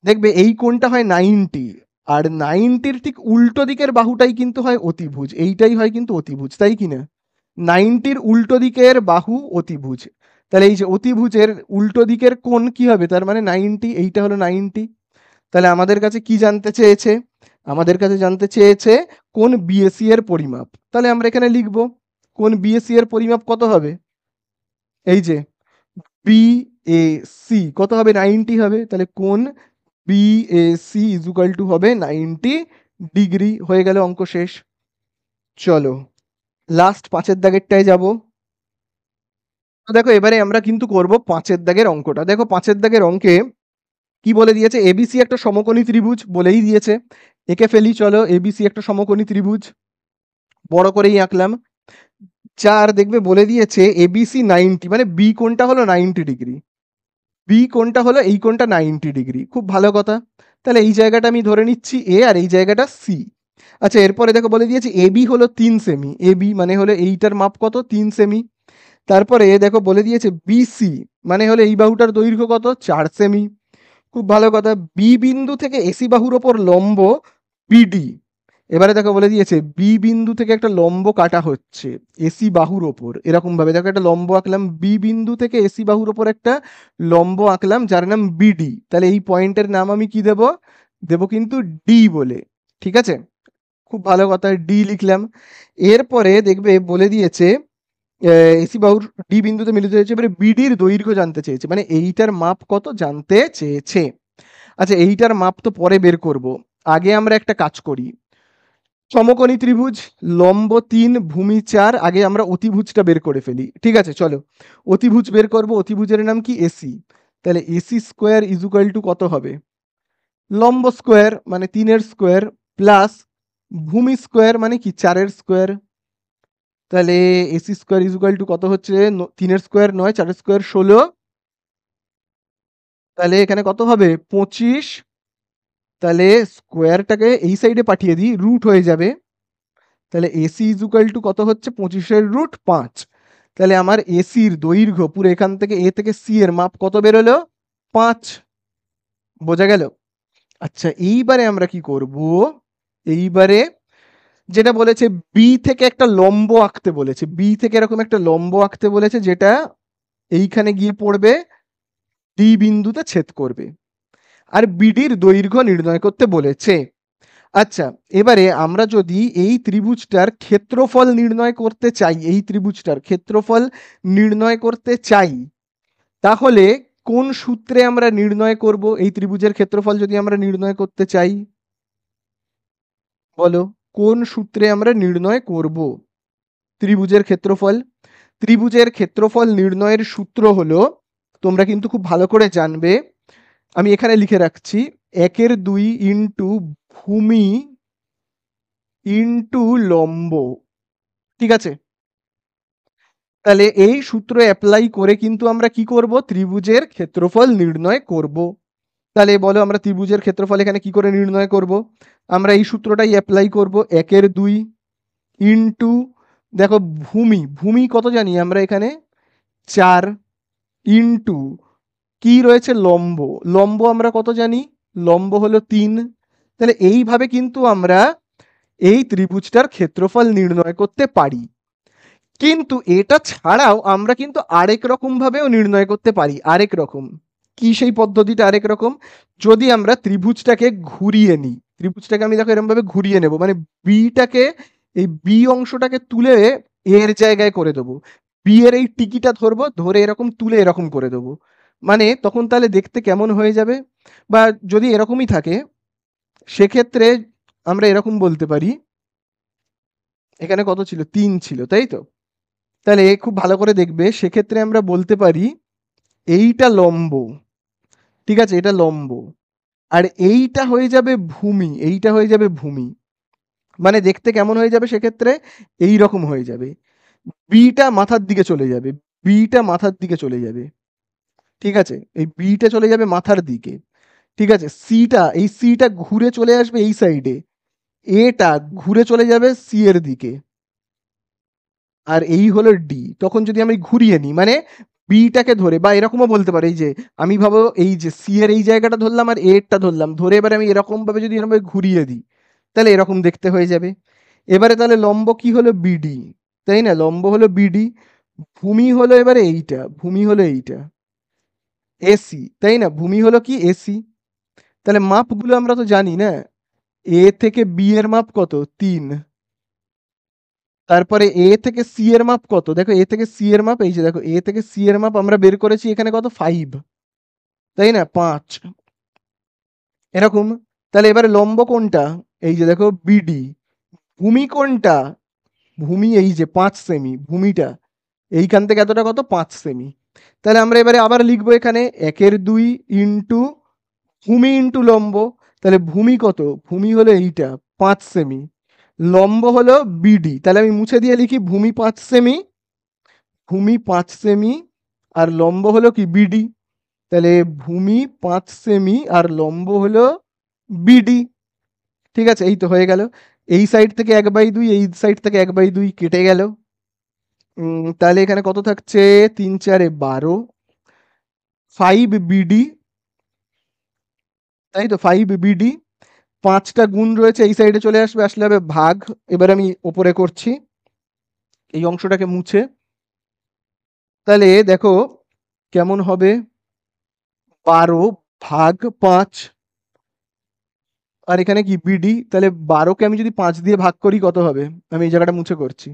দেখবে এই কোণটা হয় 90, আর 90-র ঠিক উল্টো দিকের বাহুটাই কিন্তু হয় অতিভুজ। এইটাই হয় কিন্তু অতিভুজ, তাই কি না? 90-র উল্টো দিকের বাহু অতিভুজ। তাহলে এই যে অতিভুজের উল্টো দিকের কোণ কি হবে? তার মানে 90, এইটা হলো 90। তাহলে আমাদের কাছে কি জানতে চেয়েছে? আমাদের কাছে জানতে চেয়েছে কোণ বিএসি এর পরিমাপ। তাহলে আমরা এখানে লিখব কোণ বিএসি এর পরিমাপ কত হবে? এই যে বিএসি কত হবে? 90 হবে। তাহলে কোণ বিএসি ইজ ইকুয়াল টু হবে 90 ডিগ্রি। হয়ে গেল, অঙ্ক শেষ। চলো লাস্ট 5-এর দাগেরটায় যাব। তো দেখো এবারে আমরা কিন্তু করব 5-এর দাগের অঙ্কটা। দেখো 5-এর দাগের অঙ্কে কি বলে দিয়েছে? এবিসি একটা সমকোণী ত্রিভুজ বলেই দিয়েছে। এঁকে ফেলি, চলো। এবিসি একটা সমকোণী ত্রিভুজ, বড় করেই আঁকলাম। চার দেখবে বলে দিয়েছে এবিসি 90, মানে বি কোণটা হলো 90 ডিগ্রি। বি কোণটা হলো এই কোণটা 90 ডিগ্রি। খুব ভালো কথা। তাহলে এই জায়গাটা আমি ধরে নিচ্ছি এ, আর এই জায়গাটা সি। আচ্ছা এরপরে দেখো বলে দিয়েছে এবি হলো 3 সেমি। এবি মানে হলো এইটার মাপ কত? 3 সেমি। তারপরে দেখো বলে দিয়েছে বিসি মানে হলো এই বাহুটার দৈর্ঘ্য কত? 4 সেমি। খুব ভালো কথা। বি বিন্দু থেকে এসি বাহুর ওপর লম্ব বিডি। এবারে দেখো বলে দিয়েছে বি বিন্দু থেকে একটা লম্ব কাটা হচ্ছে এসি বাহুর ওপর। এরকম ভাবে দেখো একটা লম্ব আঁকলাম, বি বিন্দু থেকে এসি বাহুর ওপর একটা লম্ব আঁকলাম যার নাম বিডি। তাহলে এই পয়েন্টের নাম আমি কি দেব? দেব কিন্তু ডি বলে। ঠিক আছে, খুব ভালো কথা, ডি লিখলাম। এরপরে দেখবে বলে দিয়েছে এসি বাহুর ডি বিন্দুতে মিলিত হয়েছে। এবারে বিডির দৈর্ঘ্য জানতে চেয়েছে, মানে এইটার মাপ কত জানতে চেয়েছে। আচ্ছা এইটার মাপ তো পরে বের করব, আগে আমরা একটা কাজ করি। সমকোণী ত্রিভুজ, লম্ব 3 ভূমি 4, আগে আমরা অতিভুজটা বের করে ফেলি। ঠিক আছে চলো, অতিভুজ বের করব। অতিভুজের নাম কি? এসি। তাহলে AC square is equal to কত হবে? লম্ব স্কোয়ার মানে 3-এর স্কোয়ার, প্লাস ভূমি স্কোয়ার মানে কি 4-এর স্কোয়ার। তাহলে AC square is equal to কত হচ্ছে? 3-এর স্কোয়ার 9, 4-এর স্কোয়ার 16। তাহলে এখানে কত হবে? 25। তাহলে স্কোয়ারটাকে এই সাইডে পাঠিয়ে দিই, রুট হয়ে যাবে। তাহলে এসি ইজ ইকুয়াল টু কত হচ্ছে? 25-এর রুট 5। তাহলে আমার এসির দৈর্ঘ্য পুরো এখান থেকে এ থেকে সি এর মাপ কত বেরোলো? 5। বোঝা গেল? আচ্ছা এইবারে আমরা কি করব? এইবারে যেটা বলেছে বি থেকে একটা লম্ব আঁকতে বলেছে। বি থেকে এরকম একটা লম্ব আঁকতে বলেছে যেটা এইখানে গিয়ে পড়বে, ডি বিন্দুতে ছেদ করবে। আর বিডির দৈর্ঘ্য নির্ণয় করতে বলেছে। আচ্ছা এবারে আমরা যদি এই ত্রিভুজটার ক্ষেত্রফল নির্ণয় করতে চাই, এই ত্রিভুজটার ক্ষেত্রফল নির্ণয় করতে চাই, তাহলে কোন সূত্রে আমরা নির্ণয় করব এই ত্রিভুজের ক্ষেত্রফল যদি আমরা নির্ণয় করতে চাই? বলো কোন সূত্রে আমরা নির্ণয় করব ত্রিভুজের ক্ষেত্রফল? ত্রিভুজের ক্ষেত্রফল নির্ণয়ের সূত্র হলো, তোমরা কিন্তু খুব ভালো করে জানবে, আমি এখানে লিখে রাখছি, 1/2 ইন্টু ভূমি ইন্টু লম্ব। ঠিক আছে, তাহলে এই সূত্র অ্যাপ্লাই করে কিন্তু আমরা কি করব? ত্রিভুজের ক্ষেত্রফল নির্ণয় করব। তাহলে বলো আমরা ত্রিভুজের ক্ষেত্রফল এখানে কি করে নির্ণয় করব? আমরা এই সূত্রটাই অ্যাপ্লাই করব। 1/2 ইন্টু দেখো ভূমি, ভূমি কত জানি আমরা এখানে? 4, ইন্টু কি রয়েছে? লম্ব, লম্ব আমরা কত জানি? লম্ব হলো 3। তাহলে এইভাবে কিন্তু আমরা এই ত্রিভুজটার ক্ষেত্রফল নির্ণয় করতে পারি। কিন্তু এটা ছাড়াও আমরা কিন্তু আরেক রকম ভাবেও নির্ণয় করতে পারি। আরেক রকম কি সেই পদ্ধতিটা? আরেক রকম, যদি আমরা ত্রিভুজটাকে ঘুরিয়ে নিই, ত্রিভুজটাকে আমি দেখো এরকম ভাবে ঘুরিয়ে নেব, মানে বিটাকে, এই বি অংশটাকে তুলে এর জায়গায় করে দেবো, বি এর এই টিকিটা ধরবো, ধরে এরকম তুলে এরকম করে দেবো, মানে তখন তাহলে দেখতে কেমন হয়ে যাবে? বা যদি এরকমই থাকে সেক্ষেত্রে আমরা এরকম বলতে পারি, এখানে কত ছিল? 3 ছিল, তাই তো? তাহলে খুব ভালো করে দেখবে, সেক্ষেত্রে আমরা বলতে পারি এইটা লম্ব, ঠিক আছে, এটা লম্ব, আর এইটা হয়ে যাবে ভূমি, এইটা হয়ে যাবে ভূমি। মানে দেখতে কেমন হয়ে যাবে সেক্ষেত্রে? এই রকম হয়ে যাবে। বিটা মাথার দিকে চলে যাবে, বিটা মাথার দিকে চলে যাবে, ঠিক আছে, এই বিটা চলে যাবে মাথার দিকে, ঠিক আছে। সিটা, এই সিটা ঘুরে চলে আসবে এই সাইডে, এটা ঘুরে চলে যাবে সি এর দিকে, আর এই হলো ডি। তখন যদি আমি ঘুরিয়ে নিই, মানে বিটাকে ধরে, বা এরকমও বলতে পারি, এই যে আমি ভাবো এই যে সি এর এই জায়গাটা ধরলাম আর এরটা ধরলাম, ধরে এবারে আমি এরকম ভাবে যদি এরকম ভাবে ঘুরিয়ে দিই, তাহলে এরকম দেখতে হয়ে যাবে। এবারে তাহলে লম্ব কি হলো? বিডি, তাই না? লম্ব হলো বিডি, ভূমি হলো এবারে এইটা, ভূমি হলো এইটা, এসি, তাই না? ভূমি হলো কি? এসি। তাহলে মাপগুলো আমরা তো জানি না, এ থেকে বি এর মাপ কত? 3। তারপরে এ থেকে সি এর মাপ কত? দেখো এ থেকে সি এর মাপ, এই যে দেখো এ থেকে সি এর মাপ আমরা বের করেছি এখানে কত? 5, তাই না? 5 এরকম। তাহলে এবারে লম্ব কোনটা? এই যে দেখো বিডি। ভূমি কোনটা? ভূমি এই যে 5 সেমি, ভূমিটা এইখান থেকে এতটা কত? 5 সেমি। তাহলে আমরা এবারে আবার লিখবো এখানে 1/2 ইন্টু ভূমি ইন্টু লম্ব। তাহলে ভূমি কত? ভূমি হলো এইটা 5 সেমি, লম্ব হলো বিডি। তাহলে আমি মুছে দিয়ে লিখি ভূমি 5 সেমি, ভূমি 5 সেমি, আর লম্ব হলো কি? বিডি। তাহলে ভূমি 5 সেমি আর লম্ব হলো বিডি, ঠিক আছে, এই তো হয়ে গেল। এই সাইড থেকে 1/2, এই সাইড থেকে 1/2 কেটে গেল। তাহলে এখানে কত থাকছে? 3 4 12, 5 বিডি, তাই তো 5 বিডি। 5টা গুণ রয়েছে, এই সাইডে চলে আসবে, আসলে হবে ভাগ। এবার আমি ওপরে করছি এই অংশটাকে মুছে, তাহলে দেখো কেমন হবে? 12/5, আর এখানে কি? বিডি। তাহলে 12কে আমি যদি 5 দিয়ে ভাগ করি কত হবে? আমি এই জায়গাটা মুছে করছি।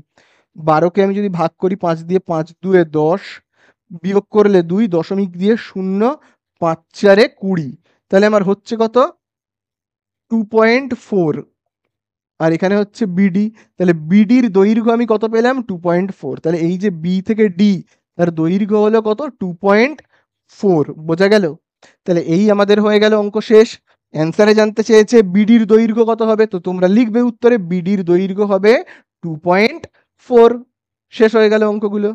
12কে আমি যদি ভাগ করি 5 দিয়ে, 5 2 10, বিয়োগ করলে 2, দশমিক দিয়ে 0, 5 4 20, তাহলে আমার হচ্ছে কত? 2.4। আর এখানে হচ্ছে বিডি, তাহলে বিডির দৈর্ঘ্য আমি কত পেলাম? 2.4। তাহলে এই যে বি থেকে ডি, তার দৈর্ঘ্য হলো কত? 2.4। বোঝা গেল? তাহলে এই আমাদের হয়ে গেল অঙ্ক শেষ। অ্যান্সারে জানতে চেয়েছে বিডির দৈর্ঘ্য কত হবে, তো তোমরা লিখবে উত্তরে বিডির দৈর্ঘ্য হবে 2.4। শেষ হয়ে গেল অঙ্কগুলো।